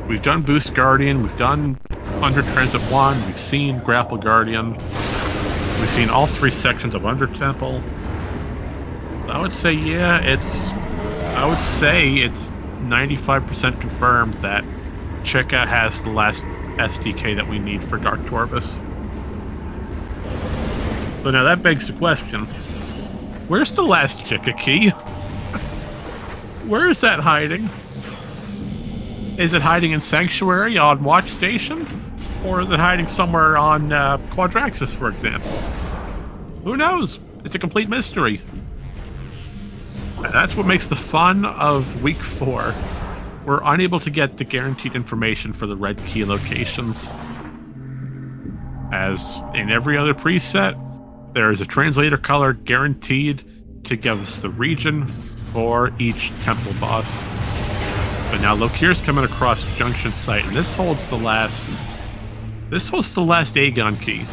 We've done Boost Guardian, we've done Under Transit 1, we've seen Grapple Guardian, we've seen all three sections of Under Temple. So I would say, yeah, it's 95% confirmed that Cheka has the last SDK that we need for Dark Torvus. So now that begs the question, where's the last Cheka key? Where is that hiding? Is it hiding in Sanctuary on Watch Station? Or is it hiding somewhere on Quadraxis, for example? Who knows? It's a complete mystery. And that's what makes the fun of Week 4. We're unable to get the guaranteed information for the red key locations. As in every other preset, there is a translator color guaranteed to give us the region for each temple boss. But now Lokir's coming across Junction Site, and this holds the last Aegon key.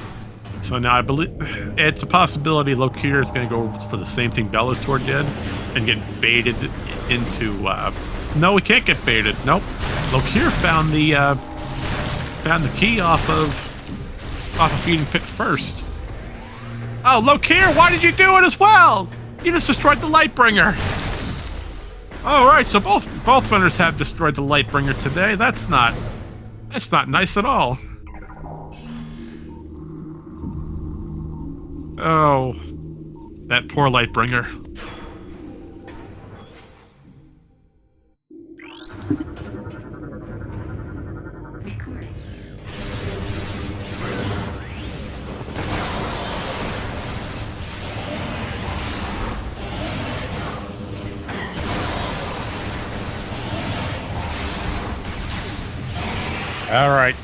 So now I believe it's a possibility Lokir is going to go for the same thing Belattor did and get baited into. No, we can't get baited. Nope. Lokir found the key off of Feeding Pit first. Oh, Lokir, why did you do it as well? You just destroyed the Lightbringer. All right, so both runners have destroyed the Lightbringer today. That's not nice at all. Oh, that poor Lightbringer. All right.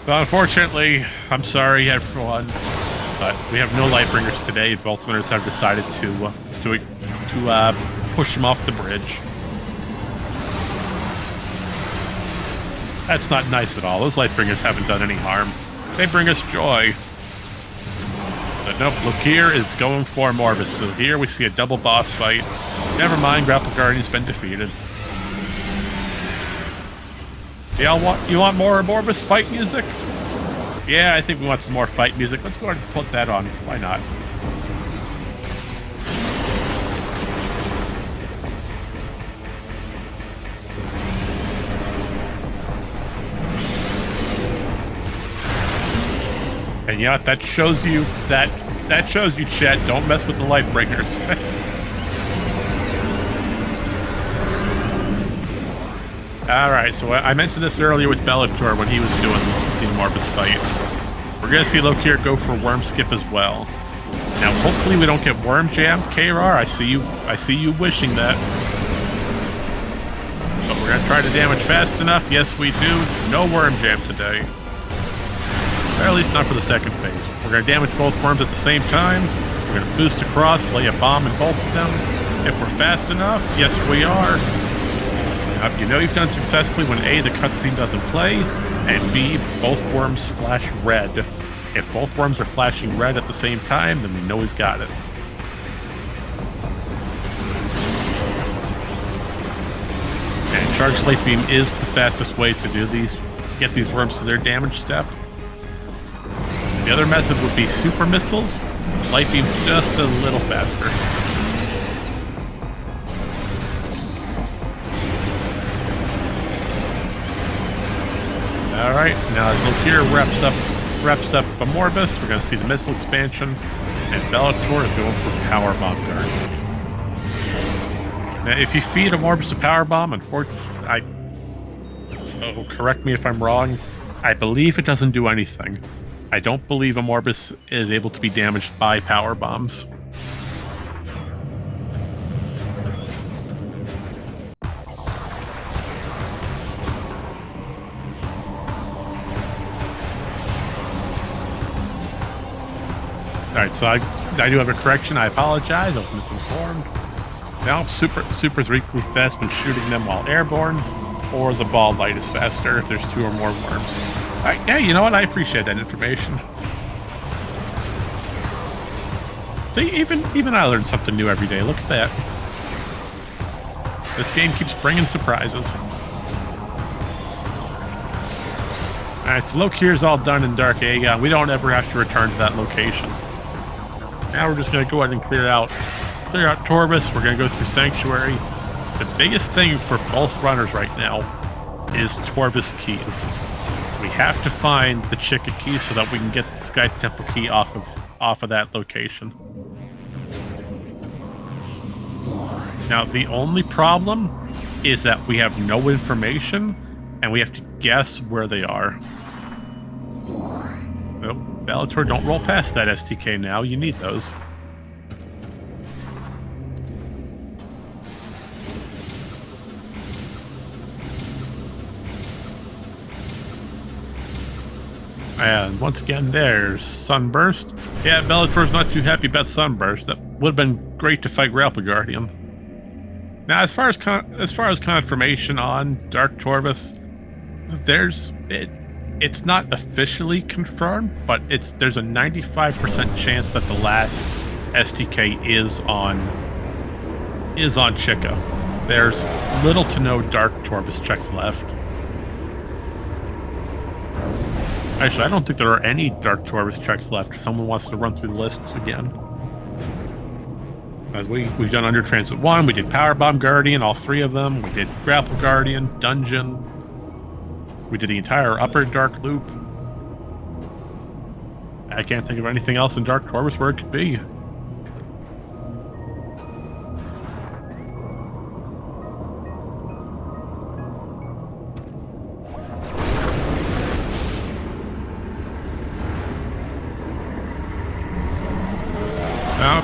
So unfortunately, I'm sorry everyone, but we have no Lightbringers today. Both winners have decided to push him off the bridge. That's not nice at all. Those Lightbringers haven't done any harm. They bring us joy. But nope, Lokir is going for Morbus. So here we see a double boss fight. Never mind, Grapple Guardian's been defeated. You want more Morbus fight music? Yeah, I think we want some more fight music. Let's go ahead and put that on. Why not? And you know what? That shows you, chat. Don't mess with the Lightbringers. Alright, so I mentioned this earlier with Belattor when he was doing the Morbus fight. We're going to see Lokir go for Worm Skip as well. Now, hopefully we don't get Worm Jam. KR, I see you wishing that. But we're going to try to damage fast enough. Yes, we do. No Worm Jam today. Or at least not for the second phase. We're going to damage both worms at the same time. We're going to boost across, lay a bomb in both of them. If we're fast enough, yes, we are. You know you've done successfully when A, the cutscene doesn't play, and B, both worms flash red. If both worms are flashing red at the same time, then we know we've got it. And Charged Light Beam is the fastest way to do get these worms to their damage step. The other method would be Super Missiles. Light Beam's just a little faster. Alright, now as Lokir reps up a Morbus, we're going to see the missile expansion, and Belattor is going for Power Bomb Guard. Now, if you feed a Morbus a Power Bomb, unfortunately, correct me if I'm wrong, I believe it doesn't do anything. I don't believe a Morbus is able to be damaged by Power Bombs. Alright, so I do have a correction. I apologize. I was misinformed. Now, Supers are equally fast when shooting them while airborne, or the ball light is faster if there's 2 or more worms. Alright, yeah, you know what? I appreciate that information. See, even I learn something new every day. Look at that. This game keeps bringing surprises. Alright, so Lokir's all done in Dark Aegon. We don't ever have to return to that location. Now we're just going to go ahead and clear out Torvus. We're going to go through Sanctuary. The biggest thing for both runners right now is Torvus keys. We have to find the Chica key so that we can get the Sky Temple key off of that location. Now the only problem is that we have no information and we have to guess where they are. Oh, Belattor, don't roll past that STK now. You need those. And once again, there's Sunburst. Yeah, Bellator's not too happy about Sunburst. That would have been great to fight Grapple Guardian. Now, as far as confirmation on Dark Torvus, it's not officially confirmed, but there's a 95% chance that the last STK is on Chica. There's little to no Dark Torvus checks left. Actually, I don't think there are any Dark Torvus checks left. If someone wants to run through the lists again. We've done Under Transit 1, we did Power Bomb Guardian, all 3 of them. We did Grapple Guardian, Dungeon. We did the entire Upper Dark Loop. I can't think of anything else in Dark Torvus where it could be.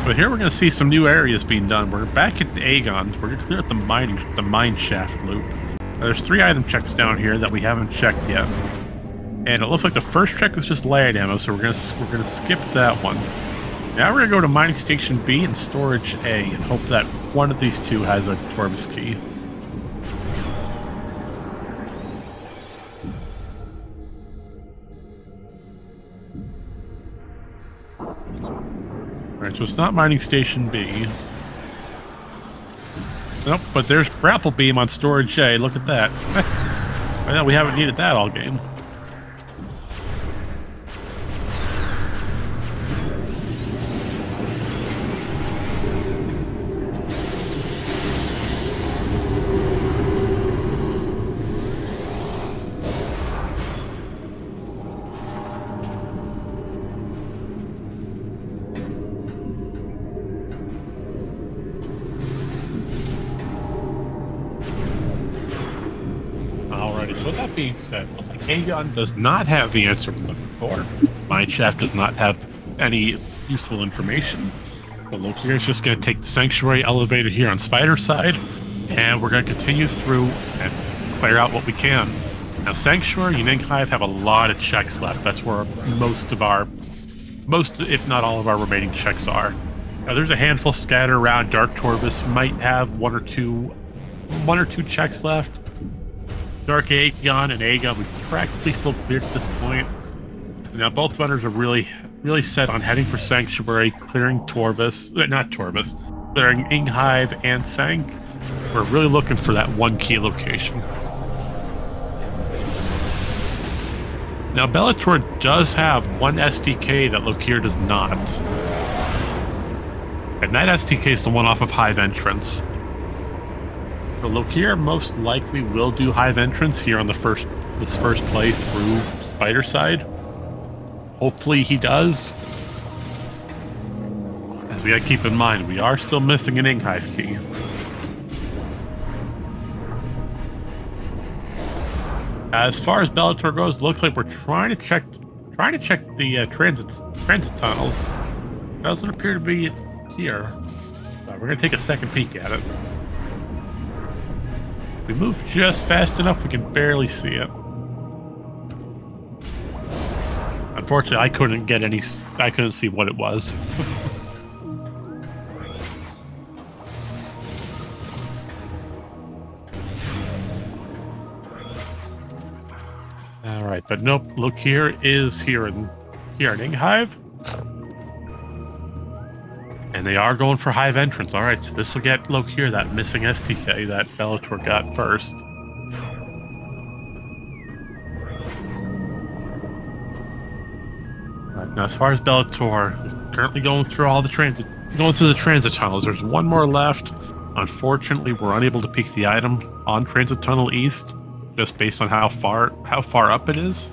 But here we're going to see some new areas being done. We're back at Aegon. We're going to clear out the mine shaft loop. There's 3 item checks down here that we haven't checked yet, and it looks like the first check was just light ammo, so we're gonna skip that one. Now we're gonna go to mining station B and storage A, and hope that one of these 2 has a Torvus key. Alright, so it's not mining station B. Nope, but there's grapple beam on storage A. Look at that. I know we haven't needed that all game. So with that being said, looks like Aegon does not have the answer we're looking for. Mineshaft does not have any useful information. So Lokir is just going to take the Sanctuary elevator here on Spider's side, and we're going to continue through and clear out what we can. Now, Sanctuary and Hive have a lot of checks left. That's where most, if not all of our remaining checks are. Now, there's a handful scattered around. Dark Torvus might have one or two checks left. Dark Aegon and Aegon, we've practically full cleared at this point. Now, both runners are really set on heading for Sanctuary, clearing Torvus, not Torvus, clearing Inghive and Sank. We're really looking for that 1 key location. Now, Belattor does have 1 SDK that Lokir does not. And that SDK is the one off of Hive Entrance. So Lokir most likely will do Hive Entrance here on this first play through Spider side. Hopefully he does. As we gotta keep in mind, we are still missing an Inghive key. As far as Belattor goes, looks like we're trying to check the transit tunnels. Doesn't appear to be here. We're gonna take a second peek at it. If we move just fast enough, we can barely see it. Unfortunately, I couldn't see what it was. All right, but nope. Lokir is here in Inghive. And they are going for Hive Entrance. All right, so this will get Lokir that missing STK that Belattor got first. Right, now, as far as Belattor, is currently going through the transit tunnels. There's 1 more left. Unfortunately, we're unable to peek the item on Transit Tunnel East, just based on how far up it is,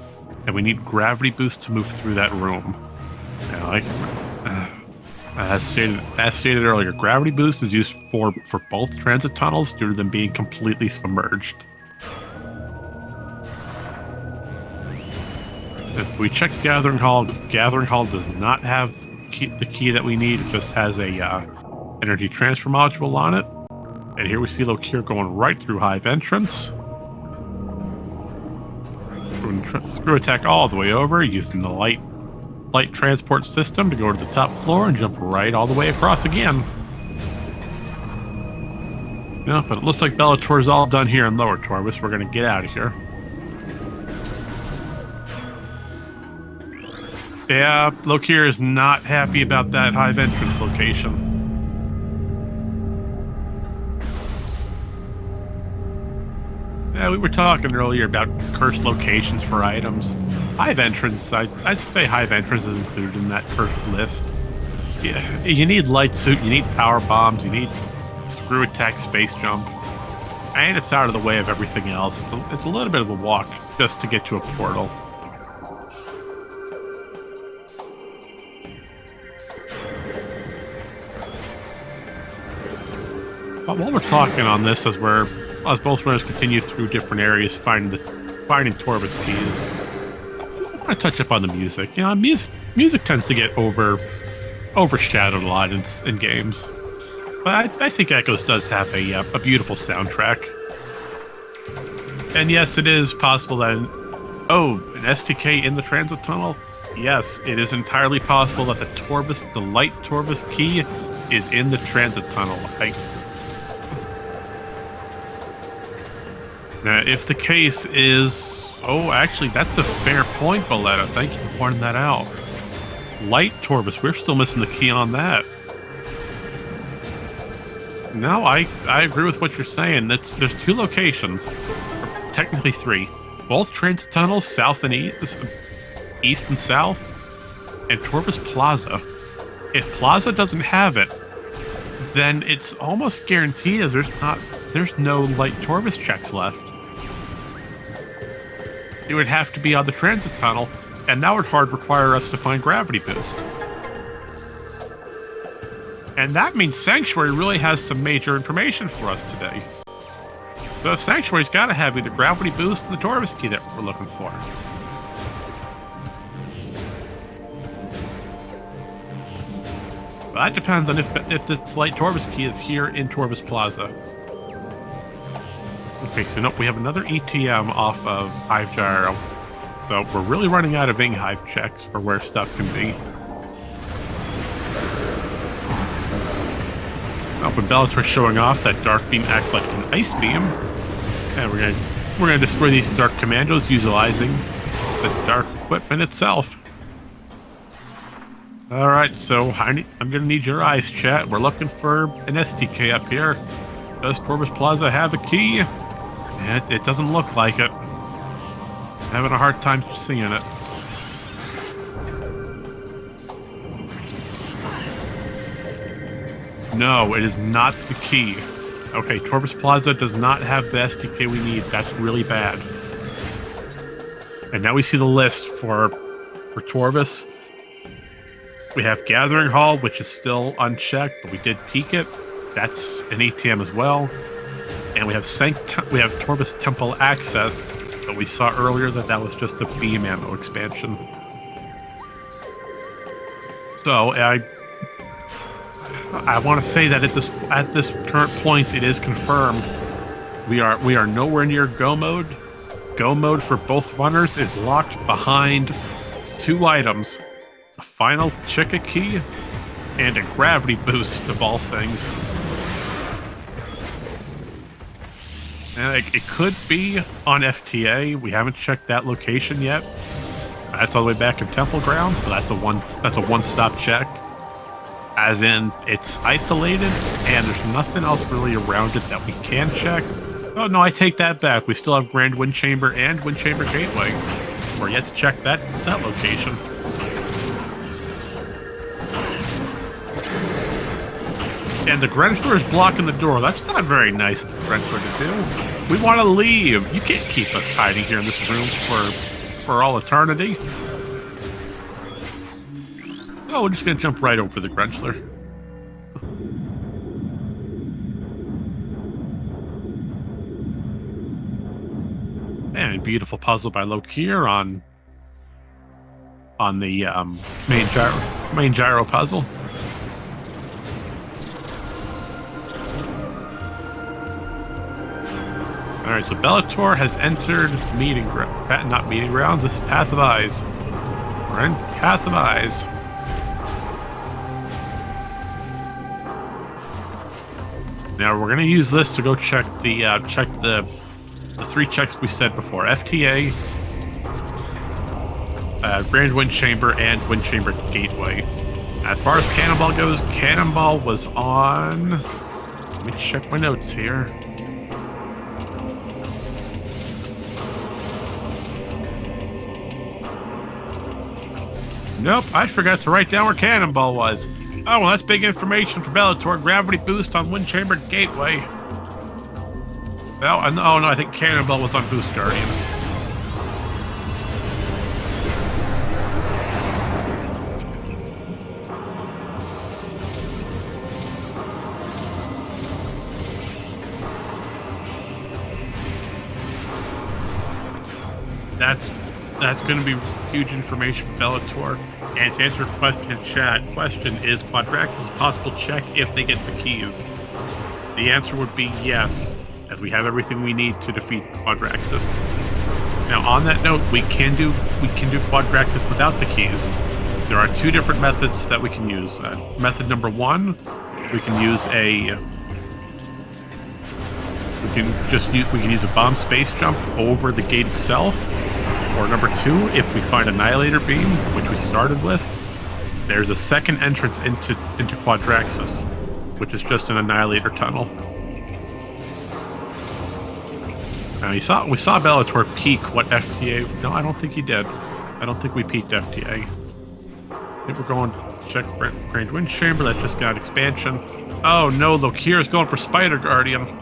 and we need gravity boost to move through that room. As stated earlier, gravity boost is used for both transit tunnels due to them being completely submerged. If we check Gathering Hall does not have the key that we need. It just has a energy transfer module on it. And here we see Lokir going right through Hive Entrance. Screw attack all the way over, using the light transport system to go to the top floor and jump right all the way across again. No, but it looks like Bellator's all done here in Lower Torvus. We're going to get out of here. Yeah, Lokir is not happy about that Hive Entrance location. Yeah, we were talking earlier about cursed locations for items. Hive Entrance, I'd say Hive Entrance is included in that cursed list. Yeah, you need light suit, you need power bombs, you need screw attack, space jump, and it's out of the way of everything else. It's a little bit of a walk just to get to a portal. But while we're talking on this, as both runners continue through different areas, finding Torvus keys, I want to touch up on the music. You know, music tends to get overshadowed a lot in games, but I think Echoes does have a beautiful soundtrack. And yes, it is possible that an STK in the transit tunnel. Yes, it is entirely possible that the light Torvus key is in the transit tunnel. Now, if the case is... Oh, actually, that's a fair point, Belattor. Thank you for pointing that out. Light Torvus, we're still missing the key on that. No, I agree with what you're saying. There's two locations. Technically three. Both transit tunnels, south and east and south, and Torvus Plaza. If Plaza doesn't have it, then it's almost guaranteed as there's no light Torvus checks left. It would have to be on the transit tunnel, and that would hard require us to find Gravity Boost. And that means Sanctuary really has some major information for us today. So Sanctuary's got to have either Gravity Boost and the Torvus key that we're looking for. But that depends on if this light Torvus key is here in Torvus Plaza. Okay, so nope, we have another ETM off of Hive Gyro. So we're really running out of Hive checks for where stuff can be. Oh, when Bellator's showing off, that Dark Beam acts like an Ice Beam. And we're gonna destroy these Dark Commandos utilizing the Dark equipment itself. Alright, so I'm gonna need your eyes, chat. We're looking for an STK up here. Does Torvus Plaza have a key? It doesn't look like it. Having a hard time seeing it. No, it is not the key. Okay, Torvus Plaza does not have the STK we need. That's really bad. And now we see the list for Torvus. We have Gathering Hall, which is still unchecked, but we did peek it. That's an ATM as well. And we have Torvus Temple Access, but we saw earlier that was just a beam ammo expansion. So I want to say that at this current point, it is confirmed we are nowhere near go mode. Go mode for both runners is locked behind two items: a final Chicka key and a Gravity Boost, of all things. And it could be on FTA. We haven't checked that location yet. That's all the way back in Temple Grounds, but that's a one-stop check. As in, it's isolated, and there's nothing else really around it that we can check. Oh no, I take that back. We still have Grand Wind Chamber and Wind Chamber Gateway. We're yet to check that location. And the Grenchler is blocking the door. That's not very nice of the Grenchler to do. We want to leave. You can't keep us hiding here in this room for all eternity. Oh, we're just going to jump right over the Grenchler. And beautiful puzzle by Lokir on the main gyro puzzle. All right, so Belattor has entered not meeting grounds. This is Path of Eyes. We're in Path of Eyes. Now we're gonna use this to go check the three checks we said before: FTA, Grand Wind Chamber, and Wind Chamber Gateway. As far as Cannonball goes, Cannonball was on. Let me check my notes here. Nope, I forgot to write down where Cannonball was. Oh, well, that's big information for Belattor. Gravity boost on wind chamber gateway. Well, oh no, I think Cannonball was on Boost Guardian. That's going to be huge information for Belattor. And to answer your question, chat, is Quadraxis a possible check if they get the keys? The answer would be yes, as we have everything we need to defeat Quadraxis. Now, on that note, we can do Quadraxis without the keys. There are two different methods that we can use. Method number one, we can use a bomb space jump over the gate itself. Or number two, if we find Annihilator Beam, which we started with, there's a second entrance into Quadraxis, which is just an Annihilator tunnel. Now we saw Belattor peek what FTA. No, I don't think he did. I don't think we peeked FTA. I think we're going to check Grand Wind Chamber. That just got expansion. Oh no, Lokir is going for Spider Guardian.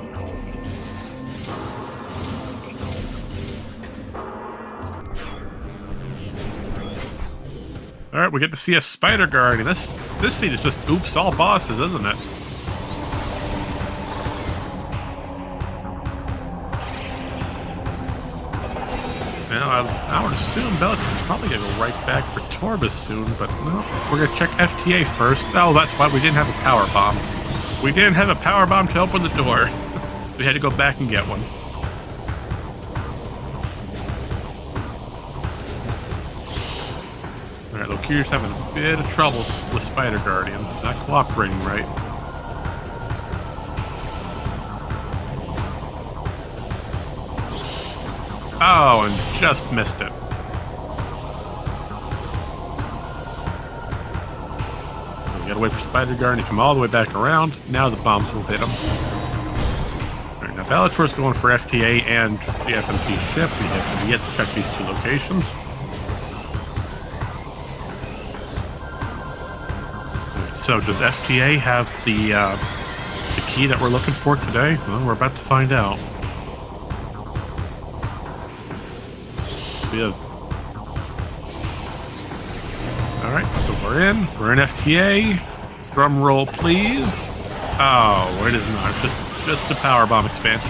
All right, we get to see a Spider Guardian. This scene is just oops all bosses, isn't it? Now, I would assume Bellator's probably gonna go right back for Torbus soon, but no, we're gonna check FTA first. Oh, that's why we didn't have a power bomb. We didn't have a power bomb to open the door. We had to go back and get one. Alright, Lokir's having a bit of trouble with Spider Guardian. Not cooperating right. Oh, and just missed it. We gotta wait for Spider Guardian to come all the way back around. Now the bombs will hit him. Alright, now Bellator's going for FTA and the FNC ship. We have yet to check these two locations. So does FTA have the key that we're looking for today? Well, we're about to find out. We have... Alright, so we're in FTA. Drum roll, please. Oh, it is not. Just a power bomb expansion.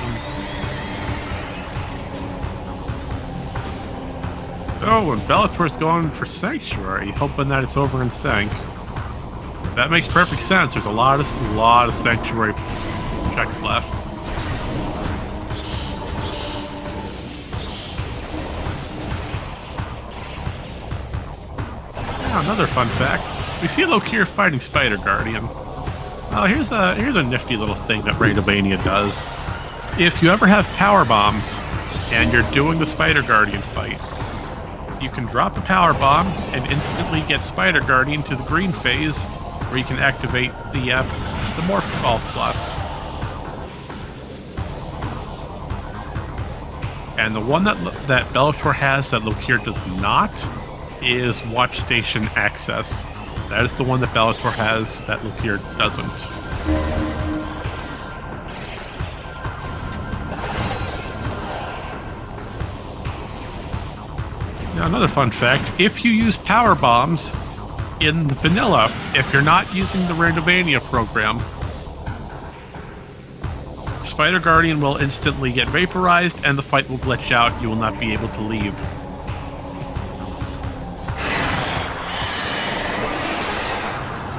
Oh, and Bellator's going for Sanctuary, hoping that it's over in Sank. That makes perfect sense. There's a lot of Sanctuary checks left. Now, another fun fact: we see Lokir fighting Spider Guardian. Oh, here's a nifty little thing that Randomizer does. If you ever have power bombs and you're doing the Spider Guardian fight, you can drop a power bomb and instantly get Spider Guardian to the green phase, where you can activate the Morph Ball slots. And the one that Bellator has that Lokir does not is Watch Station Access. That is the one that Bellator has that Lokir doesn't. Now, another fun fact, if you use power bombs in the vanilla, if you're not using the Randomania program, Spider Guardian will instantly get vaporized and the fight will glitch out. You will not be able to leave.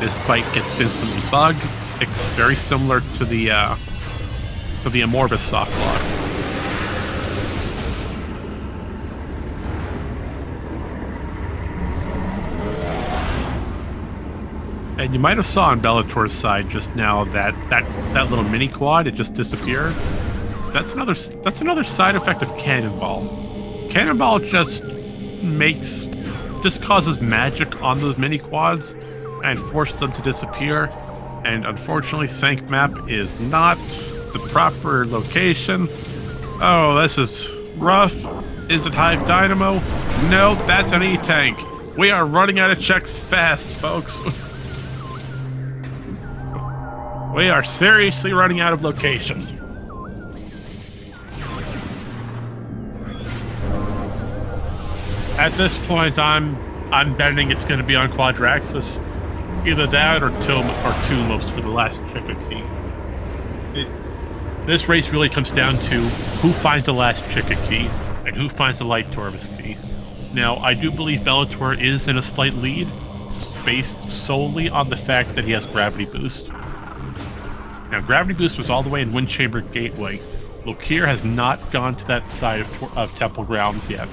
This fight gets instantly bugged. It's very similar to the Amorbus soft lock. And you might have saw on Bellator's side just now that little mini quad, it just disappeared. That's another side effect of Cannonball. Cannonball just causes magic on those mini quads and forces them to disappear. And unfortunately, Sank Map is not the proper location. Oh, this is rough. Is it Hive Dynamo? No, that's an E-Tank. We are running out of checks fast, folks. We are seriously running out of locations. At this point, I'm betting it's going to be on Quadraxis. Either that or Tumos for the last Chica key. This race really comes down to who finds the last Chica key and who finds the Light Torvis key. Now, I do believe Belattor is in a slight lead, based solely on the fact that he has Gravity Boost. Now, Gravity Boost was all the way in Wind Chamber Gateway. Lokir has not gone to that side of Temple Grounds yet.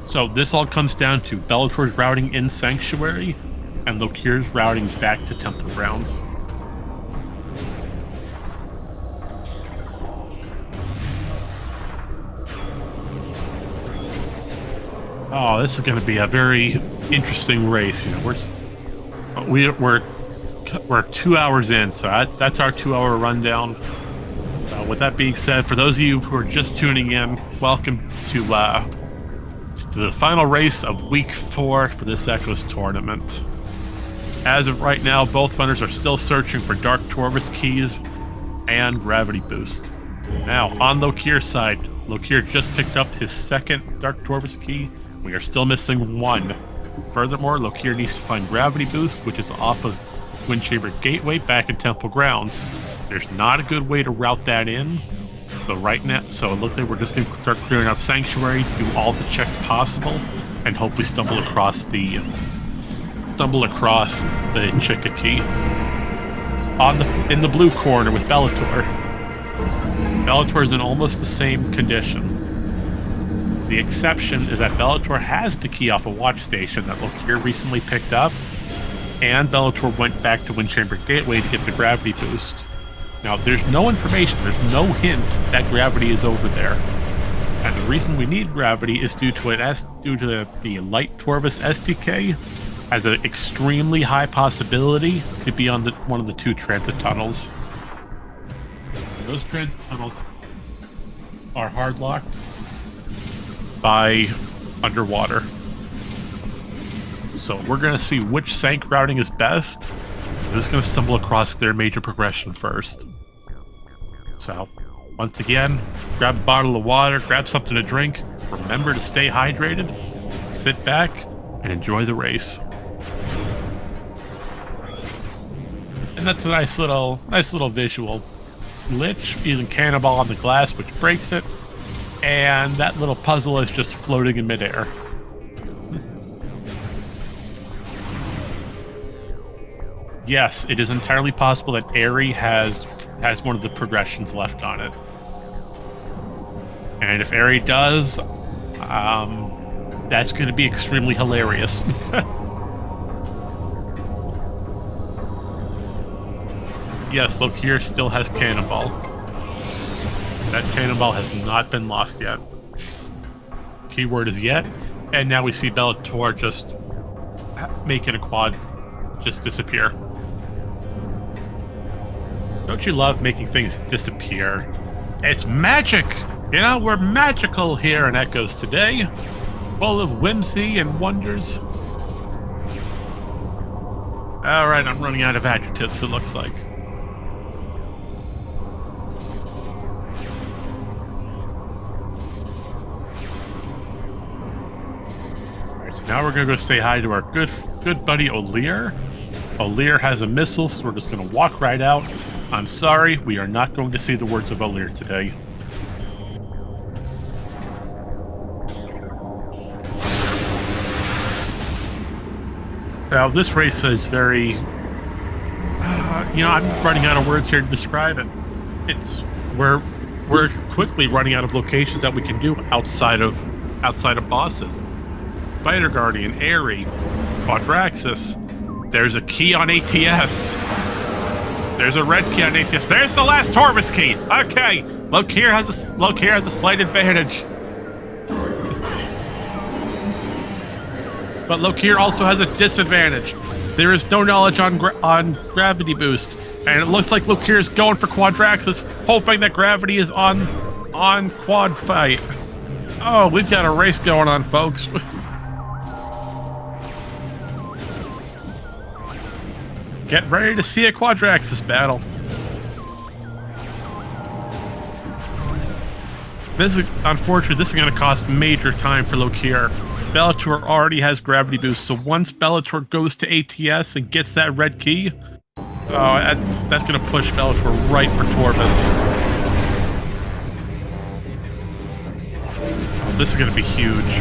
So this all comes down to Bellator's routing in Sanctuary and Lokir's routing back to Temple Grounds. Oh, this is going to be a very interesting race. You know, we're 2 hours in, so that's our 2-hour rundown. So with that being said, for those of you who are just tuning in, welcome to the final race of week 4 for this Echoes tournament. As of right now, both runners are still searching for Dark Torvis keys and Gravity Boost. Now, on Lokir's side, Lokir just picked up his second Dark Torvis key. We are still missing one. Furthermore, Lokir needs to find Gravity Boost, which is off of Wind Chamber Gateway back in Temple Grounds. There's not a good way to route that in. So right now, it looks like we're just going to start clearing out Sanctuary, do all the checks possible, and hopefully stumble across the Chica key. In the blue corner with Belattor. Bellator is in almost the same condition. The exception is that Belattor has the key off a watch station that Lokir recently picked up, and Belattor went back to Wind Chamber Gateway to get the Gravity Boost. Now, there's no information, there's no hint that Gravity is over there. And the reason we need Gravity is due to the Light Torvis SDK has an extremely high possibility to be on one of the 2 transit tunnels. And those transit tunnels are hard-locked by underwater. So we're going to see which Sank routing is best. We're just going to stumble across their major progression first. So, once again, grab a bottle of water, grab something to drink, remember to stay hydrated, sit back, and enjoy the race. And that's a nice little visual. Lich using Cannonball on the glass, which breaks it, and that little puzzle is just floating in midair. Yes, it is entirely possible that Airy has one of the progressions left on it. And if Airy does, that's going to be extremely hilarious. Yes, Lokir still has Cannonball. That Cannonball has not been lost yet. Keyword is yet, and now we see Bellator just making a quad just disappear. Don't you love making things disappear? It's magic! You know, we're magical here in Echoes today. Full of whimsy and wonders. Alright, I'm running out of adjectives, it looks like. Alright, so now we're gonna go say hi to our good buddy Lokir. Lokir has a missile, so we're just gonna walk right out. I'm sorry, we are not going to see the words of Lokir today. Now, this race is very... I'm running out of words here to describe it. We're quickly running out of locations that we can do outside of bosses. Spider Guardian, Airy, Quadraxis. There's a key on ATS. There's a red key on ATS. There's the last Torvis key. Okay, Lokir has a slight advantage. But Lokir also has a disadvantage. There is no knowledge on Gravity Boost, and it looks like Lokir is going for Quadraxis, hoping that Gravity is on Quad Fight. Oh, we've got a race going on, folks. Get ready to see a Quadraxis battle. This is, unfortunately, this is going to cost major time for Lokir. Belattor already has gravity boost, so once Belattor goes to ATS and gets that red key, that's going to push Belattor right for Torvus. Oh, this is going to be huge.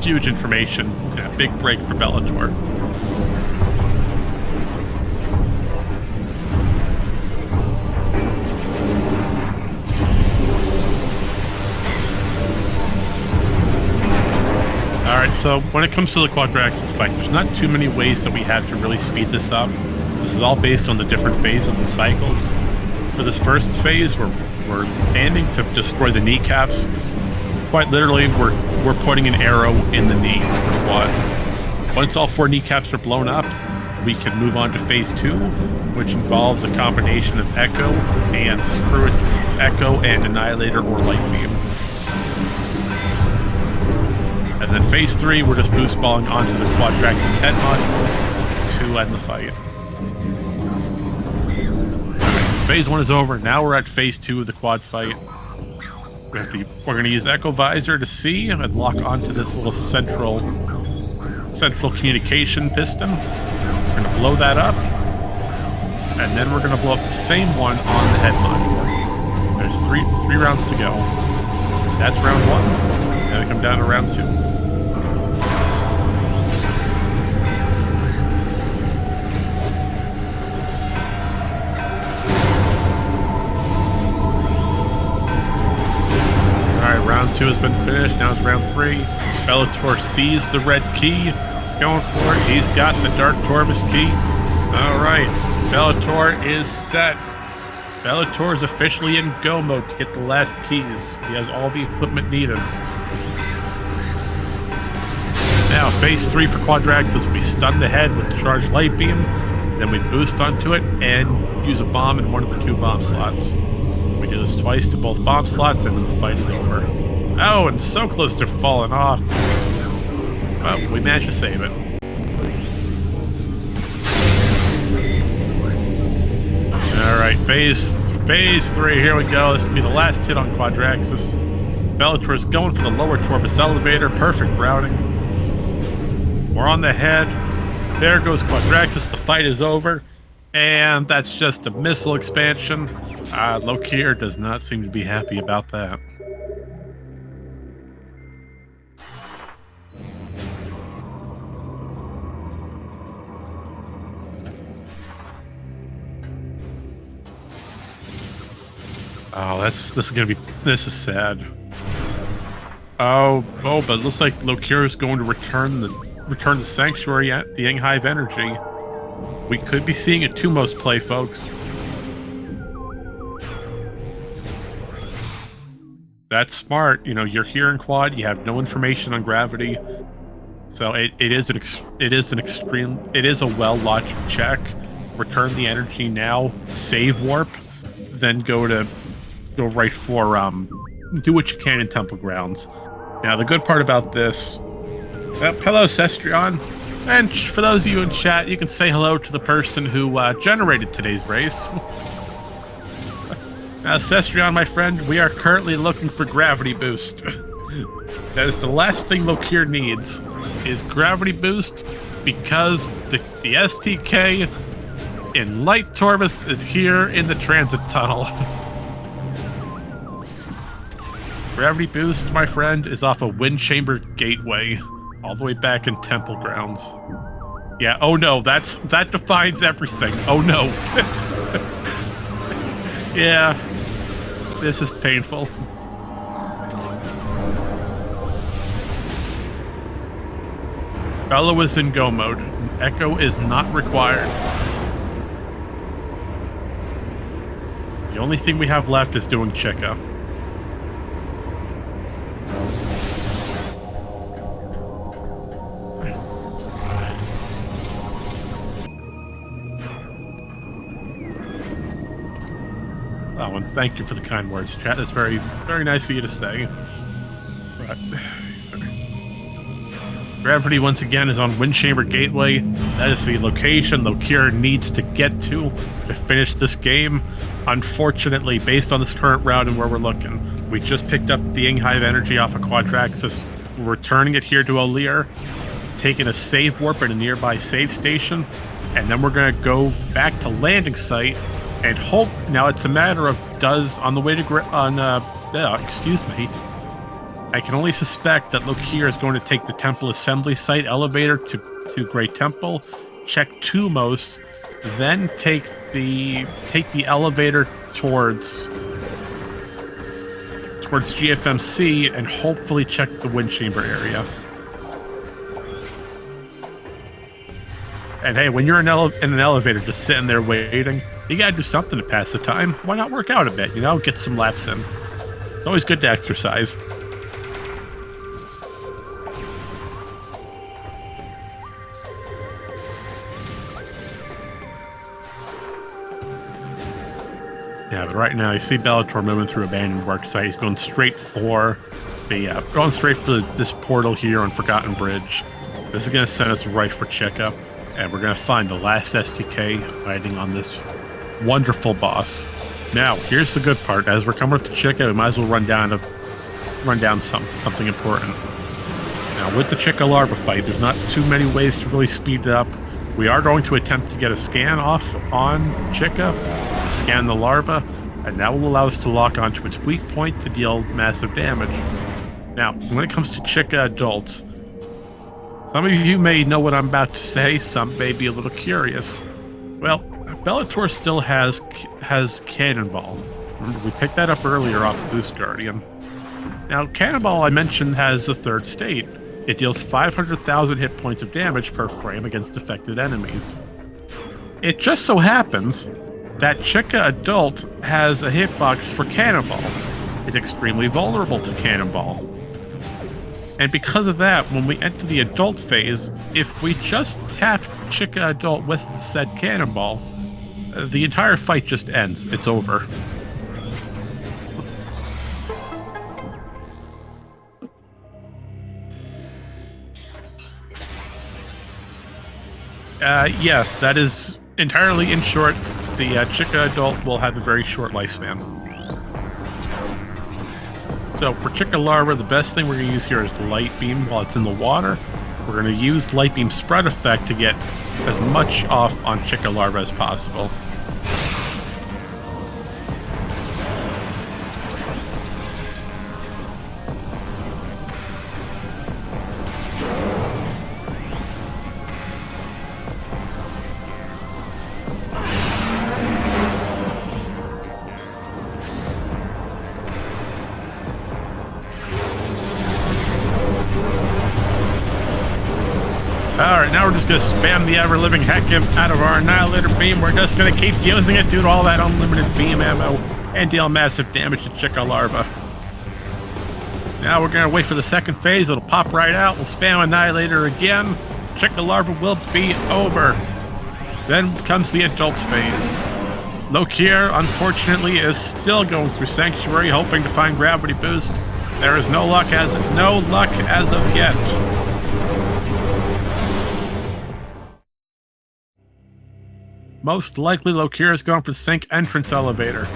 Huge information. Yeah, big break for Belattor. Alright, so when it comes to the Quadraxis fight, there's not too many ways that we have to really speed this up. This is all based on the different phases and cycles. For this first phase, we're aiming to destroy the kneecaps. Quite literally, we're putting an arrow in the knee for the quad. Once all 4 kneecaps are blown up, we can move on to phase 2, which involves a combination of Echo and Echo and Annihilator or Light Beam. And then phase 3, we're just boost balling onto the Quadraxis head module to end the fight. Phase 1 is over. Now we're at phase 2 of the quad fight. We're going to use Echo Visor to see and lock onto this little central communication piston. We're going to blow that up. And then we're going to blow up the same one on the head module. There's three rounds to go. That's round 1. And we come down to round 2. Round 2 has been finished. Now it's round 3. Belattor sees the red key. He's going for it. He's got the Dark Torvus key. All right. Belattor is set. Belattor is officially in go mode to get the last keys. He has all the equipment needed. Now, phase 3 for Quadraxis. We stun the head with Charged Light Beam. Then we boost onto it and use a bomb in one of the 2 bomb slots. We do this twice to both bomb slots, and then the fight is over. Oh, and so close to falling off. But we managed to save it. Alright, phase 3, here we go. This will be the last hit on Quadraxis. Belattor is going for the lower Torvus elevator. Perfect routing. We're on the head. There goes Quadraxis. The fight is over. And that's just a missile expansion. Lokir does not seem to be happy about that. Oh, this is sad. Oh, but it looks like Lokir is going to return the sanctuary at the Hive Energy. We could be seeing a Tumos play, folks. That's smart. You know, you're here in quad. You have no information on gravity, so it is a well-logic check. Return the energy now. Save warp, then go right for do what you can in Temple Grounds. Now the good part about this. Hello, Cestrion. And for those of you in chat, you can say hello to the person who generated today's race. Cestrion, my friend, we are currently looking for gravity boost. That is the last thing Lokir needs, is gravity boost, because the STK in Light Torvus is here in the transit tunnel. Gravity boost, my friend, is off a Wind Chamber Gateway. All the way back in Temple Grounds. Yeah, oh no, that defines everything. Oh no. Yeah, this is painful. Bella is in go mode. Echo is not required. The only thing we have left is doing Chica. Oh, and thank you for the kind words, chat. That's very, very nice of you to say. But Gravity, once again, is on Wind Chamber Gateway. That is the location Lokir needs to get to finish this game. Unfortunately, based on this current route and where we're looking, we just picked up the Hive energy off of Quadraxis. We're returning it here to Olir, taking a save warp at a nearby save station, and then we're going to go back to landing site and hope. Now it's a matter of on the way to excuse me. I can only suspect that Lokir is going to take the temple assembly site elevator to Great Temple, check Tumos, then take the elevator towards GFMC and hopefully check the wind chamber area. And hey, when you're in an elevator just sitting there waiting, you gotta do something to pass the time. Why not work out a bit, get some laps in. It's always good to exercise. Yeah, but right now you see Belattor moving through abandoned work site. He's going straight for this portal here on Forgotten Bridge. This is going to send us right for Chica, and we're going to find the last STK hiding on this wonderful boss. Now, here's the good part. As we're coming up to Chica, we might as well run down something important. Now, with the Chica larva fight, there's not too many ways to really speed it up. We are going to attempt to get a scan off on Chica, scan the larva, and that will allow us to lock onto its weak point to deal massive damage. Now, when it comes to Chica adults, some of you may know what I'm about to say, some may be a little curious. Well, Belattor still has Cannonball. Remember, we picked that up earlier off of Boost Guardian. Now, Cannonball, I mentioned, has the third state. It deals 500,000 hit points of damage per frame against affected enemies. It just so happens that Chica Adult has a hitbox for Cannonball. It's extremely vulnerable to Cannonball. And because of that, when we enter the adult phase, if we just tap Chica Adult with the said Cannonball, the entire fight just ends. It's over. Yes, that is entirely in short. The Chica Adult will have a very short lifespan. So for Chica Larva, the best thing we're going to use here is Light Beam while it's in the water. We're going to use Light Beam Spread Effect to get as much off on Chica Larva as possible. Alright, now we're just going to spam the ever-living heck out of our Annihilator Beam. We're just going to keep using it due to all that unlimited beam ammo and deal massive damage to Chica Larva. Now we're going to wait for the second phase. It'll pop right out. We'll spam Annihilator again. Chica Larva will be over. Then comes the adult phase. Lokir, unfortunately, is still going through Sanctuary, hoping to find Gravity Boost. There is no luck as of yet. Most likely, Lokir is going for the Sync entrance elevator.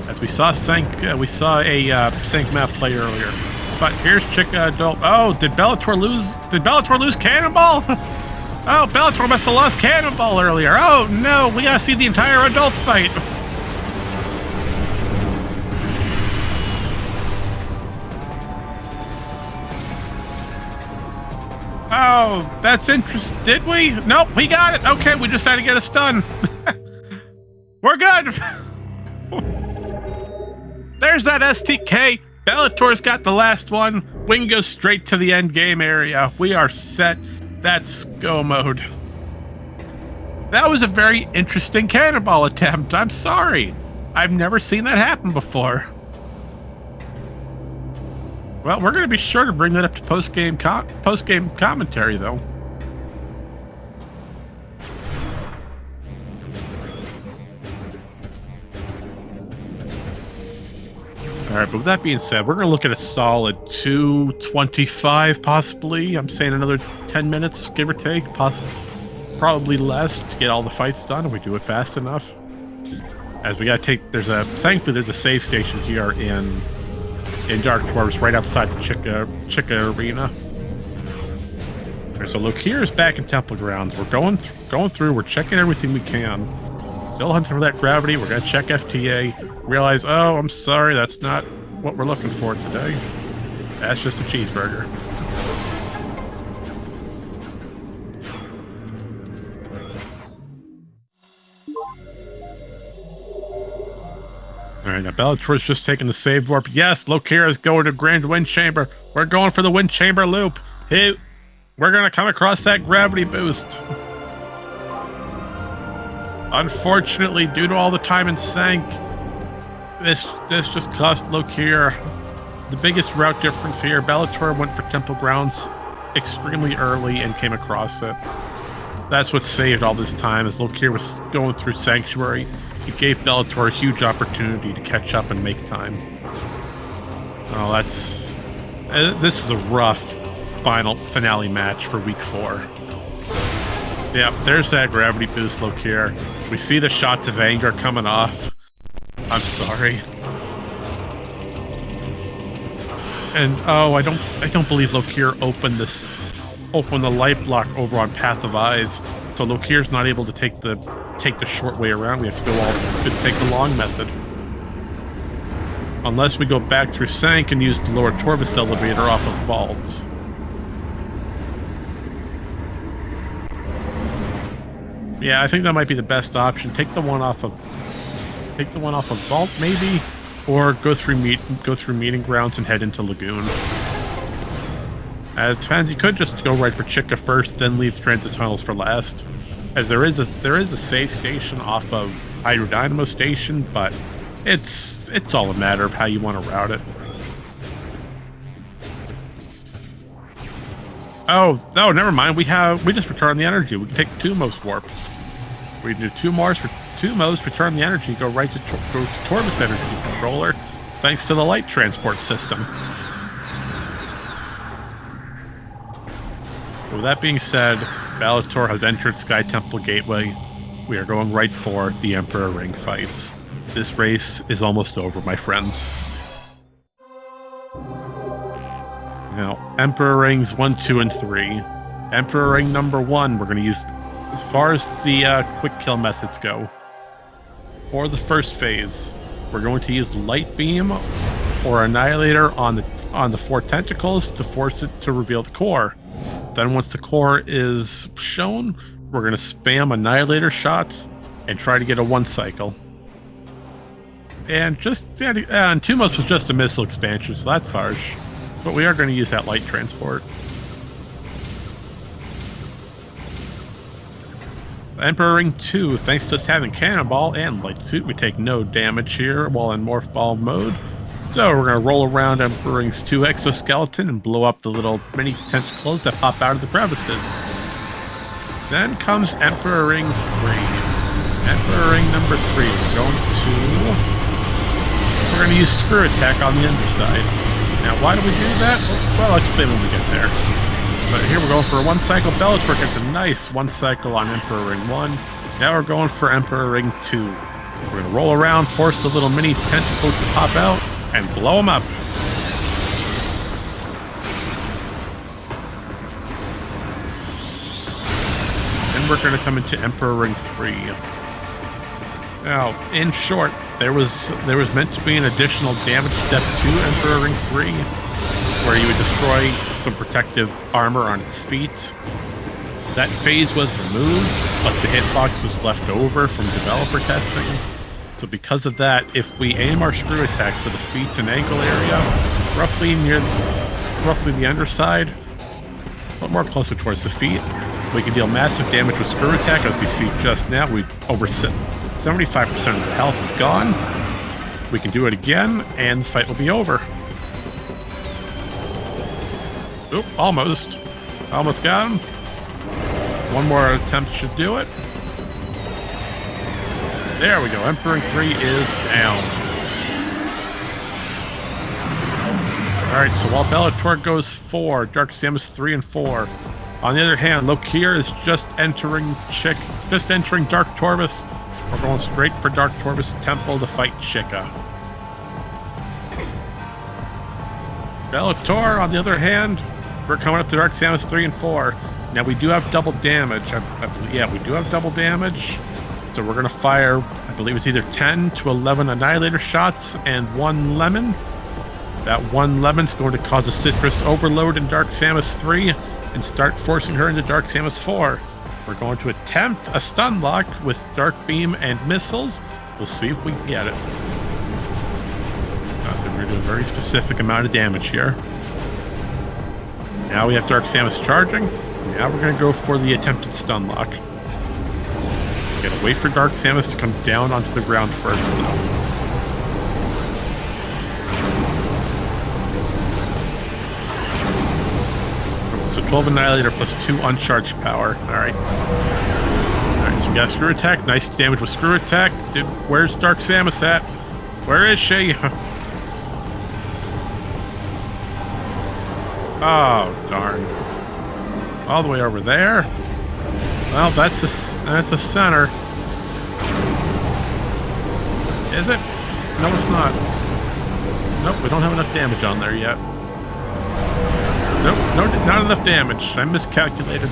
As we saw a Sync map play earlier. But here's Chica Adult. Oh, did Belattor lose? Did Belattor lose Cannonball? Oh, Belattor must have lost Cannonball earlier. Oh no, we gotta see the entire adult fight. Oh, that's interesting. Did we? Nope, we got it. Okay, we just had to get a stun. We're good. There's that STK. Bellator's got the last one. We can go straight to the end game area. We are set. That's go mode. That was a very interesting cannonball attempt. I'm sorry. I've never seen that happen before. Well, we're going to be sure to bring that up to post-game commentary, though. Alright, but with that being said, we're going to look at a solid 2:25 possibly. I'm saying another 10 minutes, give or take. Probably less to get all the fights done if we do it fast enough. As we got to take... Thankfully, there's a save station here in Dark Dwarves right outside the Chica Arena. Alright, so Lokir is back in Temple Grounds. We're going through, we're checking everything we can. Still hunting for that gravity. We're going to check FTA. Realize, oh, I'm sorry, that's not what we're looking for today. That's just a cheeseburger. Alright, now Belattor's just taking the save warp. Yes, Lokir is going to Grand Wind Chamber. We're going for the Wind Chamber loop. Hey, we're going to come across that gravity boost. Unfortunately, due to all the time in Sank, this just cost Lokir the biggest route difference here. Belattor went for Temple Grounds extremely early and came across it. That's what saved all this time, as Lokir was going through Sanctuary. It gave Belattor a huge opportunity to catch up and make time. Oh, this is a rough finale match for week 4. Yep, there's that gravity boost, Lokir. We see the shots of anger coming off. I'm sorry. And oh, I don't believe Lokir opened the light block over on Path of Eyes, so Lokir's not able to take the short way around. We have to take the long method. Unless we go back through Sank and use the Lower Torvus elevator off of Vault. Yeah, I think that might be the best option. Take the one off of Vault, maybe, or go through Meeting Grounds and head into Lagoon. As fans, you could just go right for Chica first, then leave Transit Tunnels for last, as there is a save station off of Hydro Dynamo Station, but it's all a matter of how you want to route it. Oh, never mind. We just return the energy. We can take the Tumos warp. We do two modes, return the energy, go right to Torvus Energy Controller, thanks to the light transport system. With that being said, Belattor has entered Sky Temple Gateway. We are going right for the Emperor Ring fights. This race is almost over, my friends. Now, Emperor Rings 1, 2, and 3. Emperor Ring number 1, we're going to use, as far as the quick kill methods go, for the first phase, we're going to use Light Beam or Annihilator on the 4 tentacles to force it to reveal the core. Then once the core is shown, we're going to spam Annihilator shots and try to get a 1 cycle. And and Tumos was just a missile expansion, so that's harsh. But we are going to use that light transport. Emperor Ring 2, thanks to us having Cannonball and Light Suit, we take no damage here while in Morph Ball mode. So we're going to roll around Emperor Ring's 2 exoskeleton and blow up the little mini tentacles that pop out of the crevices. Then comes Emperor Ring 3. Emperor Ring number 3, we're going to use Screw Attack on the underside. Now, why do we do that? Well, I'll explain when we get there. But here we're going for a 1 cycle. Bellator gets a nice 1 cycle on Emperor Ring 1. Now we're going for Emperor Ring 2. We're going to roll around, force the little mini tentacles to pop out, and blow them up. Then we're going to come into Emperor Ring 3. Now, in short, there was meant to be an additional damage step to Emperor Ring 3, where you would destroy some protective armor on its feet. That phase was removed, but the hitbox was left over from developer testing. So because of that, if we aim our Screw Attack for the feet and ankle area, roughly the underside, but more closer towards the feet, we can deal massive damage with Screw Attack. As we see just now, we over 75% of the health is gone. We can do it again, and the fight will be over. Oop, almost. Almost got him. One more attempt should do it. There we go. Emperor 3 is down. Alright, so while Belattor goes 4, Dark Samus 3 and 4. On the other hand, Lokir is just entering Dark Torvus. We're going straight for Dark Torvus Temple to fight Chica. Belattor, on the other hand, we're coming up to Dark Samus 3 and 4. Now we do have double damage. Yeah, we do have double damage. So we're going to fire, I believe it's either 10 to 11 Annihilator shots and 1 lemon. That 1 lemon's going to cause a citrus overload in Dark Samus 3 and start forcing her into Dark Samus 4. We're going to attempt a stun lock with Dark Beam and missiles. We'll see if we can get it. So we're going to do a very specific amount of damage here. Now we have Dark Samus charging. Now we're going to go for the attempted stun lock. We're going to wait for Dark Samus to come down onto the ground first. So 12 Annihilator plus 2 uncharged power. Alright. Alright, so we got Screw Attack. Nice damage with Screw Attack. Dude, where's Dark Samus at? Where is she? Oh, darn. All the way over there? Well, that's a center. Is it? No, it's not. Nope, we don't have enough damage on there yet. Nope, no, not enough damage. I miscalculated.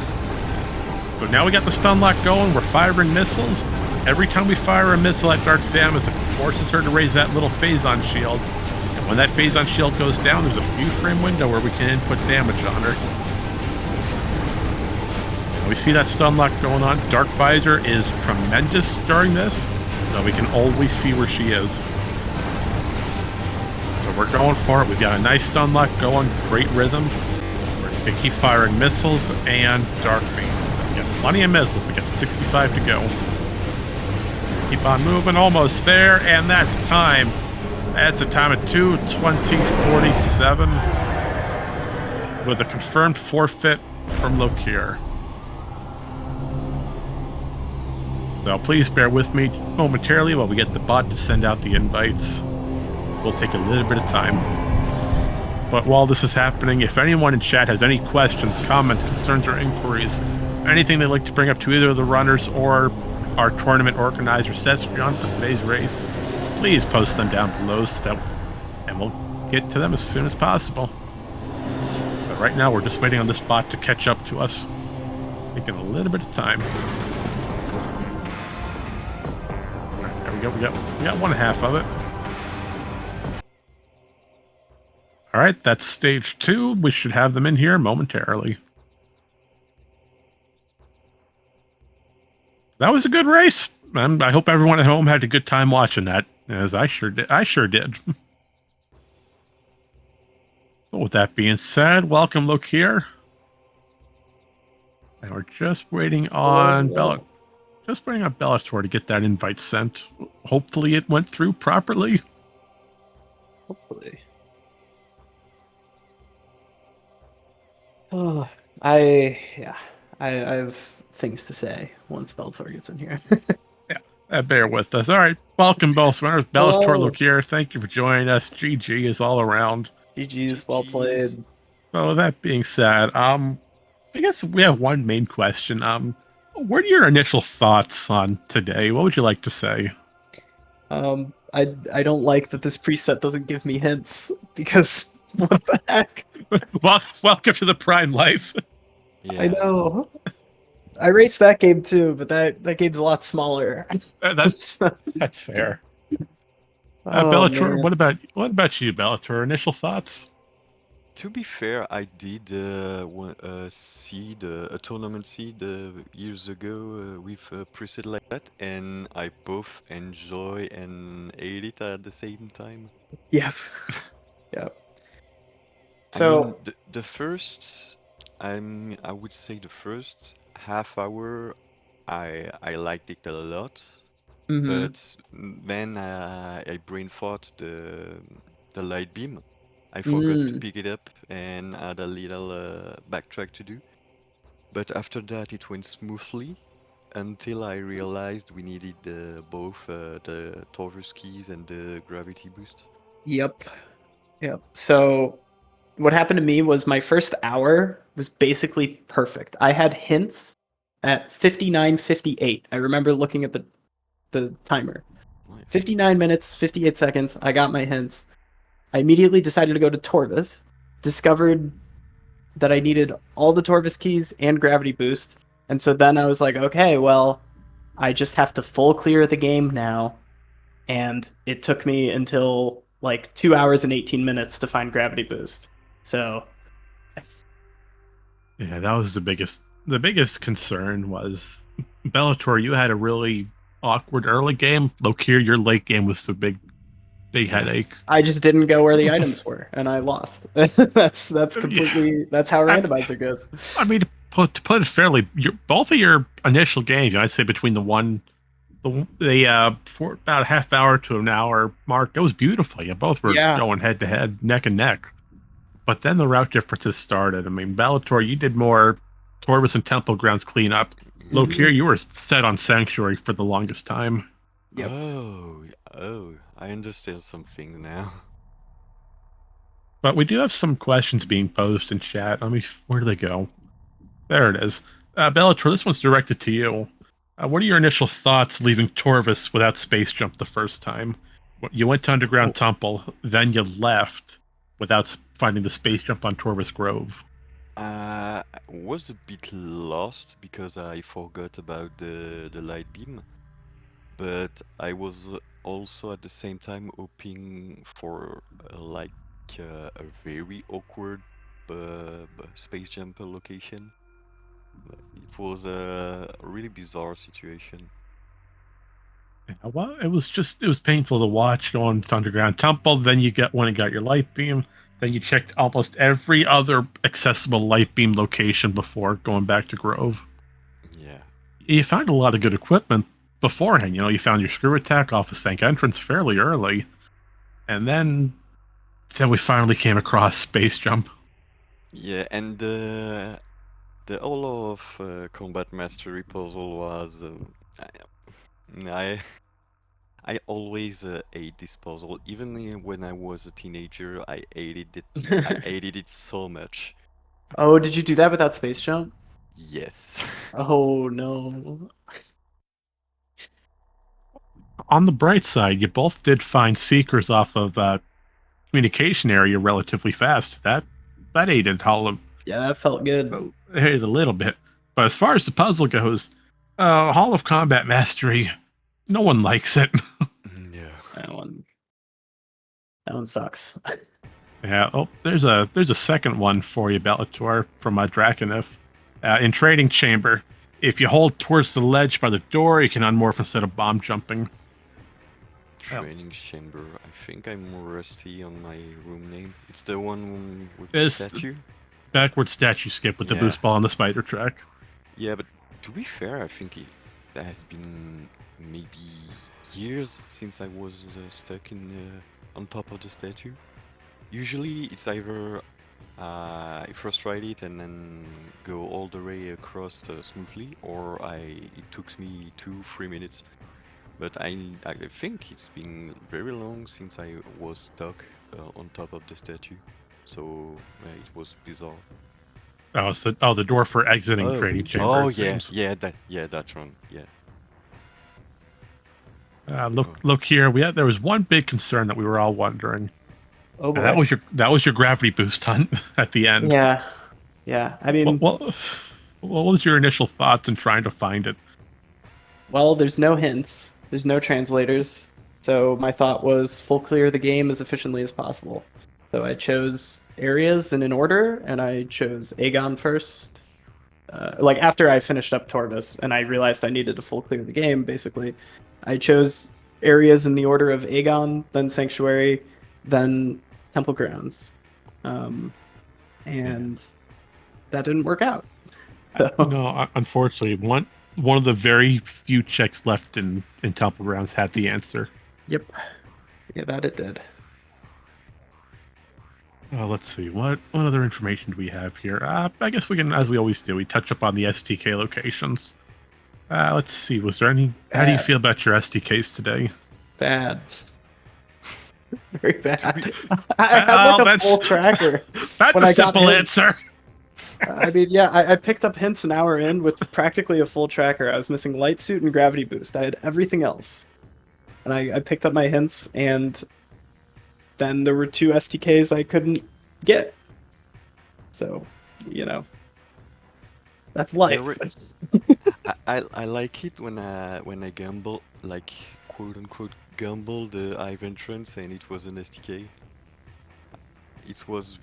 So now we got the stun lock going. We're firing missiles. Every time we fire a missile at Dark Samus, it forces her to raise that little phazon shield. And when that phazon shield goes down, there's a few frame window where we can input damage on her. And we see that stun lock going on. Dark Visor is tremendous during this, so we can always see where she is. So we're going for it. We've got a nice stun lock going. Great rhythm. We're going to keep firing missiles and Dark Beam. We got plenty of missiles. We got 65 to go. Keep on moving. Almost there. And that's time. That's a time of 2:20:47 with a confirmed forfeit from Lokir. So please bear with me momentarily while we get the bot to send out the invites. We'll take a little bit of time. But while this is happening, if anyone in chat has any questions, comments, concerns, or inquiries, anything they'd like to bring up to either of the runners or our tournament organizer, Cestrion, for today's race, please post them down below and we'll get to them as soon as possible. But right now, we're just waiting on this bot to catch up to us. Taking a little bit of time. All right, there we go. We got one half of it. All right, that's stage 2. We should have them in here momentarily. That was a good race. And I hope everyone at home had a good time watching that, as I sure did. But with that being said, welcome, Lokir. And we're just waiting on Bellator to get that invite sent. Hopefully it went through properly. Hopefully. Oh, I have things to say once Bellator gets in here. Yeah, bear with us. All right, welcome both runners. Bellator, Hello. Lokir, thank you for joining us. GG is all around. GG's, well played. So that being said, I guess we have one main question. What are your initial thoughts on today? What would you like to say? I don't like that this preset doesn't give me hints, because what the heck? Well, welcome to the prime life. Yeah. I know. I raced that game too, but that game's a lot smaller. That's fair. Oh, Bellator, man. what about you, Bellator? Initial thoughts? To be fair, I did see a tournament seed years ago with a preset like that, and I both enjoy and hate it at the same time. Yep. Yep. I So mean, the first, I would say the first half hour, I liked it a lot, mhm. but then I brain fought the light beam. I forgot to pick it up and had a little backtrack to do. But after that, it went smoothly until I realized we needed both the Torvus keys and the gravity boost. Yep. Yep. So what happened to me was my first hour was basically perfect. I had hints at 59:58. I remember looking at the timer. Right. 59 minutes, 58 seconds. I got my hints. I immediately decided to go to Torvis. Discovered that I needed all the Torvis keys and gravity boost. And so then I was like, okay, well, I just have to full clear the game now. And it took me until like 2 hours and 18 minutes to find gravity boost. So Yeah, that was the biggest. The biggest concern was Bellator. You had a really awkward early game. Lokir, your late game was the big headache. I just didn't go where the items were, and I lost. That's completely that's how randomizer goes. I mean, to put it fairly, both of your initial games, I'd say between for about a half hour to an hour mark, it was beautiful. You both were going head to head, neck and neck. But then the route differences started. I mean, Bellator, you did more Torvis and Temple Grounds cleanup. Lokir, you were set on Sanctuary for the longest time. Yep. Oh, I understand something now. But we do have some questions being posed in chat. Where do they go? There it is. Bellator, this one's directed to you. What are your initial thoughts leaving Torvis without space jump the first time? You went to Underground Temple, then you left without finding the space jump on Torvis Grove. I was a bit lost because I forgot about the light beam, but I was also at the same time hoping for a very awkward space jump location. It was a really bizarre situation. Yeah, well, it was painful to watch going to Underground Temple. Then you went and got your light beam. Then you checked almost every other accessible light beam location before going back to Grove. Yeah. You found a lot of good equipment beforehand. You found your screw attack off the Sank entrance fairly early. And then we finally came across Space Jump. Yeah, and the all of Combat Mastery puzzle was I always hate this puzzle. Even when I was a teenager, I hated it. I hated it so much. Oh, did you do that without space jump? Yes. Oh no. On the bright side, you both did find seekers off of communication area relatively fast. That aided Hall of. Yeah, that felt good. Aided a little bit. But as far as the puzzle goes, Hall of Combat Mastery, no one likes it. Yeah. That one sucks. Yeah. Oh, there's a second one for you, Bellator, from Draconif. In Trading Chamber, if you hold towards the ledge by the door, you can unmorph instead of bomb jumping. Training Chamber. I think I'm more rusty on my room name. It's the one with the statue? Backward statue skip with the boost ball and the spider track. Yeah, but to be fair, I think that has been maybe years since I was stuck on top of the statue. Usually it's either I first ride it and then go all the way across smoothly, or it took me 2-3 minutes. But I think it's been very long since I was stuck on top of the statue, so it was bizarre. Oh, so the door for exiting Trading Chamber. Oh yeah, that's one. Yeah. Look here. There was one big concern that we were all wondering. Oh boy. That was your gravity boost hunt at the end. Yeah. I mean, what was your initial thoughts in trying to find it? Well, there's no hints. There's no translators. So my thought was full clear the game as efficiently as possible. So I chose areas in an order, and I chose Aegon first. After I finished up Torvis, and I realized I needed to full clear the game, basically, I chose areas in the order of Aegon, then Sanctuary, then Temple Grounds. And that didn't work out. So. No, unfortunately, one of the very few checks left in Temple Grounds had the answer. Yep. Yeah, that it did. Let's see. What other information do we have here? I guess we can, as we always do, we touch up on the STK locations. Let's see. Was there any... How do you feel about your STKs today? Bad. Very bad. be- I had like a that's- full tracker. That's When a I got simple hints. answer. I mean, yeah, I picked up hints an hour in with practically a full tracker. I was missing light suit and gravity boost. I had everything else. And I picked up my hints, and then there were 2 STKs I couldn't get. So, you know, that's life. I like it when I gamble, like quote unquote gamble the Hive entrance and it was an STK. It was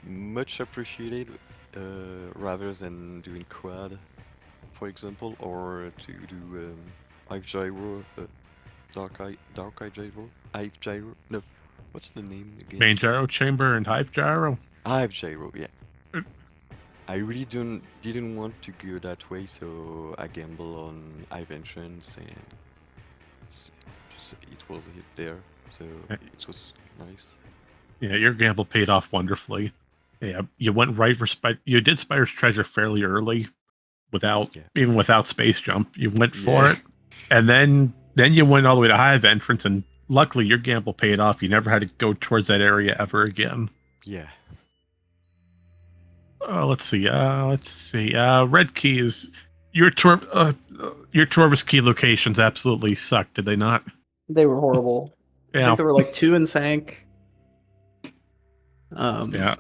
much appreciated rather than doing quad, for example, or to do Hive gyro, dark eye gyro, Hive gyro. No, what's the name again? Main gyro chamber and hive gyro. Hive gyro, yeah. Mm. I really didn't want to go that way, so I gamble on Hive entrance and it was a hit there, so it was nice. Yeah, your gamble paid off wonderfully. Yeah, you went right for you did Spider's Treasure fairly early, even without space jump. You went for it, and then you went all the way to Hive entrance, and luckily your gamble paid off. You never had to go towards that area ever again. Yeah. Let's see. Red keys. Your Torvis key locations absolutely sucked, did they not? They were horrible. I Yeah. think there were like 2 in Sank. Yeah.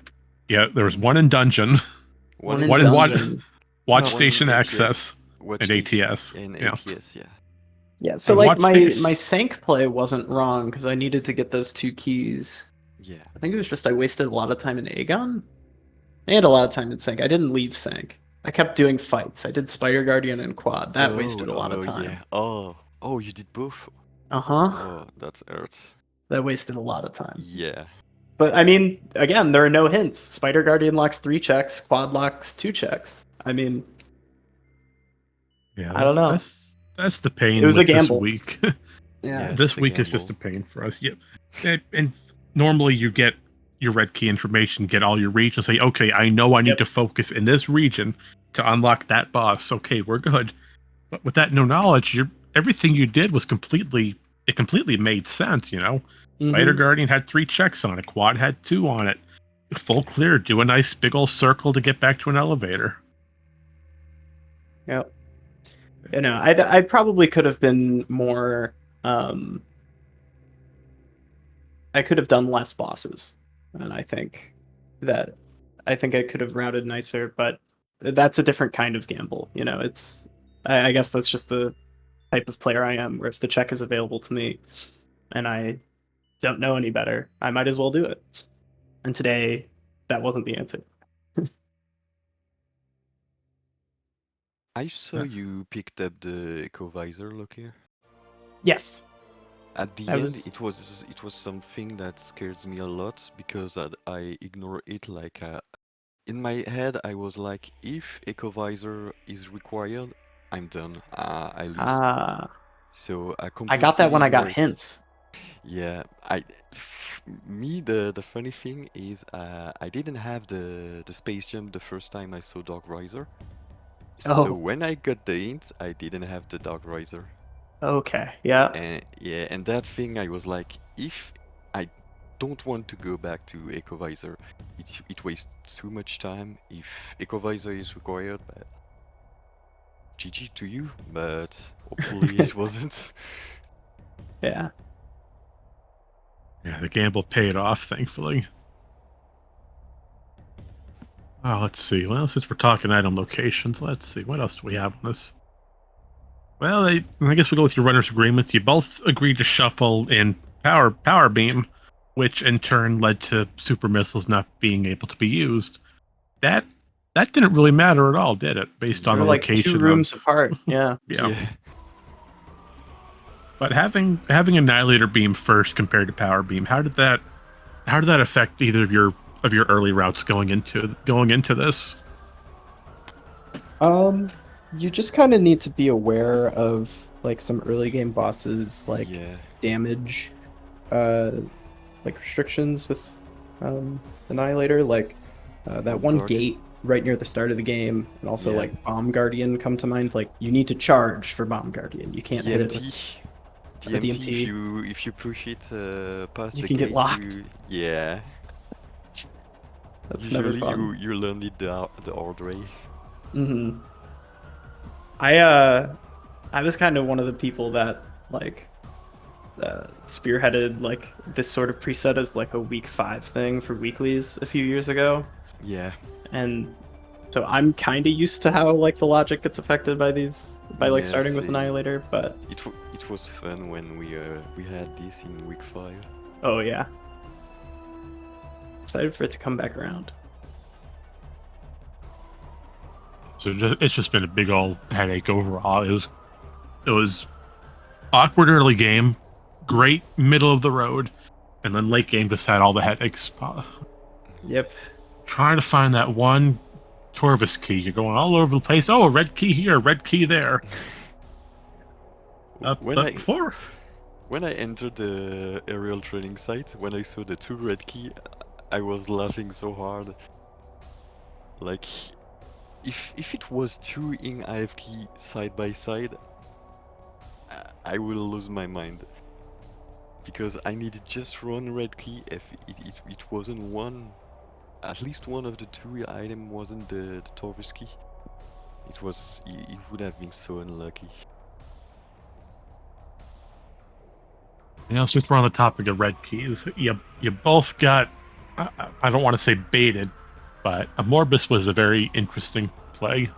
There was 1 in dungeon, One in dungeon. watch one station in access, Watch and station ATS. and Yeah. ATS, yeah. Yeah, so And like watch my station. Sank play wasn't wrong because I needed to get those 2 keys. Yeah. I think it was just I wasted a lot of time in Aegon and a lot of time in Sank. I didn't leave Sank. I kept doing fights. I did Spider Guardian and Quad. That wasted a lot of time. Yeah. Oh, you did both. Uh-huh. Oh, that hurts. That wasted a lot of time. Yeah. But I mean, again, there are no hints. Spider Guardian locks 3 checks, Quad locks 2 checks. I mean, Yeah, I don't know. That's the pain. It was a with gamble. This week. yeah. This it's a week is just a gamble. pain for us. Yep. And normally you get your red key information, get all your regions, say, okay, I know I need to focus in this region to unlock that boss. Okay, we're good. But with that no knowledge, everything you did was completely made sense, you know? Spider Guardian had 3 checks on it, Quad had 2 on it. Full clear, do a nice big old circle to get back to an elevator. Yep. You know, I probably could have been more. I could have done less bosses, and I think I could have routed nicer, but that's a different kind of gamble. You know, I guess that's just the type of player I am. Where if the check is available to me, and I don't know any better, I might as well do it. And today, that wasn't the answer. I saw you picked up the Echo Visor, Lokir. Yes. At the end, it was something that scares me a lot because I ignore it. Like in my head, I was like, if Echo Visor is required, I'm done. I lose. So I got that when I got ignored it. hints. Yeah, the funny thing is I didn't have the space jump the first time I saw Dark Riser. Oh. So when I got the hint, I didn't have the Dark Riser. Okay, yeah. And that thing I was like, if I don't want to go back to Echo Visor, it wastes too much time. If Echo Visor is required, GG to you, but hopefully it wasn't. Yeah. Yeah, the gamble paid off, thankfully. Oh, let's see. Well, since we're talking item locations, let's see. What else do we have on this? Well, I guess we go with your runner's agreements. You both agreed to shuffle in power beam, which in turn led to super missiles not being able to be used. That didn't really matter at all, did it? Based on the like location. 2 rooms apart. Yeah. Yeah. But having Annihilator beam first compared to power beam, how did that affect either of your early routes going into this? You just kind of need to be aware of like some early game bosses, like damage, like restrictions with Annihilator, like that one gate right near the start of the game, and also like Bomb Guardian come to mind. Like you need to charge for Bomb Guardian. You can't hit it with DMT, DMT. if you push it past You the can get gate, locked. yeah. That's never Usually fun. you learn it the hard way. Hmm. I was kind of one of the people that like spearheaded like this sort of preset as like a week 5 thing for weeklies a few years ago, Yeah, and so I'm kind of used to how like the logic gets affected by these by like yeah. starting with See, Annihilator. But it was fun when we had this in week 5. oh yeah, excited for it to come back around. So it's just been a big old headache overall. It was awkward early game, great middle of the road, and then late game just had all the headaches. Yep. Trying to find that one Torvis key. You're going all over the place. Oh, a red key here, red key there. When But I before, when I entered the aerial training site, when I saw the 2 red key, I was laughing so hard. Like, if it was 2 in IFK side by side, I will lose my mind. Because I needed just one red key. If it wasn't one, at least one of the 2 item wasn't the Torvis key. It would have been so unlucky. since we're on the topic of red keys, you both got. I don't want to say baited, but Amorbus was a very interesting play.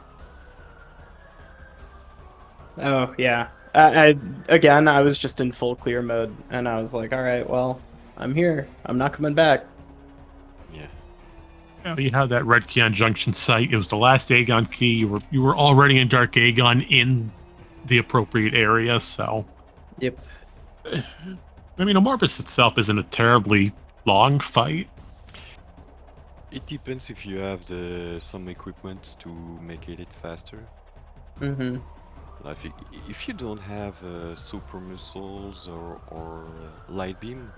Oh yeah. I again, I was just in full clear mode, and I was like, all right, well, I'm here. I'm not coming back. Yeah. You had that red key on Junction Site. It was the last Aegon key. You were already in Dark Aegon in the appropriate area, so. Yep. I mean, Amorbus itself isn't a terribly long fight. It depends if you have some equipment to make it faster. Mm-hmm. Like if you don't have super missiles or light beam,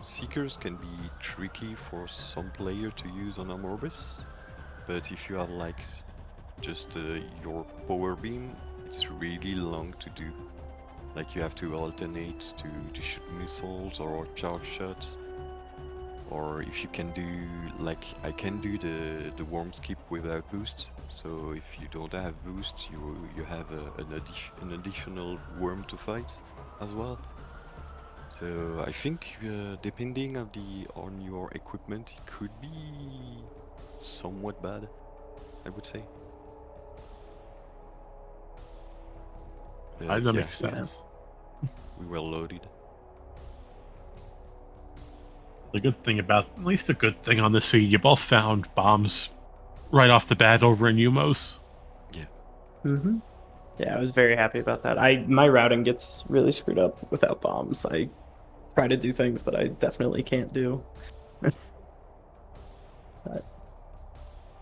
seekers can be tricky for some player to use on Amorbus. But if you have like just your power beam, it's really long to do. Like you have to alternate to shoot missiles or charge shots. Or if you can do, like I can do the worm skip without boost. So if you don't have boost, you have an additional worm to fight as well. So I think depending on your equipment, it could be somewhat bad, I would say. That Yeah, makes sense. we were loaded. The good thing about, at least the good thing on the sea, you both found bombs right off the bat over in Umos. Yeah. Mm-hmm. Yeah, I was very happy about that. My routing gets really screwed up without bombs. I try to do things that I definitely can't do. But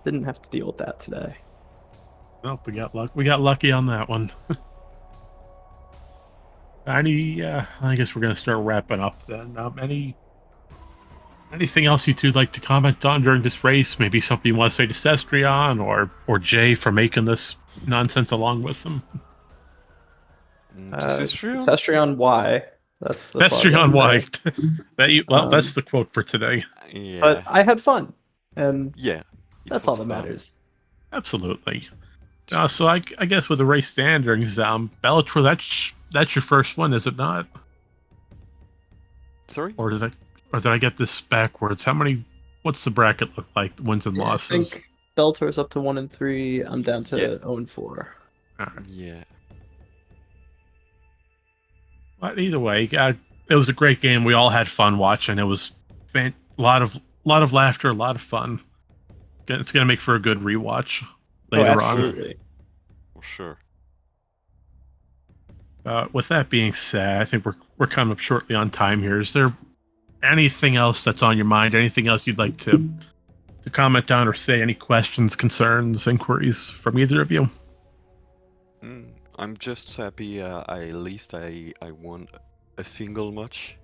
didn't have to deal with that today. Nope, we got luck. We got lucky on that one. I guess we're gonna start wrapping up then. Anything else you two like to comment on during this race? Maybe something you want to say to Cestrion or Jay for making this nonsense along with them. Cestrion Y. That's all I Cestrion gotta Y. say. That's the quote for today. Yeah. But I had fun, and Yeah. that's all that matters. Absolutely. So I guess with the race standings, Bellator, that's your first one, is it not? Sorry? Or did I get this backwards? What's the bracket look like? Wins and losses? I think Bellator's up to 1 and 3. I'm down to Yeah. 0 and 4. All right. Yeah. But either way, it was a great game. We all had fun watching. It was a lot of laughter, a lot of fun. It's gonna make for a good rewatch later on. Absolutely. For sure. With that being said, I think we're coming up shortly on time here. Is there anything else that's on your mind? Anything else you'd like to comment on or say? Any questions, concerns, inquiries from either of you? I'm just happy at least I won a single match.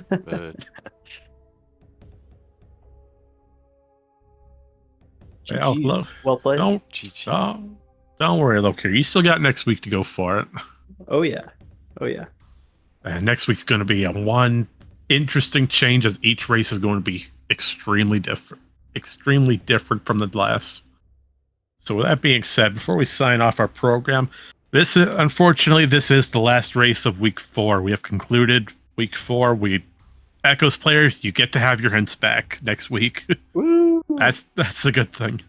But GG's. Well played. GG. Don't worry, Lokir. You still got next week to go for it. Oh yeah. Oh yeah. And next week's going to be a one interesting change, as each race is going to be extremely different from the last. So with that being said, before we sign off our program, unfortunately this is the last race of week 4. We have concluded week 4. Echoes players, you get to have your hints back next week. Woo! That's a good thing.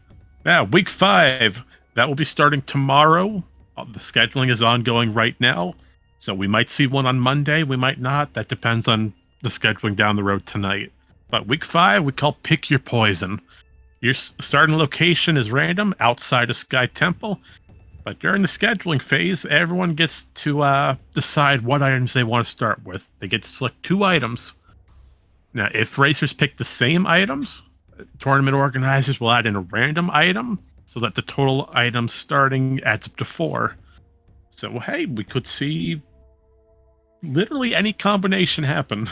Yeah, week 5, that will be starting tomorrow. The scheduling is ongoing right now, so we might see one on Monday, we might not. That depends on the scheduling down the road tonight. But week 5, we call Pick Your Poison. Your starting location is random outside of Sky Temple, but during the scheduling phase, everyone gets to decide what items they want to start with. They get to select 2 items. Now, if racers pick the same items, tournament organizers will add in a random item so that the total items starting adds up to 4. So, hey, we could see literally any combination happen.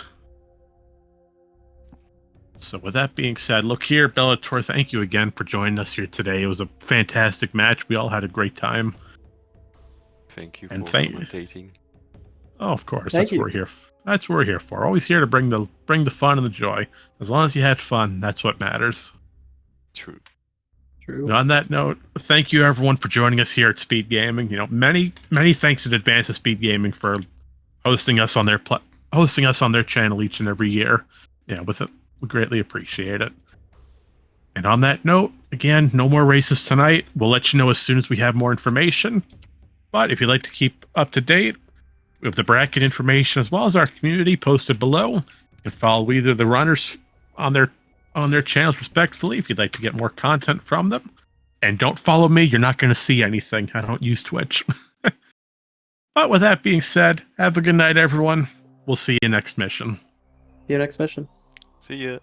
So with that being said, Lokir, Belattor, thank you again for joining us here today. It was a fantastic match. We all had a great time. Thank you And for commentating. Oh, of course. Thank That's what you. we're here. That's what we're here for. Always here to bring the fun and the joy. As long as you had fun, that's what matters. True. True. On that note, thank you everyone for joining us here at Speed Gaming. You know, many thanks in advance to Speed Gaming for hosting us on their channel each and every year. Yeah, with it, we greatly appreciate it. And on that note, again, no more races tonight. We'll let you know as soon as we have more information. But if you'd like to keep up to date with the bracket information as well as our community posted below, you can follow either the runners on their channels respectively if you'd like to get more content from them. And don't follow me, you're not going to see anything. I don't use Twitch. But with that being said, have a good night, everyone. We'll see you next mission. See you next mission. See ya.